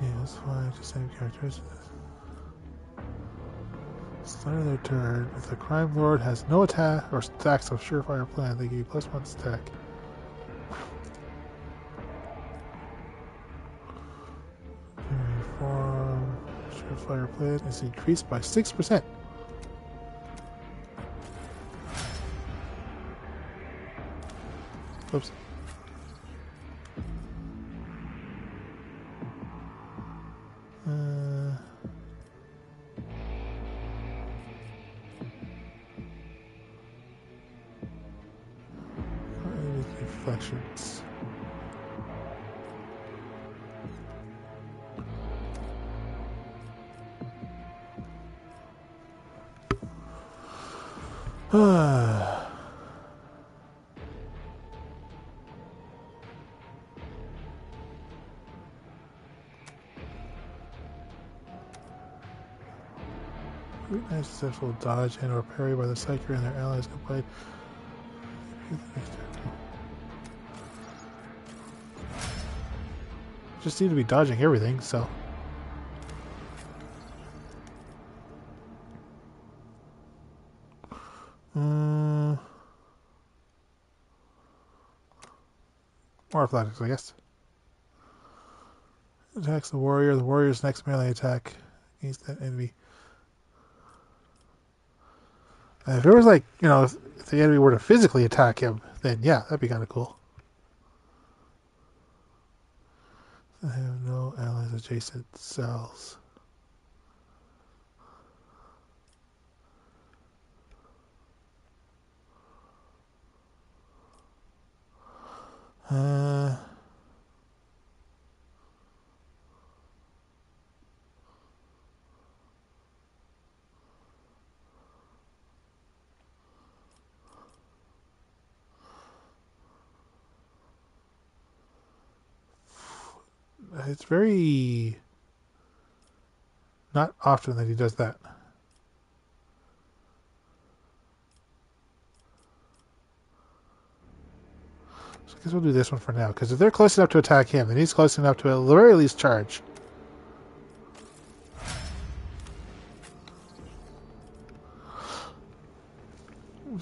Yeah, that's fine. It's the same characteristics. Start of their turn. If the crime lord has no attack or stacks of surefire plan, they give you +1 stack. Reform surefire plan is increased by 6%. Oops. deflections. Nice successful dodge and or parry by the Psyker and their allies complied. Just seem to be dodging everything, so. More athletics, I guess. Attacks the warrior. The warrior's next melee attack against that enemy. If it was like, you know, if the enemy were to physically attack him, then yeah, that'd be kind of cool. I have no allies adjacent cells. It's very not often that he does that. So I guess we'll do this one for now, because if they're close enough to attack him, then he's close enough to at the very least charge.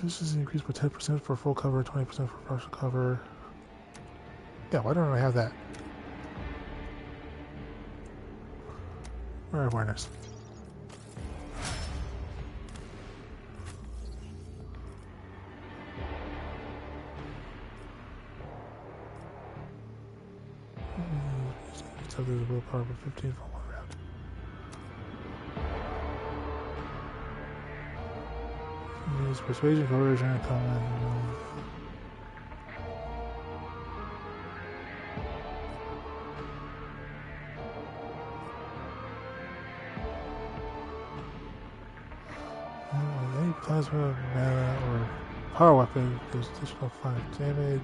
This is increased by 10% for full cover, 20% for partial cover. Yeah, why don't I have that? Or awareness. So there's a willpower for 15 for one round. Use persuasion, coercion, and command. Any plasma, mana, or power weapon does additional 5 damage.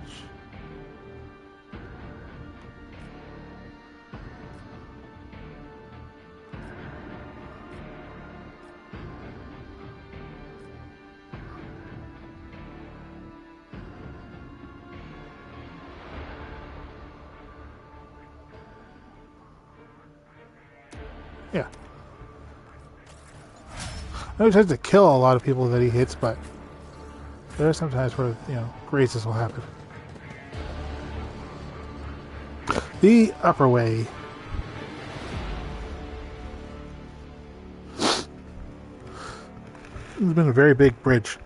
Yeah. I know he tries to kill a lot of people that he hits, but there are some times where, you know, grazes will happen. The upper way. It's been a very big bridge.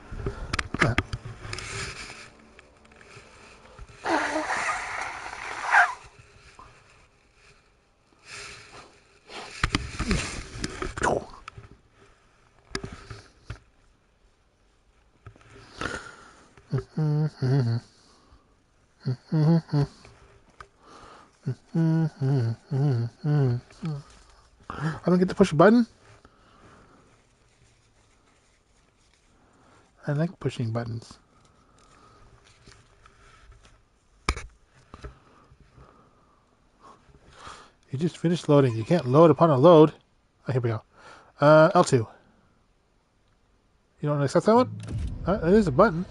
I don't get to push a button? I like pushing buttons. You just finished loading. You can't load upon a load. Oh, here we go. L2. You don't accept that one? It is a button.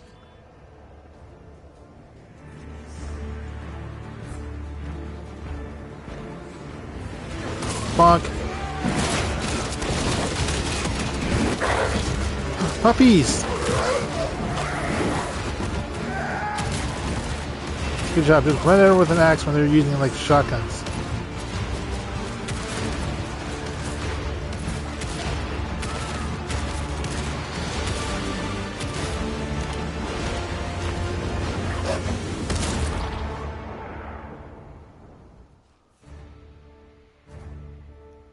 Bonk. Puppies! Good job. Just run over with an axe when they're using like shotguns.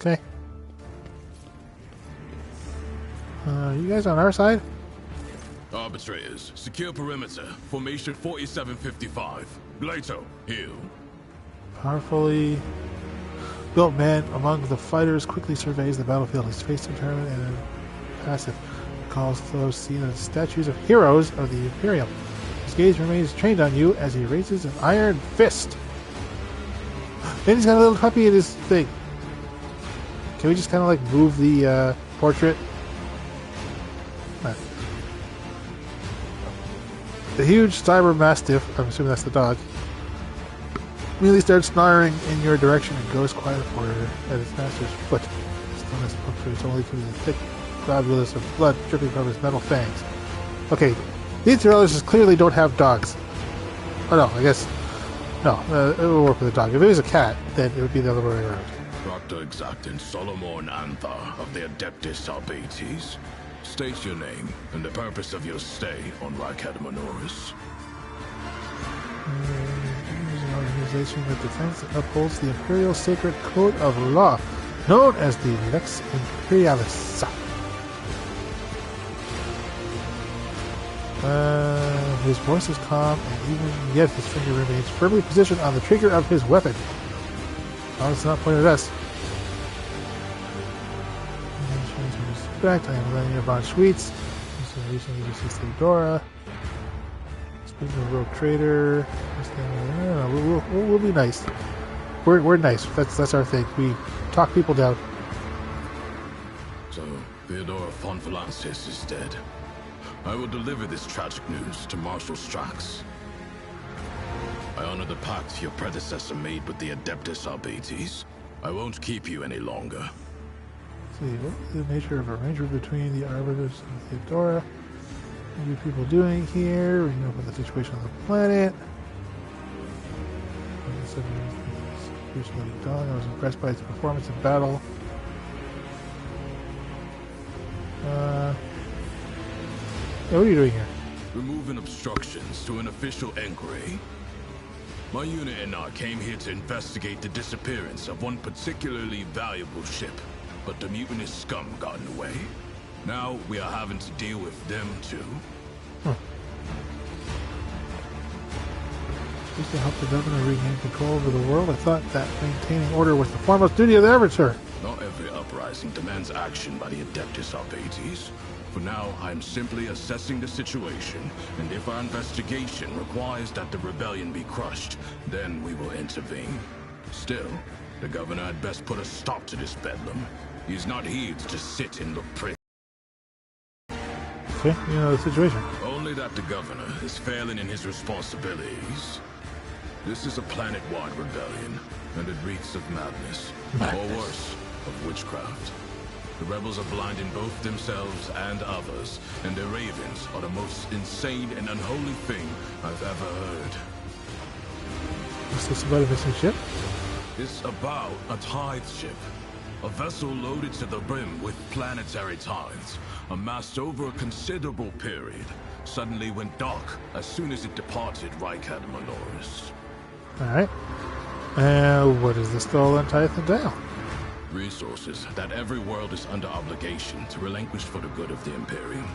Okay. You guys on our side? Arbitrators, secure perimeter. Formation 4755. Glato, heal. Powerfully built man among the fighters quickly surveys the battlefield. His face determined and impassive. Calls those seen as statues of heroes of the Imperium. His gaze remains trained on you as he raises an iron fist. Then he's got a little puppy in his thing. Can we just kind of like move the portrait? Right. The huge cyber mastiff, I'm assuming that's the dog, immediately starts snarling in your direction and goes quiet for at its master's foot. Stillness punctuates only through the thick globulus of blood dripping from his metal fangs. Okay, these thrillers clearly don't have dogs. Oh no, I guess... No, it will work with a dog. If it was a cat, then it would be the other way around. Dr. Exactin Solomon Antha of the Adeptus Arbates. State your name and the purpose of your stay on Rykad Minoris. An organization that defends and upholds the Imperial Sacred Code of Law, known as the Lex Imperialis. His voice is calm, and even yet his finger remains firmly positioned on the trigger of his weapon. Oh, it's not pointed at us. Respect, I am Millennium von Schweetz. Recently received Theodora. Speaking of rogue trader, we'll be nice. We're nice. That's our thing. We talk people down. So Theodora von Valancius is dead. I will deliver this tragic news to Marshal Strax. I honor the pact your predecessor made with the Adeptus Arbates. I won't keep you any longer. Let's see, what is the nature of arrangement between the Arbiters and Theodora? What are people doing here? We know about the situation on the planet. I was impressed by its performance in battle. Yeah, what are you doing here? Removing obstructions to an official inquiry. My unit and I came here to investigate the disappearance of one particularly valuable ship, but the mutinous scum got in the way. Now we are having to deal with them too. Used to help the governor regain control over the world. I thought that maintaining order was the foremost duty of the Arbiter. Not every uprising demands action by the Adeptus Arbates. For now, I am simply assessing the situation, and if our investigation requires that the rebellion be crushed, then we will intervene. Still, the governor had best put a stop to this bedlam. He is not here to just sit and look pretty. Okay, you know the situation. Only that the governor is failing in his responsibilities. This is a planet-wide rebellion, and it reeks of madness, or worse, of witchcraft. The rebels are blinding both themselves and others, and their ravens are the most insane and unholy thing I've ever heard. Is this about a missing ship? It's about a tithe ship. A vessel loaded to the brim with planetary tithes, amassed over a considerable period, suddenly went dark as soon as it departed Rykad Minoris. Alright. What is the stolen tithe entail? Resources that every world is under obligation to relinquish for the good of the Imperium.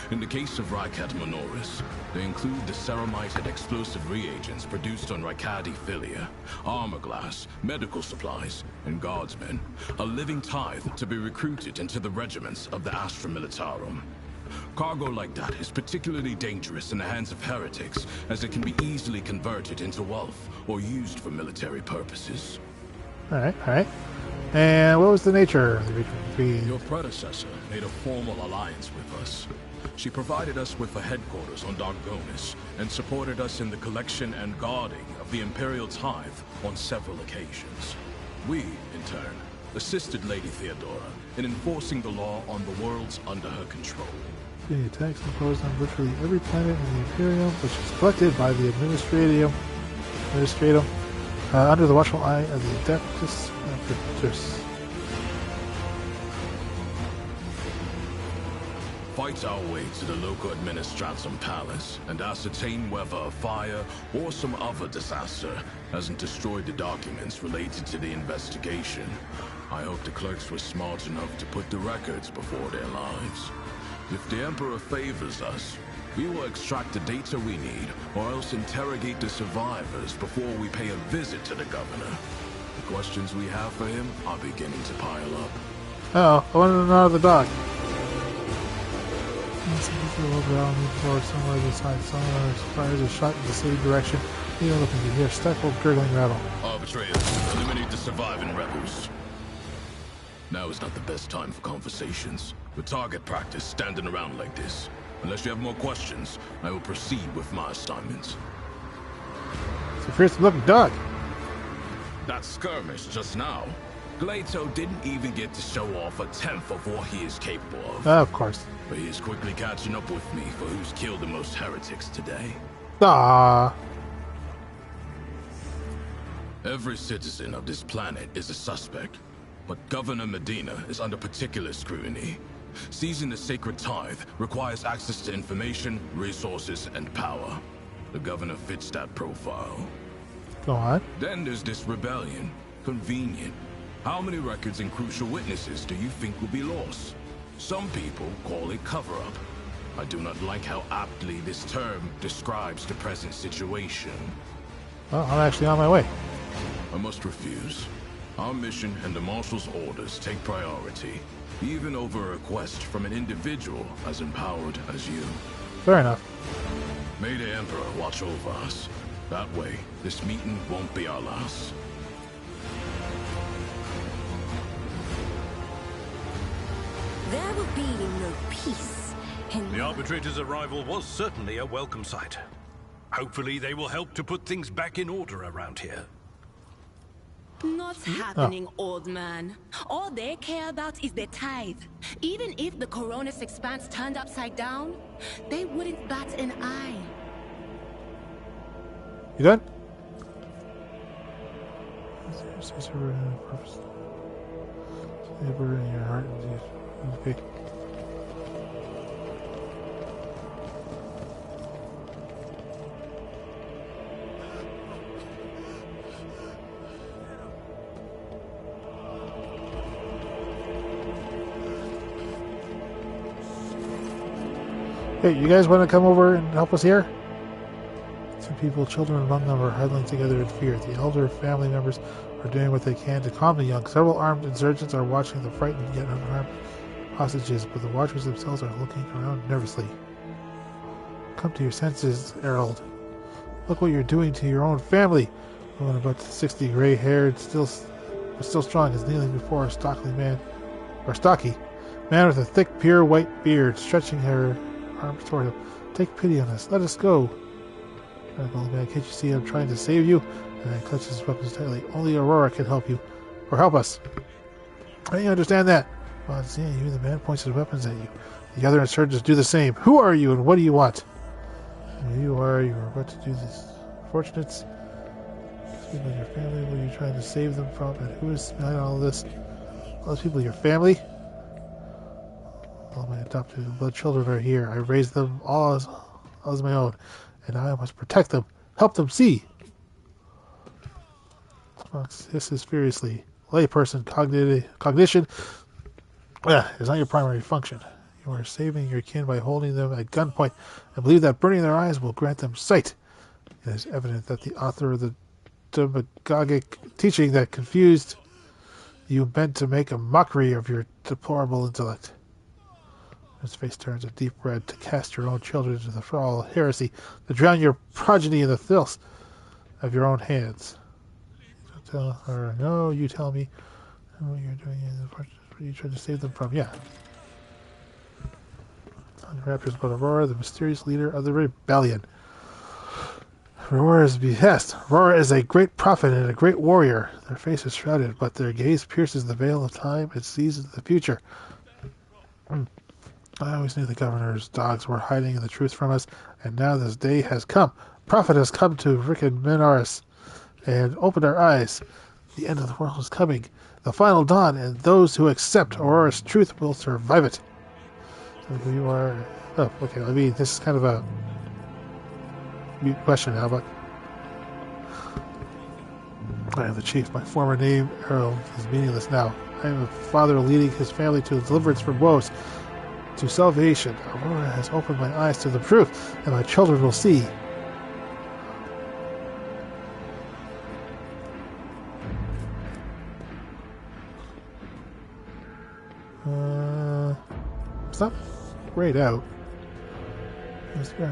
In the case of Rykad Minoris, they include the ceramite and explosive reagents produced on Rykadi Philia, armor glass, medical supplies, and guardsmen, a living tithe to be recruited into the regiments of the Astra Militarum. Cargo like that is particularly dangerous in the hands of heretics, as it can be easily converted into wealth or used for military purposes. Alright. And what was the nature of the region between... Your predecessor made a formal alliance with us. She provided us with a headquarters on Dargonis and supported us in the collection and guarding of the Imperial tithe on several occasions. We, in turn, assisted Lady Theodora in enforcing the law on the worlds under her control. The attacks imposed on virtually every planet in the Imperium, which is collected by the Administratum under the watchful eye of the Adeptus Arbiters. Fight our way to the local Administratum Palace and ascertain whether a fire or some other disaster hasn't destroyed the documents related to the investigation. I hope the clerks were smart enough to put the records before their lives. If the Emperor favors us, we will extract the data we need, or else interrogate the survivors before we pay a visit to the governor. The questions we have for him are beginning to pile up. Oh, I wanted to know the dog. Somewhere beside somewhere, fires are shot in the same direction. You know, looking to hear stifled, gurgling rattle. Arbitrators, eliminate the surviving rebels. Now is not the best time for conversations. With target practice, standing around like this. Unless you have more questions, I will proceed with my assignments. It's a fearsome-looking dog. That skirmish just now, Glato didn't even get to show off a tenth of what he is capable of. Of course. But he is quickly catching up with me for who's killed the most heretics today. Ah. Every citizen of this planet is a suspect, but Governor Medina is under particular scrutiny. Seizing the sacred tithe requires access to information, resources, and power. The governor fits that profile. Go on. Then there's this rebellion. Convenient. How many records and crucial witnesses do you think will be lost? Some people call it cover-up. I do not like how aptly this term describes the present situation. Well, I'm actually on my way. I must refuse. Our mission and the Marshal's orders take priority, even over a request from an individual as empowered as you. Fair enough. May the Emperor watch over us. That way, this meeting won't be our last. There will be no peace in The Arbitrator's arrival was certainly a welcome sight. Hopefully they will help to put things back in order around here. Not happening, old man. All they care about is their tithe. Even if the Coronis expanse turned upside down, they wouldn't bat an eye. You done? Saber in your heart. Okay. Hey, you guys want to come over and help us here? Some people, children among them, are huddling together in fear. The elder family members are doing what they can to calm the young. Several armed insurgents are watching the frightened yet unarmed hostages, but the watchers themselves are looking around nervously. Come to your senses, Harold. Look what you're doing to your own family. A woman about 60, gray-haired, still strong, is kneeling before a stocky man with a thick, pure white beard, stretching her arms toward him. Take pity on us. Let us go. Old man, can't you see I'm trying to save you? And I clutch his weapons tightly. Only Aurora can help you. Or help us. How do you understand that? Well, it's you. The man points his weapons at you. The other insurgents do the same. Who are you and what do you want? You are about to do this. Fortunates. People in your family. What are you trying to save them from? And who is behind all this? All those people in your family? All my adopted blood children are here. I raised them all as my own. And now I must protect them. Help them see. Fox hisses furiously. Layperson cognition is not your primary function. You are saving your kin by holding them at gunpoint and believe that burning their eyes will grant them sight. It is evident that the author of the demagogic teaching that confused you meant to make a mockery of your deplorable intellect. His face turns a deep red. To cast your own children into the foul heresy, to drown your progeny in the filth of your own hands. You tell me what you're doing. What are you trying to save them from? Yeah. Raptors about Aurora, the mysterious leader of the rebellion. Aurora's behest. Aurora is a great prophet and a great warrior. Their face is shrouded, but their gaze pierces the veil of time and sees into the future. I always knew the governor's dogs were hiding the truth from us, and now this day has come. Prophet has come to Rykad Minoris and opened our eyes. The end of the world is coming. The final dawn, and those who accept Aurora's truth will survive it. So who you are... Oh, okay, I mean, this is kind of a mute question now, but... I am the chief. My former name, Harold, is meaningless now. I am a father leading his family to deliverance from woes. to salvation. Aurora has opened my eyes to the truth, and my children will see. Stop right out.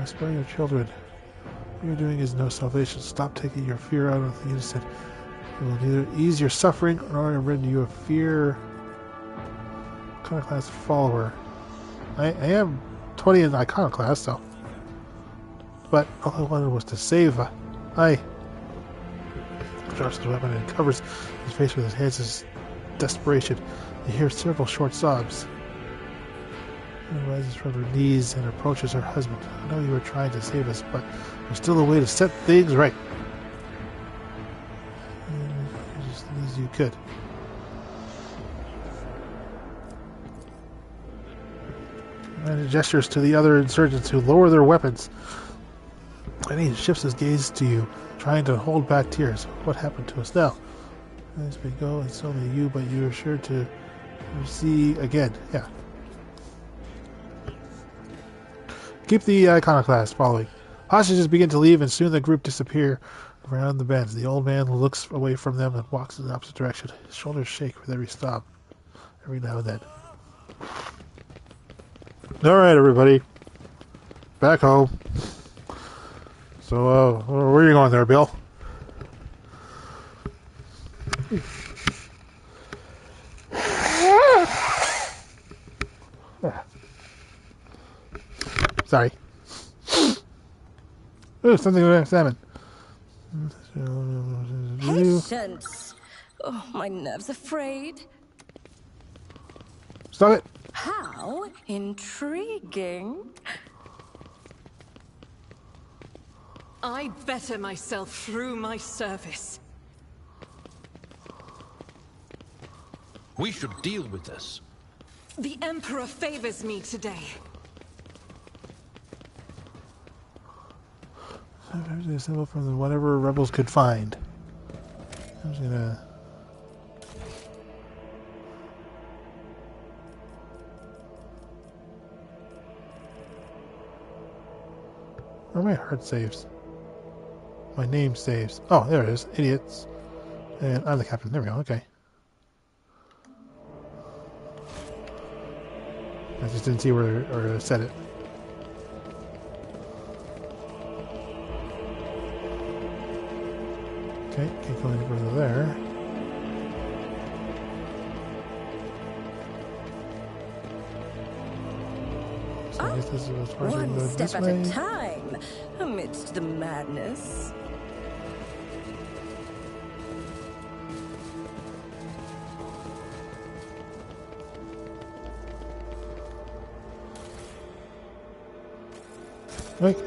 Spare your children. What you're doing is no salvation. Stop taking your fear out of the innocent. It will neither ease your suffering nor render you a fear iconoclast follower. I am 20 in iconoclast, so. But all I wanted was to save. I drops the weapon and covers his face with his hands in desperation. You hear several short sobs. She rises from her knees and approaches her husband. I know you were trying to save us, but there's still a way to set things right. Just as you could. And gestures to the other insurgents who lower their weapons. And he shifts his gaze to you, trying to hold back tears. What happened to us now? As we go, it's only you, but you are sure to see again. Yeah. Keep the iconoclast following. Hostages begin to leave, and soon the group disappear around the bends. The old man looks away from them and walks in the opposite direction. His shoulders shake with every stop, every now and then. All right, everybody. Back home. So, where are you going there, Bill? Sorry. Ooh, something to examine. Patience! Oh, my nerves are frayed. Stop it! How intriguing. I better myself through my service. We should deal with this. The Emperor favors me today. A symbol from whatever rebels could find. I'm just gonna. Where are my heart saves? My name saves. Oh, there it is. Idiots. And I'm the captain. There we go. Okay. I just didn't see where it said it. Okay, can't go any further there. So I guess this is as far as I can go One step this at way. a time, amidst the madness. Okay.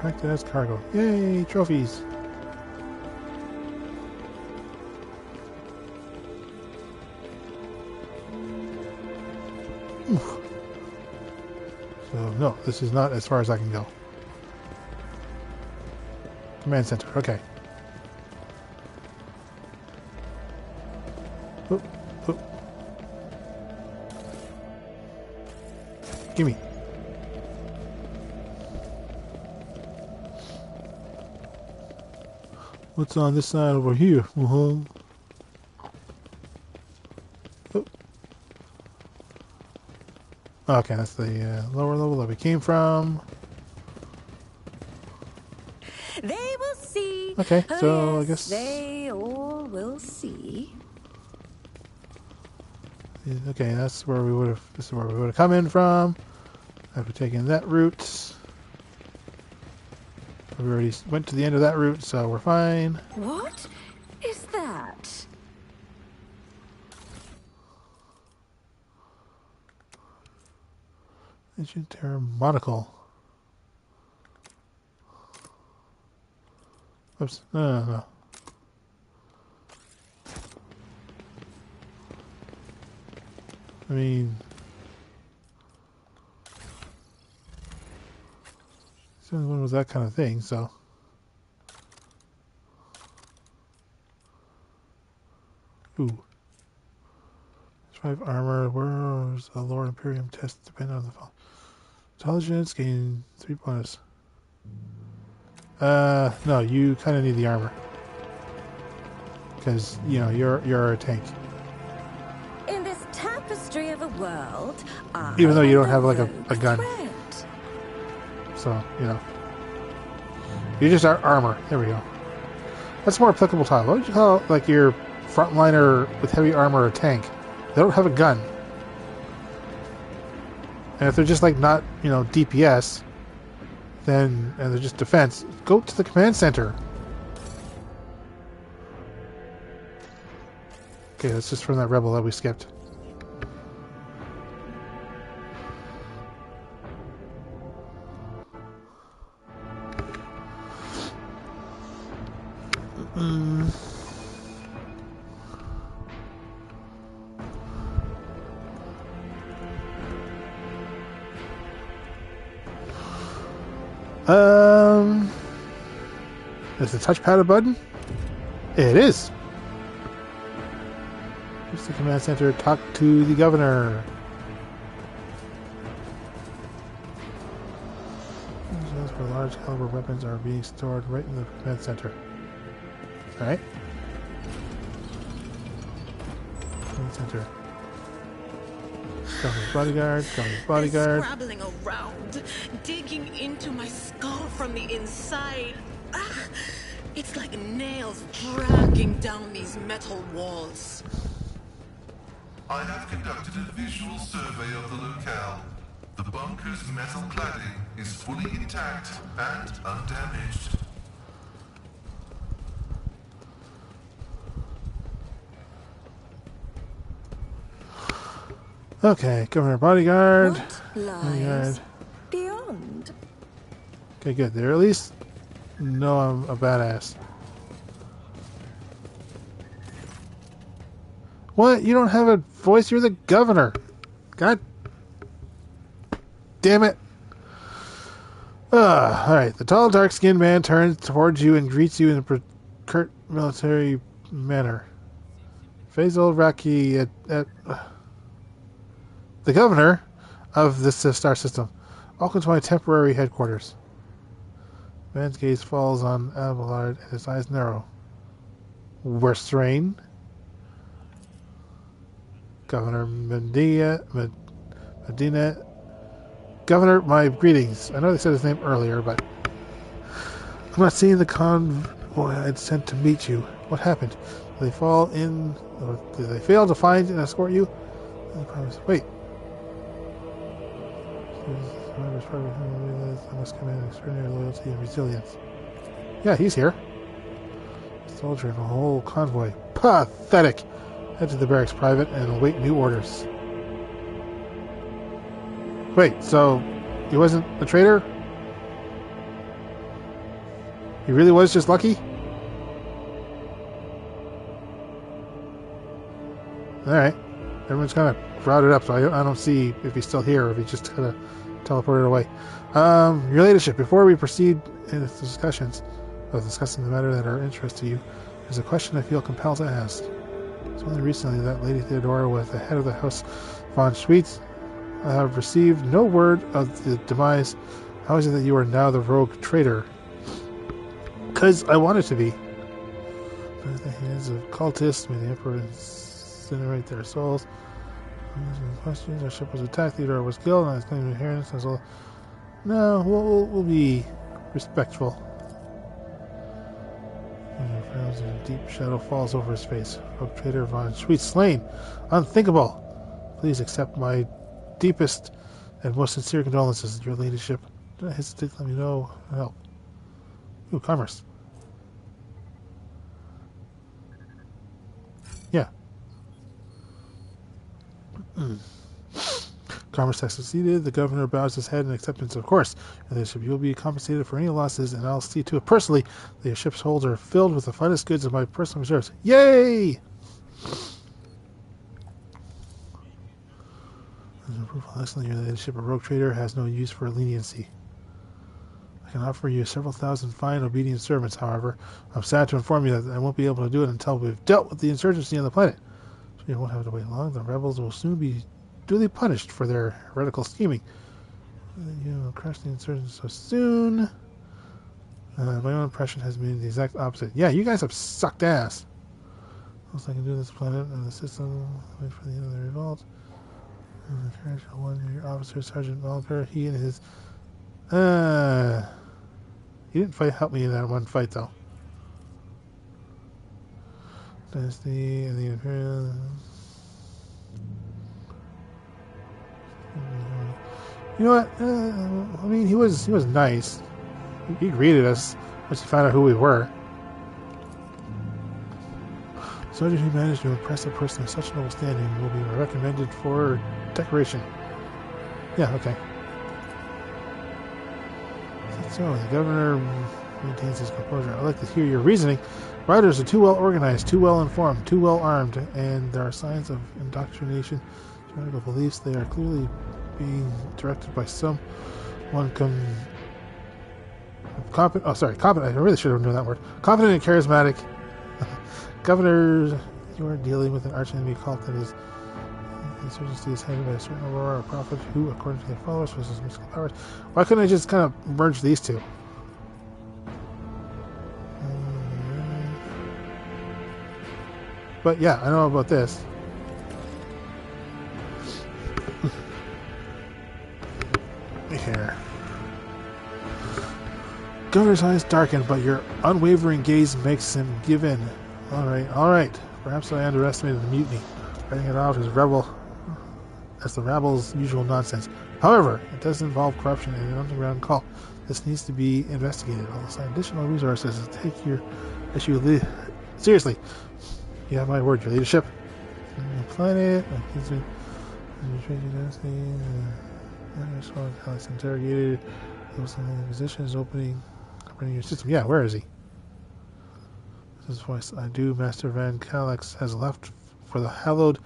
Packed as cargo. Yay, trophies. Oof. So, no, this is not as far as I can go. Command center, okay. Oop, oop. Gimme. What's on this side over here? Oh. Okay, that's the lower level that we came from. They will see. Okay, Oh, so yes, I guess they all will see. Okay, that's where we would have. This is where we would have come in from. Had we taken that route, we already went to the end of that route, so we're fine. What is that? Ancient Terra monocle. Oops. No. I mean, this one was that kind of thing, so. Ooh. As 5 armor. Where's a lower Imperium test depending on the fall? Intelligence gain 3 bonus. No, you kind of need the armor. Because, you know, you're a tank. In this tapestry of a world, even though you don't have like a gun. Thread. So, you know. You just are armor. There we go. That's a more applicable title. What would you call like your frontliner with heavy armor a tank? They don't have a gun. And if they're just like not, you know, DPS, then and they're just defense, go to the command center. Okay, that's just from that rebel that we skipped. Is the touchpad a button? It is. Use the command center. Talk to the governor. Zones for large caliber weapons are being stored right in the command center. All right. Command center. Governor's bodyguard. Governor's bodyguard. Scrabbling around, digging into my skull from the inside. Ah, it's like nails dragging down these metal walls. I have conducted a visual survey of the locale. The bunker's metal cladding is fully intact and undamaged. Okay, Governor bodyguard. What lies beyond? Okay, good. They're at least know I'm a badass. What? You don't have a voice? You're the governor. God damn it. Alright. The tall, dark-skinned man turns towards you and greets you in a curt military manner. Faisal Raki the governor of this star system. Welcome to my temporary headquarters. Man's gaze falls on Abelard and his eyes narrow. Westrain? Governor Medina. Governor, my greetings. I know they said his name earlier, but I'm not seeing the convoy I'd sent to meet you. What happened? Did they fall in, or did they fail to find and escort you? Wait. I must command extraordinary loyalty and resilience. Yeah, he's here. Soldier and a whole convoy. Pathetic! Head to the barracks, Private, and await new orders. Wait, so he wasn't a traitor? He really was just lucky? Alright. Everyone's kind of crowded up, so I don't see if he's still here or if he just kind of teleported away. Your ladyship, before we proceed in discussions of discussing the matter that are of interest to you, there's a question I feel compelled to ask. It's only recently that Lady Theodora was the head of the House von Schweetz. I have received no word of the demise. How is it that you are now the rogue traitor? Because I wanted to be. By the hands of cultists, may the Emperor incinerate their souls. Questions. Our ship was attacked. Theodora was killed, and I was claiming inheritance as well. No, we'll be respectful. And a deep shadow falls over his face. Rogue traitor von Schweetz slain. Unthinkable. Please accept my deepest and most sincere condolences, your ladyship. Do not hesitate to let me know help. Ooh, commerce. Yeah. Commerce has succeeded. The governor bows his head in acceptance. Of course, your ladyship, you will be compensated for any losses, and I'll see to it personally that your ship's holds are filled with the finest goods of my personal reserves. Yay! Excellent, your ladyship, a rogue trader has no use for leniency. I can offer you several thousand fine, obedient servants, however. I'm sad to inform you that I won't be able to do it until we've dealt with the insurgency on the planet. You won't have to wait long. The rebels will soon be duly punished for their heretical scheming. You will crush the insurgents so soon. My own impression has been the exact opposite. Yeah, you guys have sucked ass. Most I can do this planet and the system. Wait for the end of the revolt. The courage of one of your officers, Sergeant Walker. He and his. He didn't help me in that one fight though. Dynasty and the Imperial. You know what? I mean, he was nice. He greeted us once he found out who we were. Soldiers who managed to impress a person of such noble standing will be recommended for decoration. Yeah, okay. So, the governor maintains his composure. I'd like to hear your reasoning. Riders are too well organized, too well informed, too well armed, and there are signs of indoctrination, tyrannical beliefs. They are clearly being directed by someone competent. I really should have known that word. Competent and charismatic. Governor, you are dealing with an archenemy cult that is insurgency is headed by a certain Aurora, a prophet who, according to their followers, possesses mystical powers. Why couldn't I just kind of merge these two? But yeah, I know about this. Here. Governor's eyes darken, but your unwavering gaze makes him give in. Alright. Perhaps I underestimated the mutiny, writing it out as the rabble,'s usual nonsense. However, it does involve corruption and an underground cult. This needs to be investigated. I'll assign additional resources to take your issue seriously. You have my word, your leadership. Planet, Alex interrogated. Those positions opening your system. Yeah, where is he? This is voice. I do. Master Van Calyx has left for the hallowed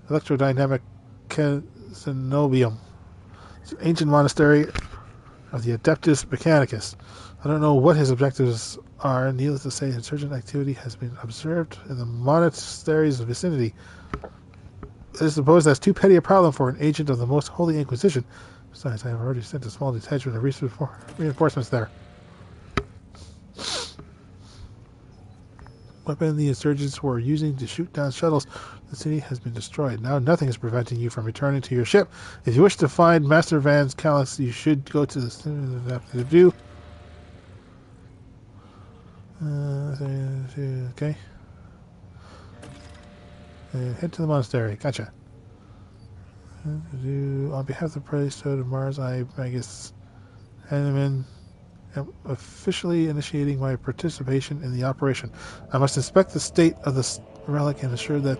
electrodynamic Cenobium. It's an ancient monastery of the Adeptus Mechanicus. I don't know what his objectives are. Needless to say, insurgent activity has been observed in the monastery's vicinity. It is supposed that's too petty a problem for an agent of the Most Holy Inquisition. Besides, I have already sent a small detachment of reinforcements there. Weapon the insurgents were using to shoot down shuttles. The city has been destroyed. Now nothing is preventing you from returning to your ship. If you wish to find Master Van Calyx, you should go to the do. Okay. Head to the monastery. Gotcha. On behalf of the priesthood of Mars, I, Magus Hanneman, am officially initiating my participation in the operation. I must inspect the state of the relic and ensure that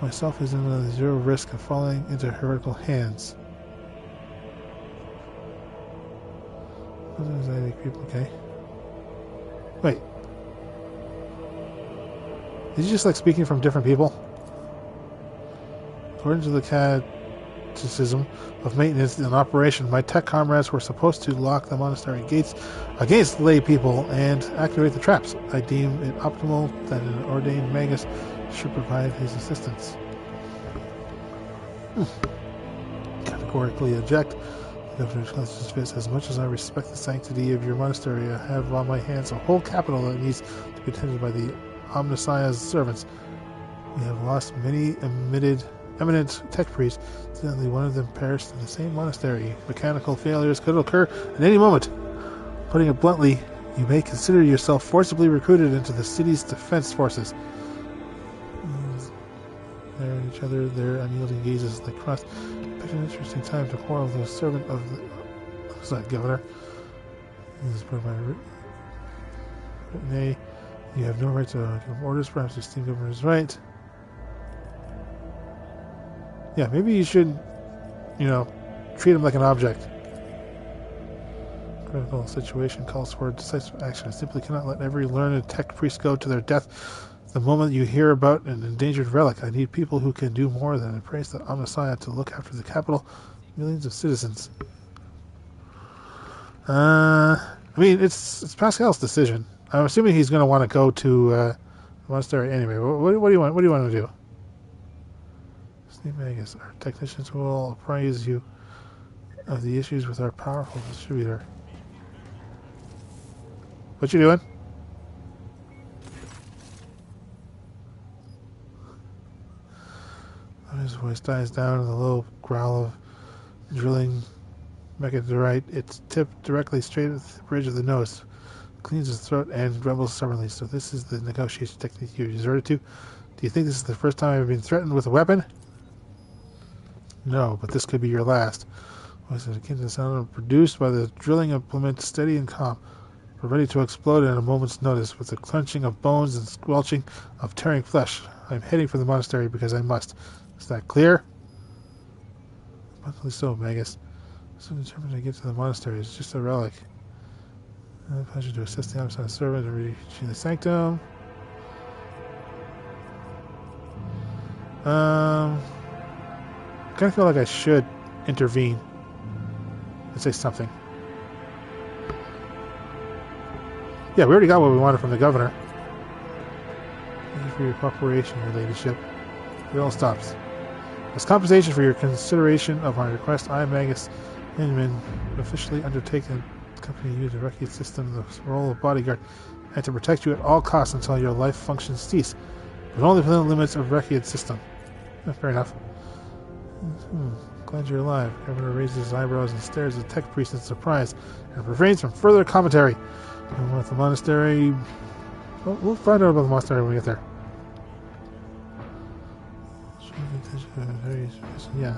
myself is in zero risk of falling into heretical hands. Okay. Wait. Is he just like speaking from different people? According to the Catechism of Maintenance and Operation, my tech comrades were supposed to lock the monastery gates against lay people and activate the traps. I deem it optimal that an ordained magus should provide his assistance. Categorically object. The governor's conscience fits. As much as I respect the sanctity of your monastery, I have on my hands a whole capital that needs to be attended by the Omnissiah's servants. We have lost many eminent tech priests. Incidentally, one of them perished in the same monastery. Mechanical failures could occur at any moment. Putting it bluntly, you may consider yourself forcibly recruited into the city's defense forces. There at each other, their unyielding gazes like crossed. Pick an interesting time to quarrel with the servant of the governor. This is part of my written You have no right to give orders. Perhaps your esteemed governor is right. Yeah, maybe you should, treat him like an object. Critical situation calls for decisive action. I simply cannot let every learned tech priest go to their death the moment you hear about an endangered relic. I need people who can do more than praise the Omnissiah to look after the capital, millions of citizens. It's Pascal's decision. I'm assuming he's going to want to go to the monastery anyway. What do you want? What do you want to do? Steve Magus, our technicians will apprise you of the issues with our powerful distributor. What you doing? His voice dies down in the low growl of drilling mechadorite. It's tipped directly straight at the bridge of the nose. Cleans his throat and grumbles stubbornly. So this is the negotiation technique you resorted to? Do you think this is the first time I've been threatened with a weapon? No, but this could be your last. Voice is akin to the sound produced by the drilling implement, steady and calm. We're ready to explode at a moment's notice, with the clenching of bones and squelching of tearing flesh. I'm heading for the monastery because I must. Is that clear? Abundantly so, Magus. I'm so determined to get to the monastery. It's just a relic. A pleasure to assist the outside servant in reaching the sanctum. I kind of feel like I should intervene and say something. Yeah, we already got what we wanted from the governor. Thank you for your cooperation, your ladyship. It all stops. As compensation for your consideration of my request, I, Magus Inman, officially undertake to accompany you to the Rykad system, the role of bodyguard, and to protect you at all costs until your life functions cease, but only within the limits of Rykad system. Fair enough. Glad you're alive. The governor raises his eyebrows and stares at the tech priest in surprise, and refrains from further commentary. And with the monastery... Well, we'll find out about the monastery when we get there. Yeah.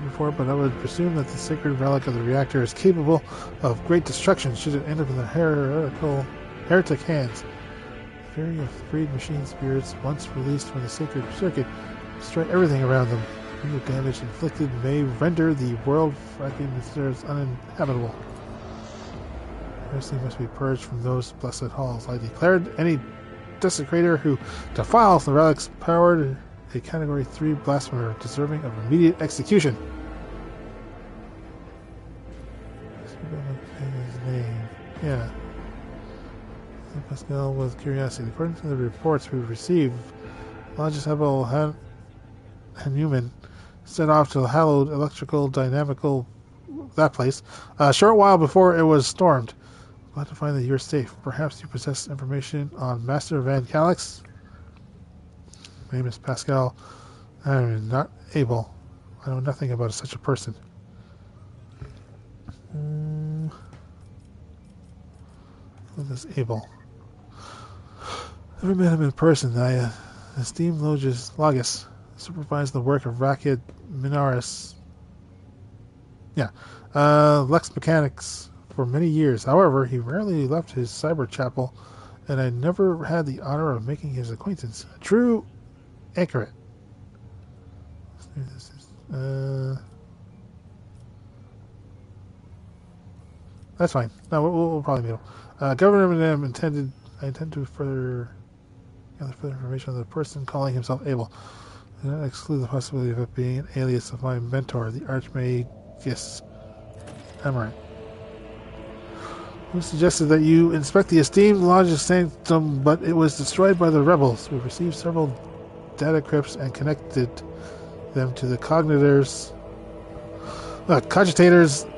Before, but I would presume that the sacred relic of the reactor is capable of great destruction should it end up in the heretic hands. The fury of freed machine spirits, once released from the sacred circuit, destroy everything around them. Any damage inflicted may render the world uninhabitable. Mercy must be purged from those blessed halls. I declared any desecrator who defiles the relic's power a Category 3 blasphemer deserving of immediate execution. His name. Yeah. Pascal with curiosity. According to the reports we've received, Logis Hebel Hanuman set off to the hallowed electrical dynamical that place a short while before it was stormed. Glad to find that you're safe. Perhaps you possess information on Master Van Calix? My name is Pascal. I'm not able. I know nothing about such a person. What is able? Never met him in person. I esteem Logis supervised the work of Rykad Minoris. Yeah. Lex Mechanics for many years. However, he rarely left his cyber chapel, and I never had the honor of making his acquaintance. True. Accurate. That's fine. No, we'll probably meet him. Governor I intend to further gather further information on the person calling himself Abel. I do not exclude the possibility of it being an alias of my mentor, the Archmagus Amaranth. Who suggested that you inspect the esteemed Logis Sanctum, but it was destroyed by the rebels. We received several data crypts and connected them to the cogitators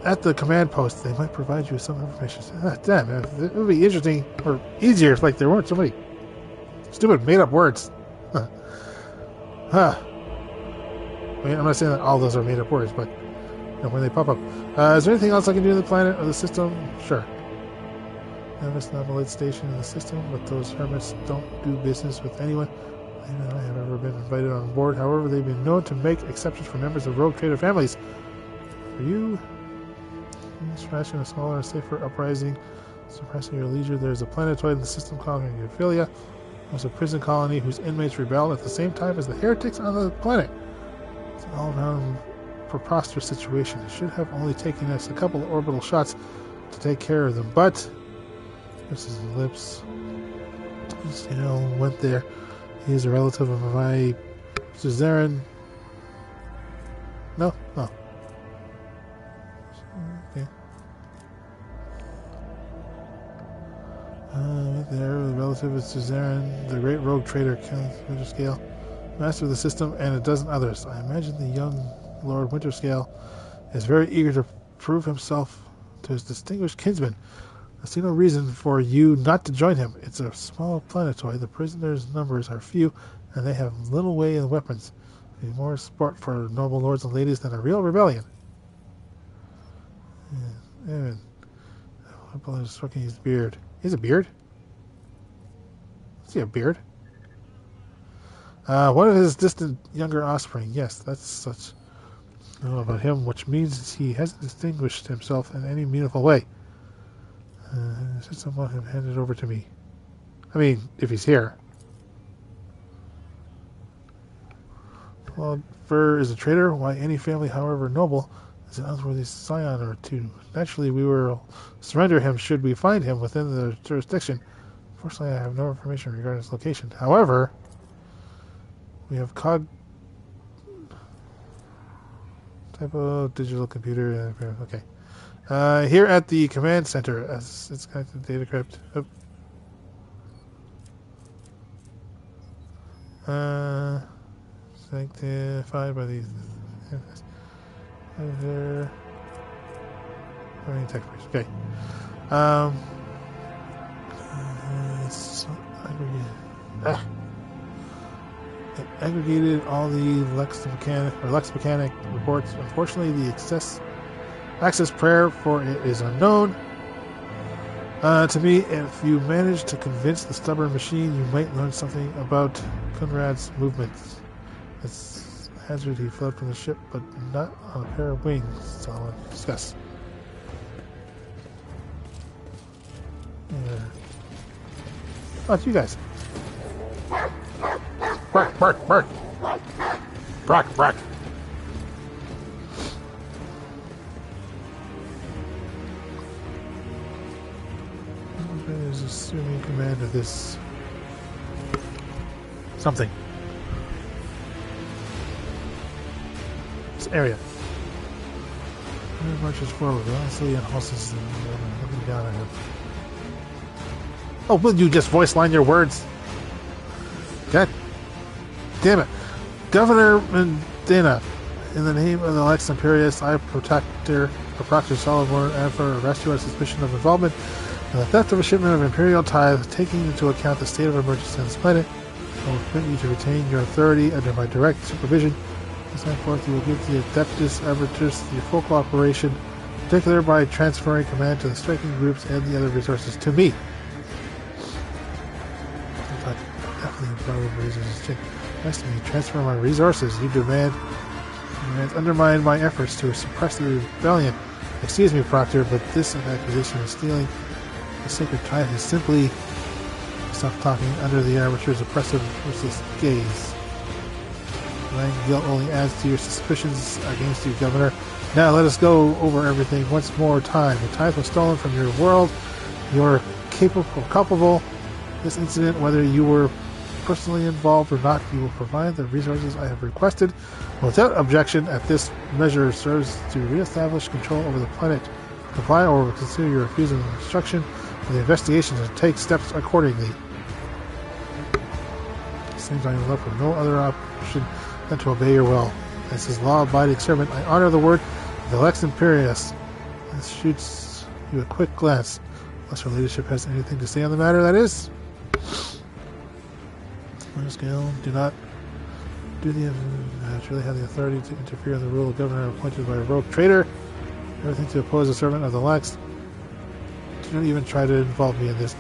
at the command post. They might provide you with some information. Damn, it would be interesting or easier if there weren't so many stupid made-up words. I mean, I'm not saying that all those are made-up words, but when they pop up. Is there anything else I can do in the planet or the system? Sure. Hermes Novelate station in the system, but those hermits don't do business with anyone. I have ever been invited on board. However, they've been known to make exceptions for members of rogue trader families. For you, smashing a smaller and safer uprising, suppressing your leisure, there's a planetoid in the system called Ophelia. It was a prison colony whose inmates rebelled at the same time as the heretics on the planet. It's an all-around preposterous situation. It should have only taken us a couple of orbital shots to take care of them, but this is his lips. Went there. He is a relative of my Suzerain. No? Oh. Okay. There, the relative of Suzerain, the great rogue trader, Scale. master of the system, and a dozen others. I imagine the young Lord Winterscale is very eager to prove himself to his distinguished kinsman. I see no reason for you not to join him. It's a small planetoid. The prisoners' numbers are few, and they have little way in weapons. It'd be more sport for noble lords and ladies than a real rebellion. Yeah, Evan. Stroking his beard. He has a beard? Does he have a beard? One of his distant younger offspring. Yes, that's such. I don't know about him, which means he hasn't distinguished himself in any meaningful way. Since I want him handed over to me. I mean, if he's here. Well, Fur is a traitor. Why, any family, however noble, is an unworthy scion or two. Naturally, we will surrender him should we find him within the jurisdiction. Fortunately, I have no information regarding his location. However, we have type of digital computer. Okay. Here at the command center, as it's connected to data crypt. Sanctified by these. Tech priest. Okay. It's aggregated. It aggregated all the Lex Mechanic reports. Unfortunately, the access prayer for it is unknown. To me, if you manage to convince the stubborn machine, you might learn something about Conrad's movements. It's hazard he fled from the ship, but not on a pair of wings. So I'll discuss. Oh, it's you guys. Bark, bark, bark. Bark, bark. Is assuming command of this something. This area. It marches forward, honestly, and horses looking down at him. Oh, will you just voice line your words? God damn it. Governor Mendana, in the name of the Lex Imperius, I Proctor Solomon, and for arrest you on suspicion of involvement in the theft of a shipment of Imperial tithe, taking into account the state of emergency on this planet. I will permit you to retain your authority under my direct supervision. This henceforth, you will give the Adeptus Arbitris the full cooperation, particularly by transferring command to the striking groups and the other resources to me. Nice to me. Transfer my resources. You demand undermine my efforts to suppress the rebellion. Excuse me, Proctor, but this accusation of stealing the sacred tithe is simply stop talking under the arbitrator's oppressive, ruthless gaze. Lying guilt only adds to your suspicions against you, Governor. Now let us go over everything once more time. The tithe was stolen from your world. You're culpable. This incident, whether you were personally involved or not, you will provide the resources I have requested without objection. At this measure serves to reestablish control over the planet. Comply or will consider your refusal of instruction for the investigation and take steps accordingly. It seems I am left with no other option than to obey your will. As his law-abiding servant, I honor the word of the Lex Imperius. This shoots you a quick glance. Unless your leadership has anything to say on the matter, that is. Scale, do not truly have the authority to interfere in the rule of governor appointed by a rogue traitor. Everything to oppose a servant of the Lex. Do not even try to involve me in this.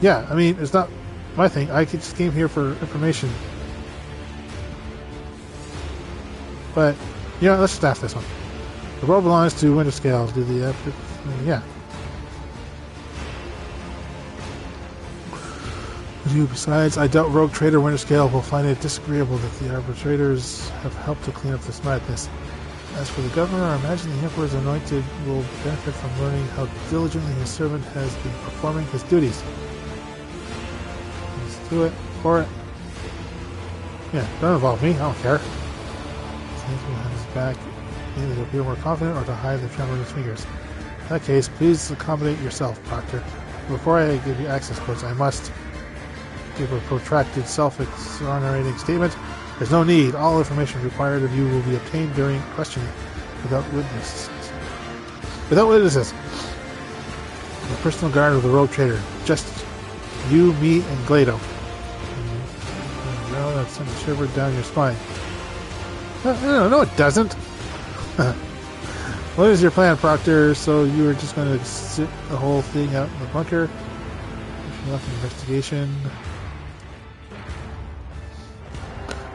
Yeah, I mean, it's not my thing. I just came here for information. But, you know, let's just ask this one. The world belongs to Winterscale. Do the yeah. Besides, I doubt Rogue Trader Winterscale will find it disagreeable that the arbitrators have helped to clean up this madness. As for the governor, I imagine the Emperor's anointed will benefit from learning how diligently his servant has been performing his duties. Let's do it. For it. Yeah, don't involve me. I don't care. He's behind his back, either to appear more confident or to hide the tremor in his fingers. In that case, please accommodate yourself, Proctor. Before I give you access codes, I must give a protracted, self-exonerating statement. There's no need. All information required of you will be obtained during questioning without witnesses. Without witnesses. The personal guard of the rogue trader. Just you, me, and Glado. Well, that sends a shiver down your spine. No, it doesn't. What is your plan, Proctor? So you were just going to sit the whole thing out in the bunker? Enough investigation.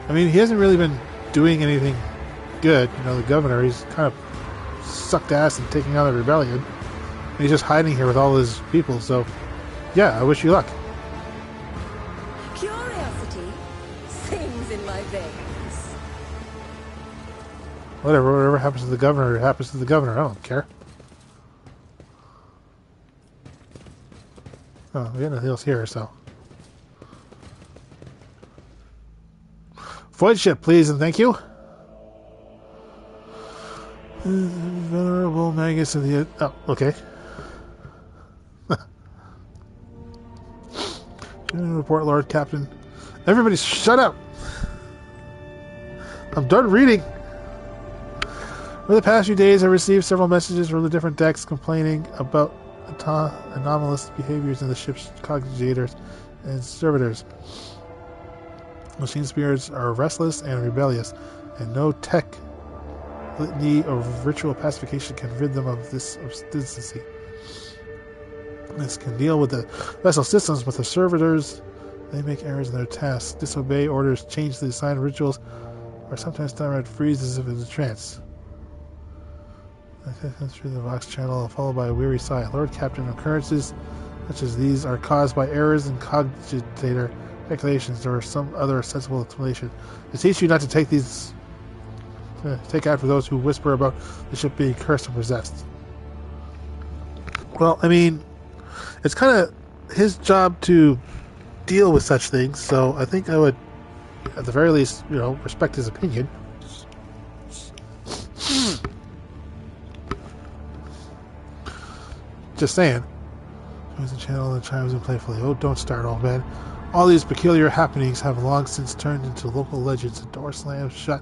I mean, he hasn't really been doing anything good. You know, the governor, he's kind of sucked ass and taking on the rebellion. And he's just hiding here with all his people, so yeah, I wish you luck. Curiosity sings in my veins. Whatever happens to the governor, happens to the governor. I don't care. Oh, we got nothing else here, so. Void ship, please, and thank you. Venerable Magus of the... Oh, okay. Report, Lord Captain. Everybody shut up! I'm done reading. Over the past few days, I received several messages from the different decks complaining about anomalous behaviors in the ship's cognigators and servitors. Machine spirits are restless and rebellious, and no tech litany of ritual pacification can rid them of this obstinacy. This can deal with the vessel systems, but the servitors, they make errors in their tasks, disobey orders, change the assigned rituals, or sometimes downright freeze as if in a trance. I come through the Vox channel, followed by a weary sigh. Lord Captain, occurrences such as these are caused by errors in cogitator calculations or some other sensible explanation. To teach you not to take these... take after those who whisper about the ship being cursed and possessed. Well, I mean, it's kind of his job to deal with such things, so I think I would, at the very least, you know, respect his opinion. Just saying. Joins the channel and chimes in playfully. Oh, don't start, old man. All these peculiar happenings have long since turned into local legends. The door slams shut.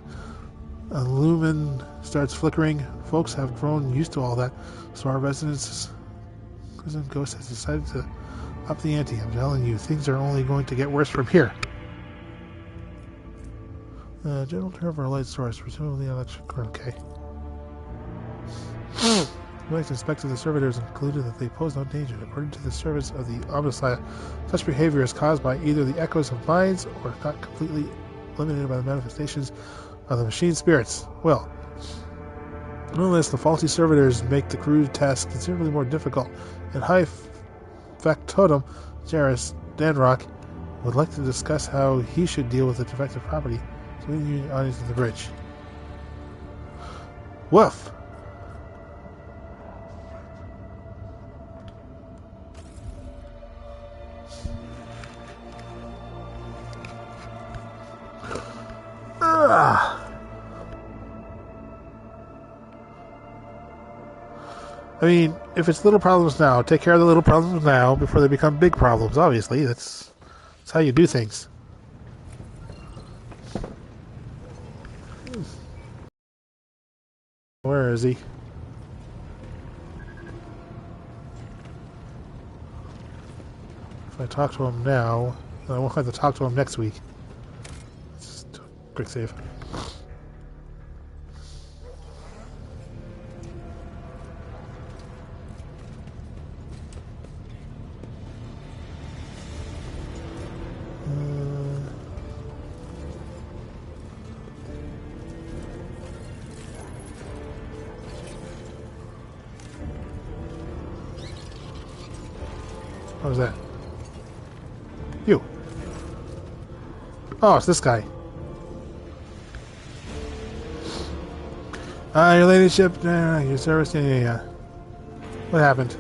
A lumen starts flickering. Folks have grown used to all that, so our residents' ghost has decided to up the ante. I'm telling you, things are only going to get worse from here. General turn for a light source, presumably electric. Okay. The inspected the servitors and concluded that they pose no danger. According to the servants of the Omnicide, such behavior is caused by either the echoes of minds or not completely eliminated by the manifestations of the machine spirits. Well, nonetheless, the faulty servitors make the crew's task considerably more difficult, and High Factotum Jairus Danrock would like to discuss how he should deal with the defective property. So we need an audience at the bridge. Woof! I mean, if it's little problems now, take care of the little problems now before they become big problems. Obviously, that's how you do things. Where is he? If I talk to him now, I won't have to talk to him next week. Just do a quick save. What was that? You. Oh, it's this guy. Your ladyship, your service, yeah. What happened?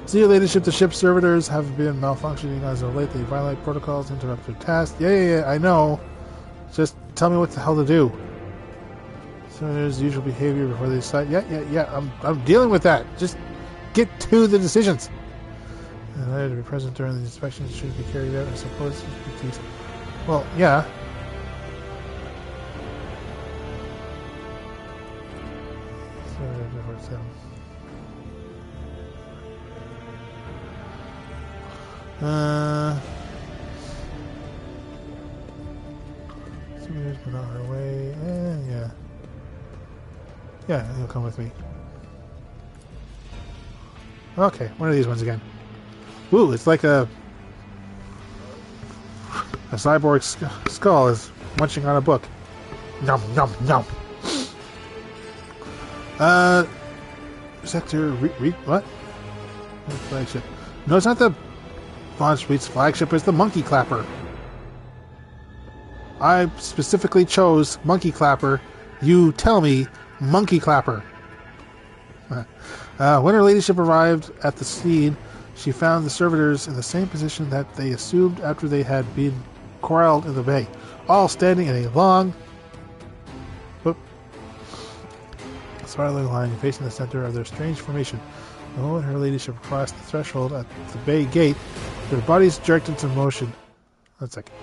See, your ladyship, the ship's servitors have been malfunctioning as of late. They violate protocols, interrupt their tasks. Yeah, I know. Just tell me what the hell to do. Servitors' usual behavior before they decide. Yeah. I'm dealing with that. Just get to the decisions. And I had to be present during the inspection should be carried out. I suppose Well, yeah. Somebody's been on her way. Yeah. Yeah, he'll come with me. Okay, one of these ones again. Ooh, it's like a cyborg skull is munching on a book. Nom, nom, nom. Sector... what? Flagship. No, it's not the Von Sweet's flagship, it's the Monkey Clapper. I specifically chose Monkey Clapper. You tell me Monkey Clapper. When her ladyship arrived at the scene, she found the servitors in the same position that they assumed after they had been corralled in the bay, all standing in a long, spiraling line facing the center of their strange formation. The moment her ladyship crossed the threshold at the bay gate, their bodies jerked into motion. 1 second.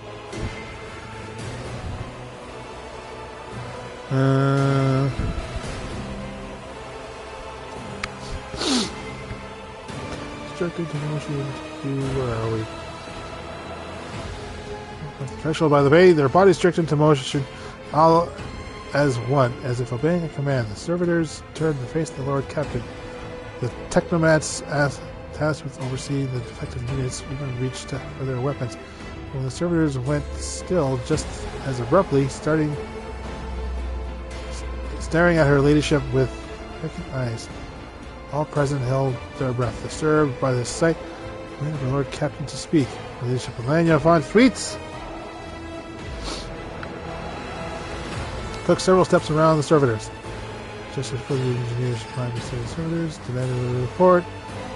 Jerked into motion. Where are we? At the threshold by the bay, their bodies jerked into motion, all as one, as if obeying a command. The servitors turned to face the Lord Captain. The technomats, tasked with overseeing the defective units, even reached for their weapons. When the servitors went still, just as abruptly, staring at her ladyship with vacant eyes. All present held their breath, disturbed by this sight. Waited for the Lord Captain to speak. Her ladyship Elena Von Sweets took several steps around the servitors. Just as for the engineers trying to save the servitors, demanded a report,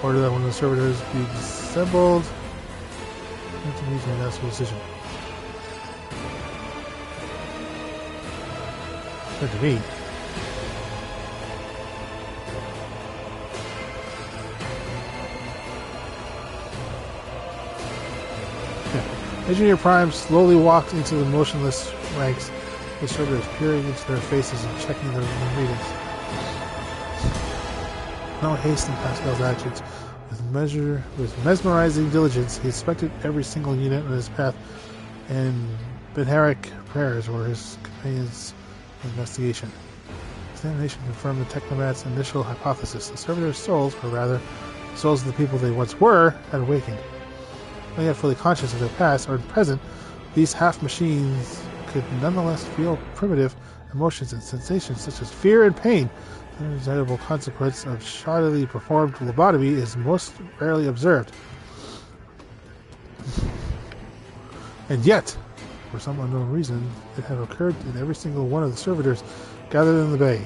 ordered that one of the servitors be disassembled, and to reach an announcement decision. Good to me. Engineer Prime slowly walked into the motionless ranks, the servitors peering into their faces and checking their readings. No haste in Pascal's actions. With mesmerizing diligence, he inspected every single unit on his path, and Benharic prayers were his companions' investigation. Examination confirmed the Technomat's initial hypothesis. The servitors' souls, or rather, the souls of the people they once were, had awakened. Not yet fully conscious of their past or present, these half-machines could nonetheless feel primitive emotions and sensations such as fear and pain. The undesirable consequence of shoddily performed lobotomy is most rarely observed. And yet, for some unknown reason, it had occurred in every single one of the servitors gathered in the bay.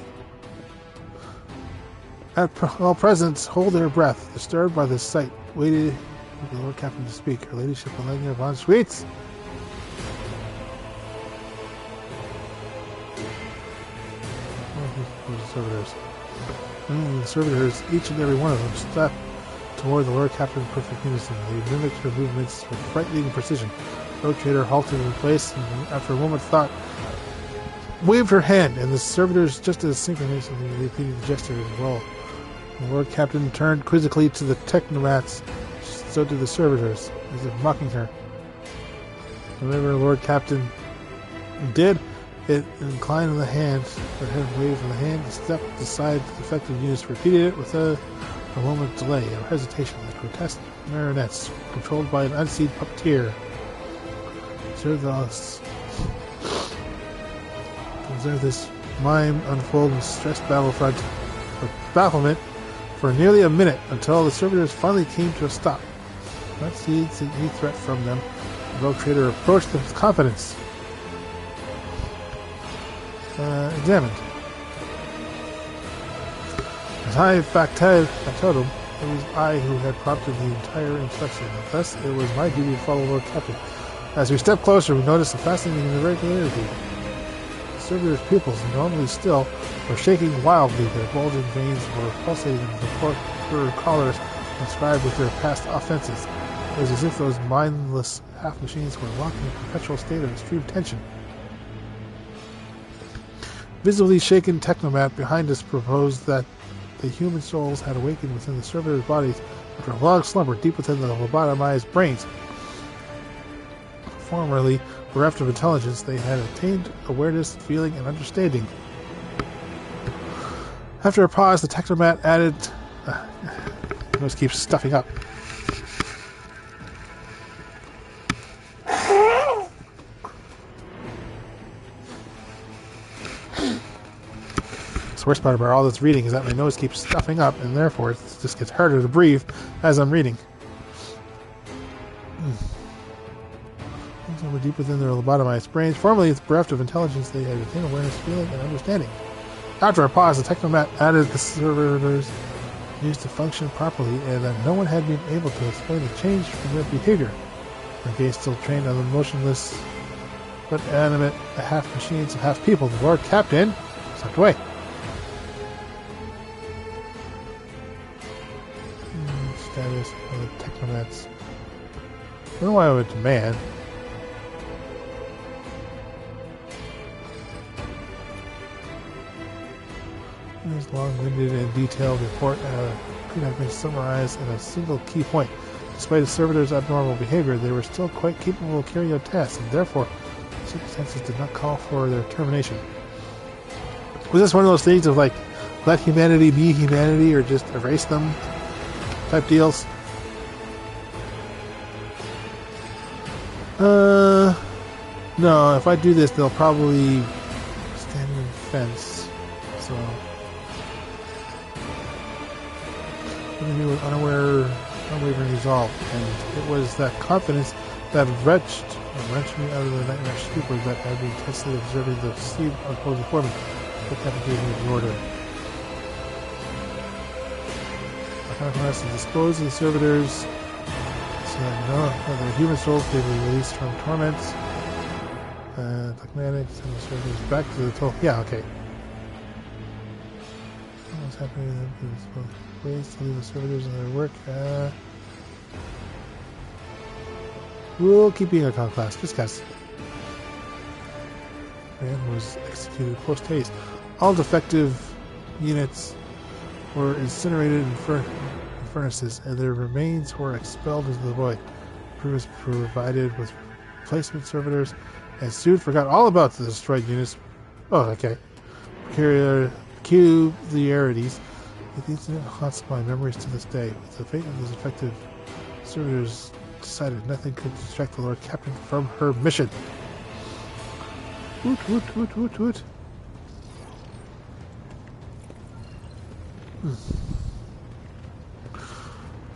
All present hold their breath, disturbed by this sight, waited for the Lord Captain to speak. Her ladyship Elena Von Sweets the servitors, each and every one of them, stepped toward the Lord Captain in perfect unison. They mimicked her movements with frightening precision. The road trader halted in place and, after a moment's thought, waved her hand, and the servitors just as synchronously repeated the gesture as well. The Lord Captain turned quizzically to the technomats, so did the servitors, as if mocking her. Whenever the Lord Captain did, it inclined on the hand, her head waved from the hand, stepped aside to the defective units, repeated it with a moment's delay or hesitation, like grotesque marionettes controlled by an unseen puppeteer. Observe this mime unfold in stressed battlefront of bafflement for nearly a minute until the servitors finally came to a stop. Not seeing any threat from them, the rogue trader approached them with confidence. Examined. As I factotum, it was I who had prompted the entire inspection. Thus, it was my duty to follow Lord Captain. As we stepped closer, we noticed a fascinating irregularity. The servitors' pupils, normally still, were shaking wildly. Their bulging veins were pulsating in the collars inscribed with their past offenses. It was as if those mindless half-machines were locked in a perpetual state of extreme tension. Visibly shaken technomat behind us proposed that the human souls had awakened within the servitors' bodies after a long slumber deep within the lobotomized brains. Formerly bereft of intelligence, they had attained awareness, feeling, and understanding. After a pause, the technomat added... Nose keeps stuffing up. The worst part about all this reading is that my nose keeps stuffing up, and therefore it just gets harder to breathe as I'm reading. So we're deep within their lobotomized brains. Formerly, bereft of intelligence, they had attained awareness, feeling, and understanding. After a pause, the technomat added the servitors used to function properly, and that no one had been able to explain the change from their behavior. Their gaze still trained on the motionless but animate half machines and half people. The Lord Captain stepped away. Status of the technomats. I don't know why I would demand. This long-winded and detailed report could have been summarized in a single key point. Despite the servitors' abnormal behavior, they were still quite capable of carrying out tasks, and therefore circumstances did not call for their termination. Was this one of those things of like, let humanity be humanity, or just erase them type deals? No, if I do this, they'll probably stand in defense, so... They were unwavering resolve, and it was that confidence that wrenched me out of the nightmare stupor that had been intensely observing the scene unfold before me. The captain gave me the order. I found to dispose of the servitors so that no other human souls may be released from torments. Dogmatics and the servitors back to the total. Yeah, okay. What's happening? Ways to leave the servitors in their work. We'll keep being a con class, just guys. Man was executed post haste. All defective units were incinerated in furnaces, and their remains were expelled into the void. Crew was provided with replacement servitors, and soon forgot all about the destroyed units. Oh, okay. Peculiarities. The incident haunts my memories to this day. With the fate of those effective servitors decided, nothing could distract the Lord Captain from her mission. Woot, woot, woot, woot, woot.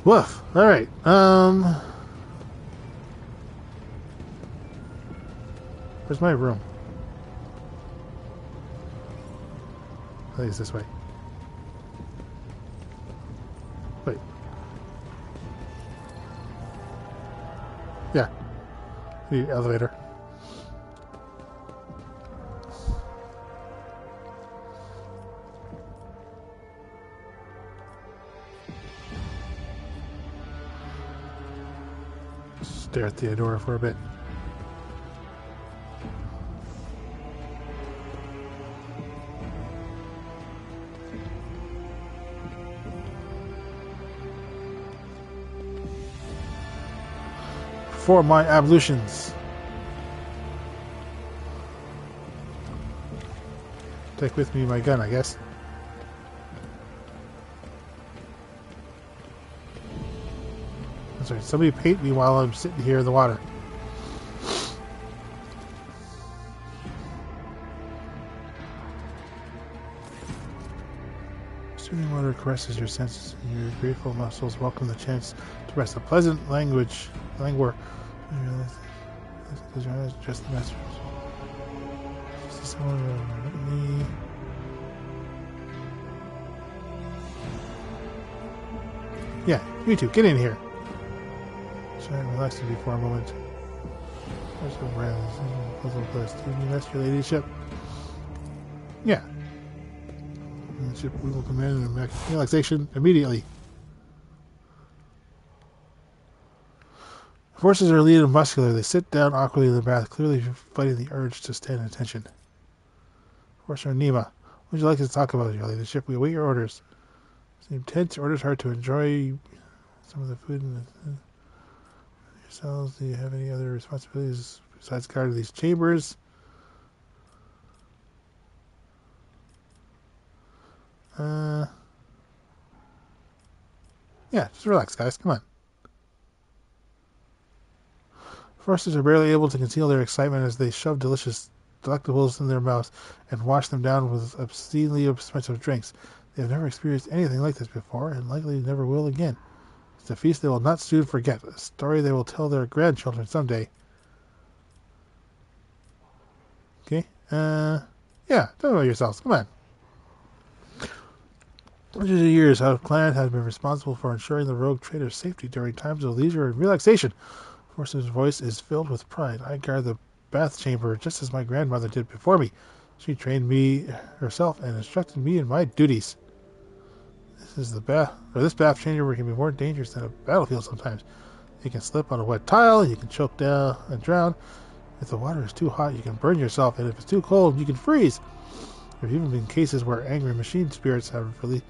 Woof. Alright. Where's my room? I think it's this way. Wait. Yeah. The elevator. Stare at the Adora for a bit. For my ablutions. Take with me my gun, I guess. That's right. Somebody paint me while I'm sitting here in the water. Soothing water caresses your senses, and your grateful muscles welcome the chance to rest. A pleasant languor. Because your eyes just the masters. Yeah, you two, get in here. Try and relax with you for a moment. There's a round puzzle place. Do you rest your ladyship? Yeah. The ship we will command relaxation immediately. Forces are lean and muscular. They sit down awkwardly in the bath, clearly fighting the urge to stand at attention. Forcer Nima, what would you like to talk about, your ladyship? We await your orders. Seem tense. Orders hard to enjoy some of the food and yourselves. Do you have any other responsibilities besides guarding these chambers? Yeah, just relax, guys. Come on. Forsters are barely able to conceal their excitement as they shove delicious delectables in their mouths and wash them down with obscenely expensive drinks. They have never experienced anything like this before, and likely never will again. It's a feast they will not soon forget, a story they will tell their grandchildren someday. Okay, yeah, tell me about yourselves. Come on. Hundreds of years, our clan has been responsible for ensuring the rogue trader's safety during times of leisure and relaxation. Forster's voice is filled with pride. I guard the bath chamber just as my grandmother did before me. She trained me herself and instructed me in my duties. This bath chamber can be more dangerous than a battlefield sometimes. You can slip on a wet tile, you can choke down and drown. If the water is too hot, you can burn yourself, and if it's too cold, you can freeze. There have even been cases where angry machine spirits have released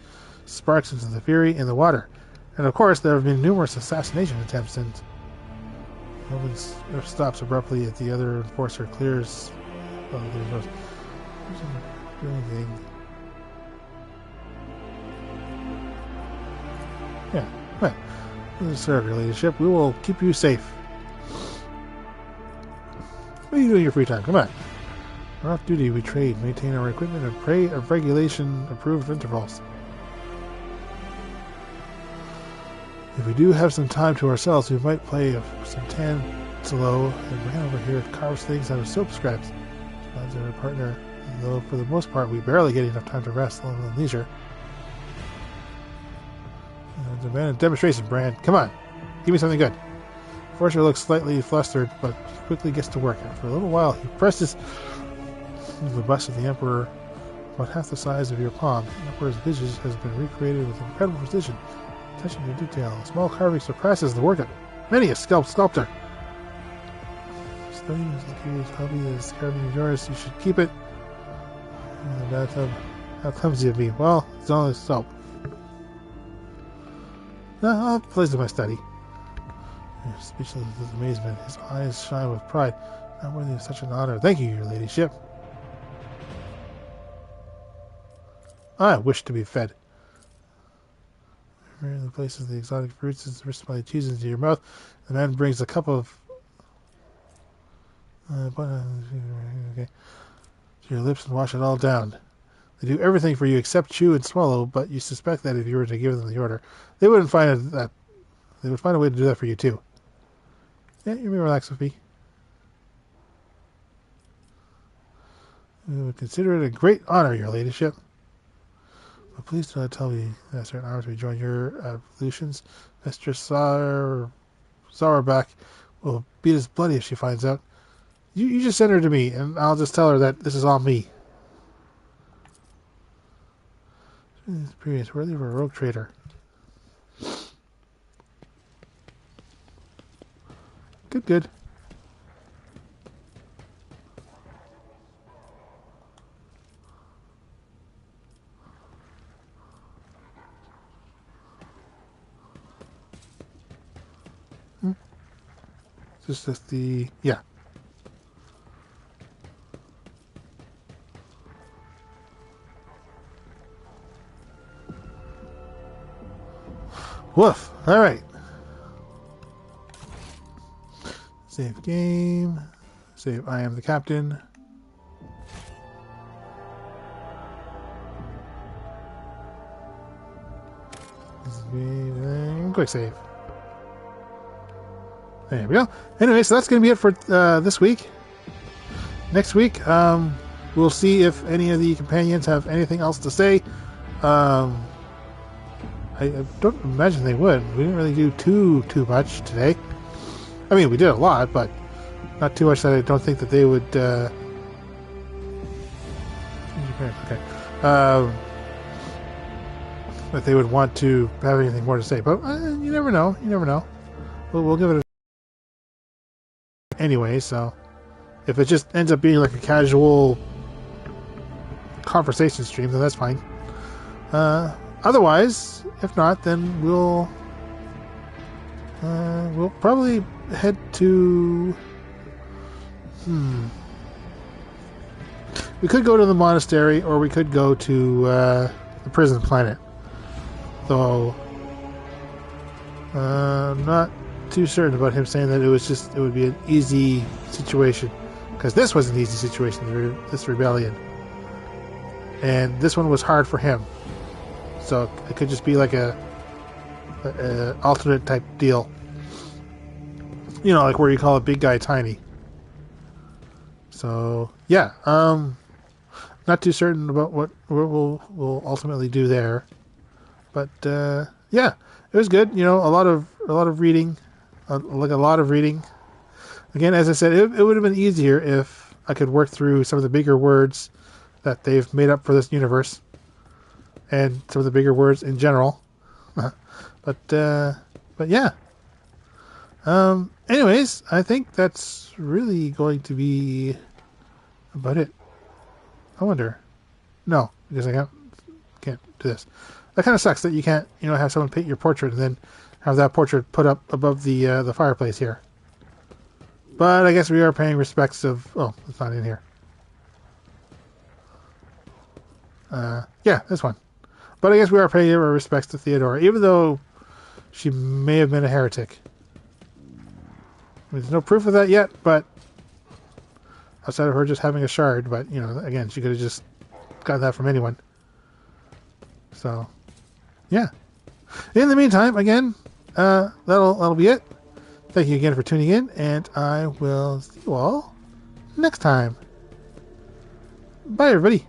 sparks into the fury in the water. And of course, there have been numerous assassination attempts, and no one stops abruptly at the other enforcer clears. Oh, there's no anything. Yeah, right. Please serve your ladyship. We will keep you safe. What do you do in your free time? Come on. We're off duty. We trade, maintain our equipment, and pray of regulation-approved intervals. If we do have some time to ourselves, we might play some Tan-Slow and ran over here carves things out of soap scraps. Finds our partner, though for the most part we barely get enough time to rest, let alone leisure. Demand a demonstration, Brand. Come on, give me something good. Forster looks slightly flustered, but quickly gets to work. For a little while, he presses the bust of the Emperor about half the size of your palm. The Emperor's visage has been recreated with incredible precision, touching to detail. A small carving surpasses the work of many a sculptor. Studying is the curious hobby that is carving of yours. You should keep it in the bathtub. How clumsy of me. Well, it's only soap. No, I'll place in my study. Speechless with amazement, his eyes shine with pride. Not worthy of such an honor. Thank you, your ladyship. I wish to be fed. Rarely places the exotic fruits and the cheese into your mouth. The man brings a cup of okay, to your lips and wash it all down. They do everything for you except chew and swallow, but you suspect that if you were to give them the order, they would find a way to do that for you too. Yeah, you may relax with me. We would consider it a great honor, your ladyship. But please do not tell me that certain hours we join your evolutions. Mistress Sauerback will beat us bloody if she finds out. You just send her to me, and I'll just tell her that this is all me. Experience worthy of a rogue trader. Good. Just the... yeah. Woof. All right. Save game. Save I am the captain. Quick save. There we go. Anyway, so that's going to be it for this week. Next week, we'll see if any of the companions have anything else to say. I don't imagine they would. We didn't really do too much today. I mean, we did a lot, but not too much that I don't think that they would... okay. That they would want to have anything more to say. But you never know. We'll give it a anyway, so if it just ends up being like a casual conversation stream, then that's fine. Otherwise, if not, then we'll probably head to... We could go to the monastery, or we could go to the prison planet. Though I'm not too certain about him saying that it would be an easy situation, because this was an easy situation, this rebellion, and this one was hard for him. So it could just be like a alternate type deal, you know, like where you call a big guy tiny. So yeah, not too certain about what we'll ultimately do there, but yeah, it was good. You know, a lot of reading, like a lot of reading. Again, as I said, it would have been easier if I could work through some of the bigger words that they've made up for this universe, and some of the bigger words in general. but yeah. Anyways, I think that's really going to be about it. I wonder. No, because I can't do this. That kind of sucks that you can't, you know, have someone paint your portrait and then have that portrait put up above the fireplace here. But I guess we are paying respects of... Oh, it's not in here. Yeah, this one. But I guess we are paying our respects to Theodora, even though she may have been a heretic. There's no proof of that yet, but outside of her just having a shard, but, you know, again, she could have just gotten that from anyone. So, yeah. In the meantime, again, that'll be it. Thank you again for tuning in, and I will see you all next time. Bye, everybody.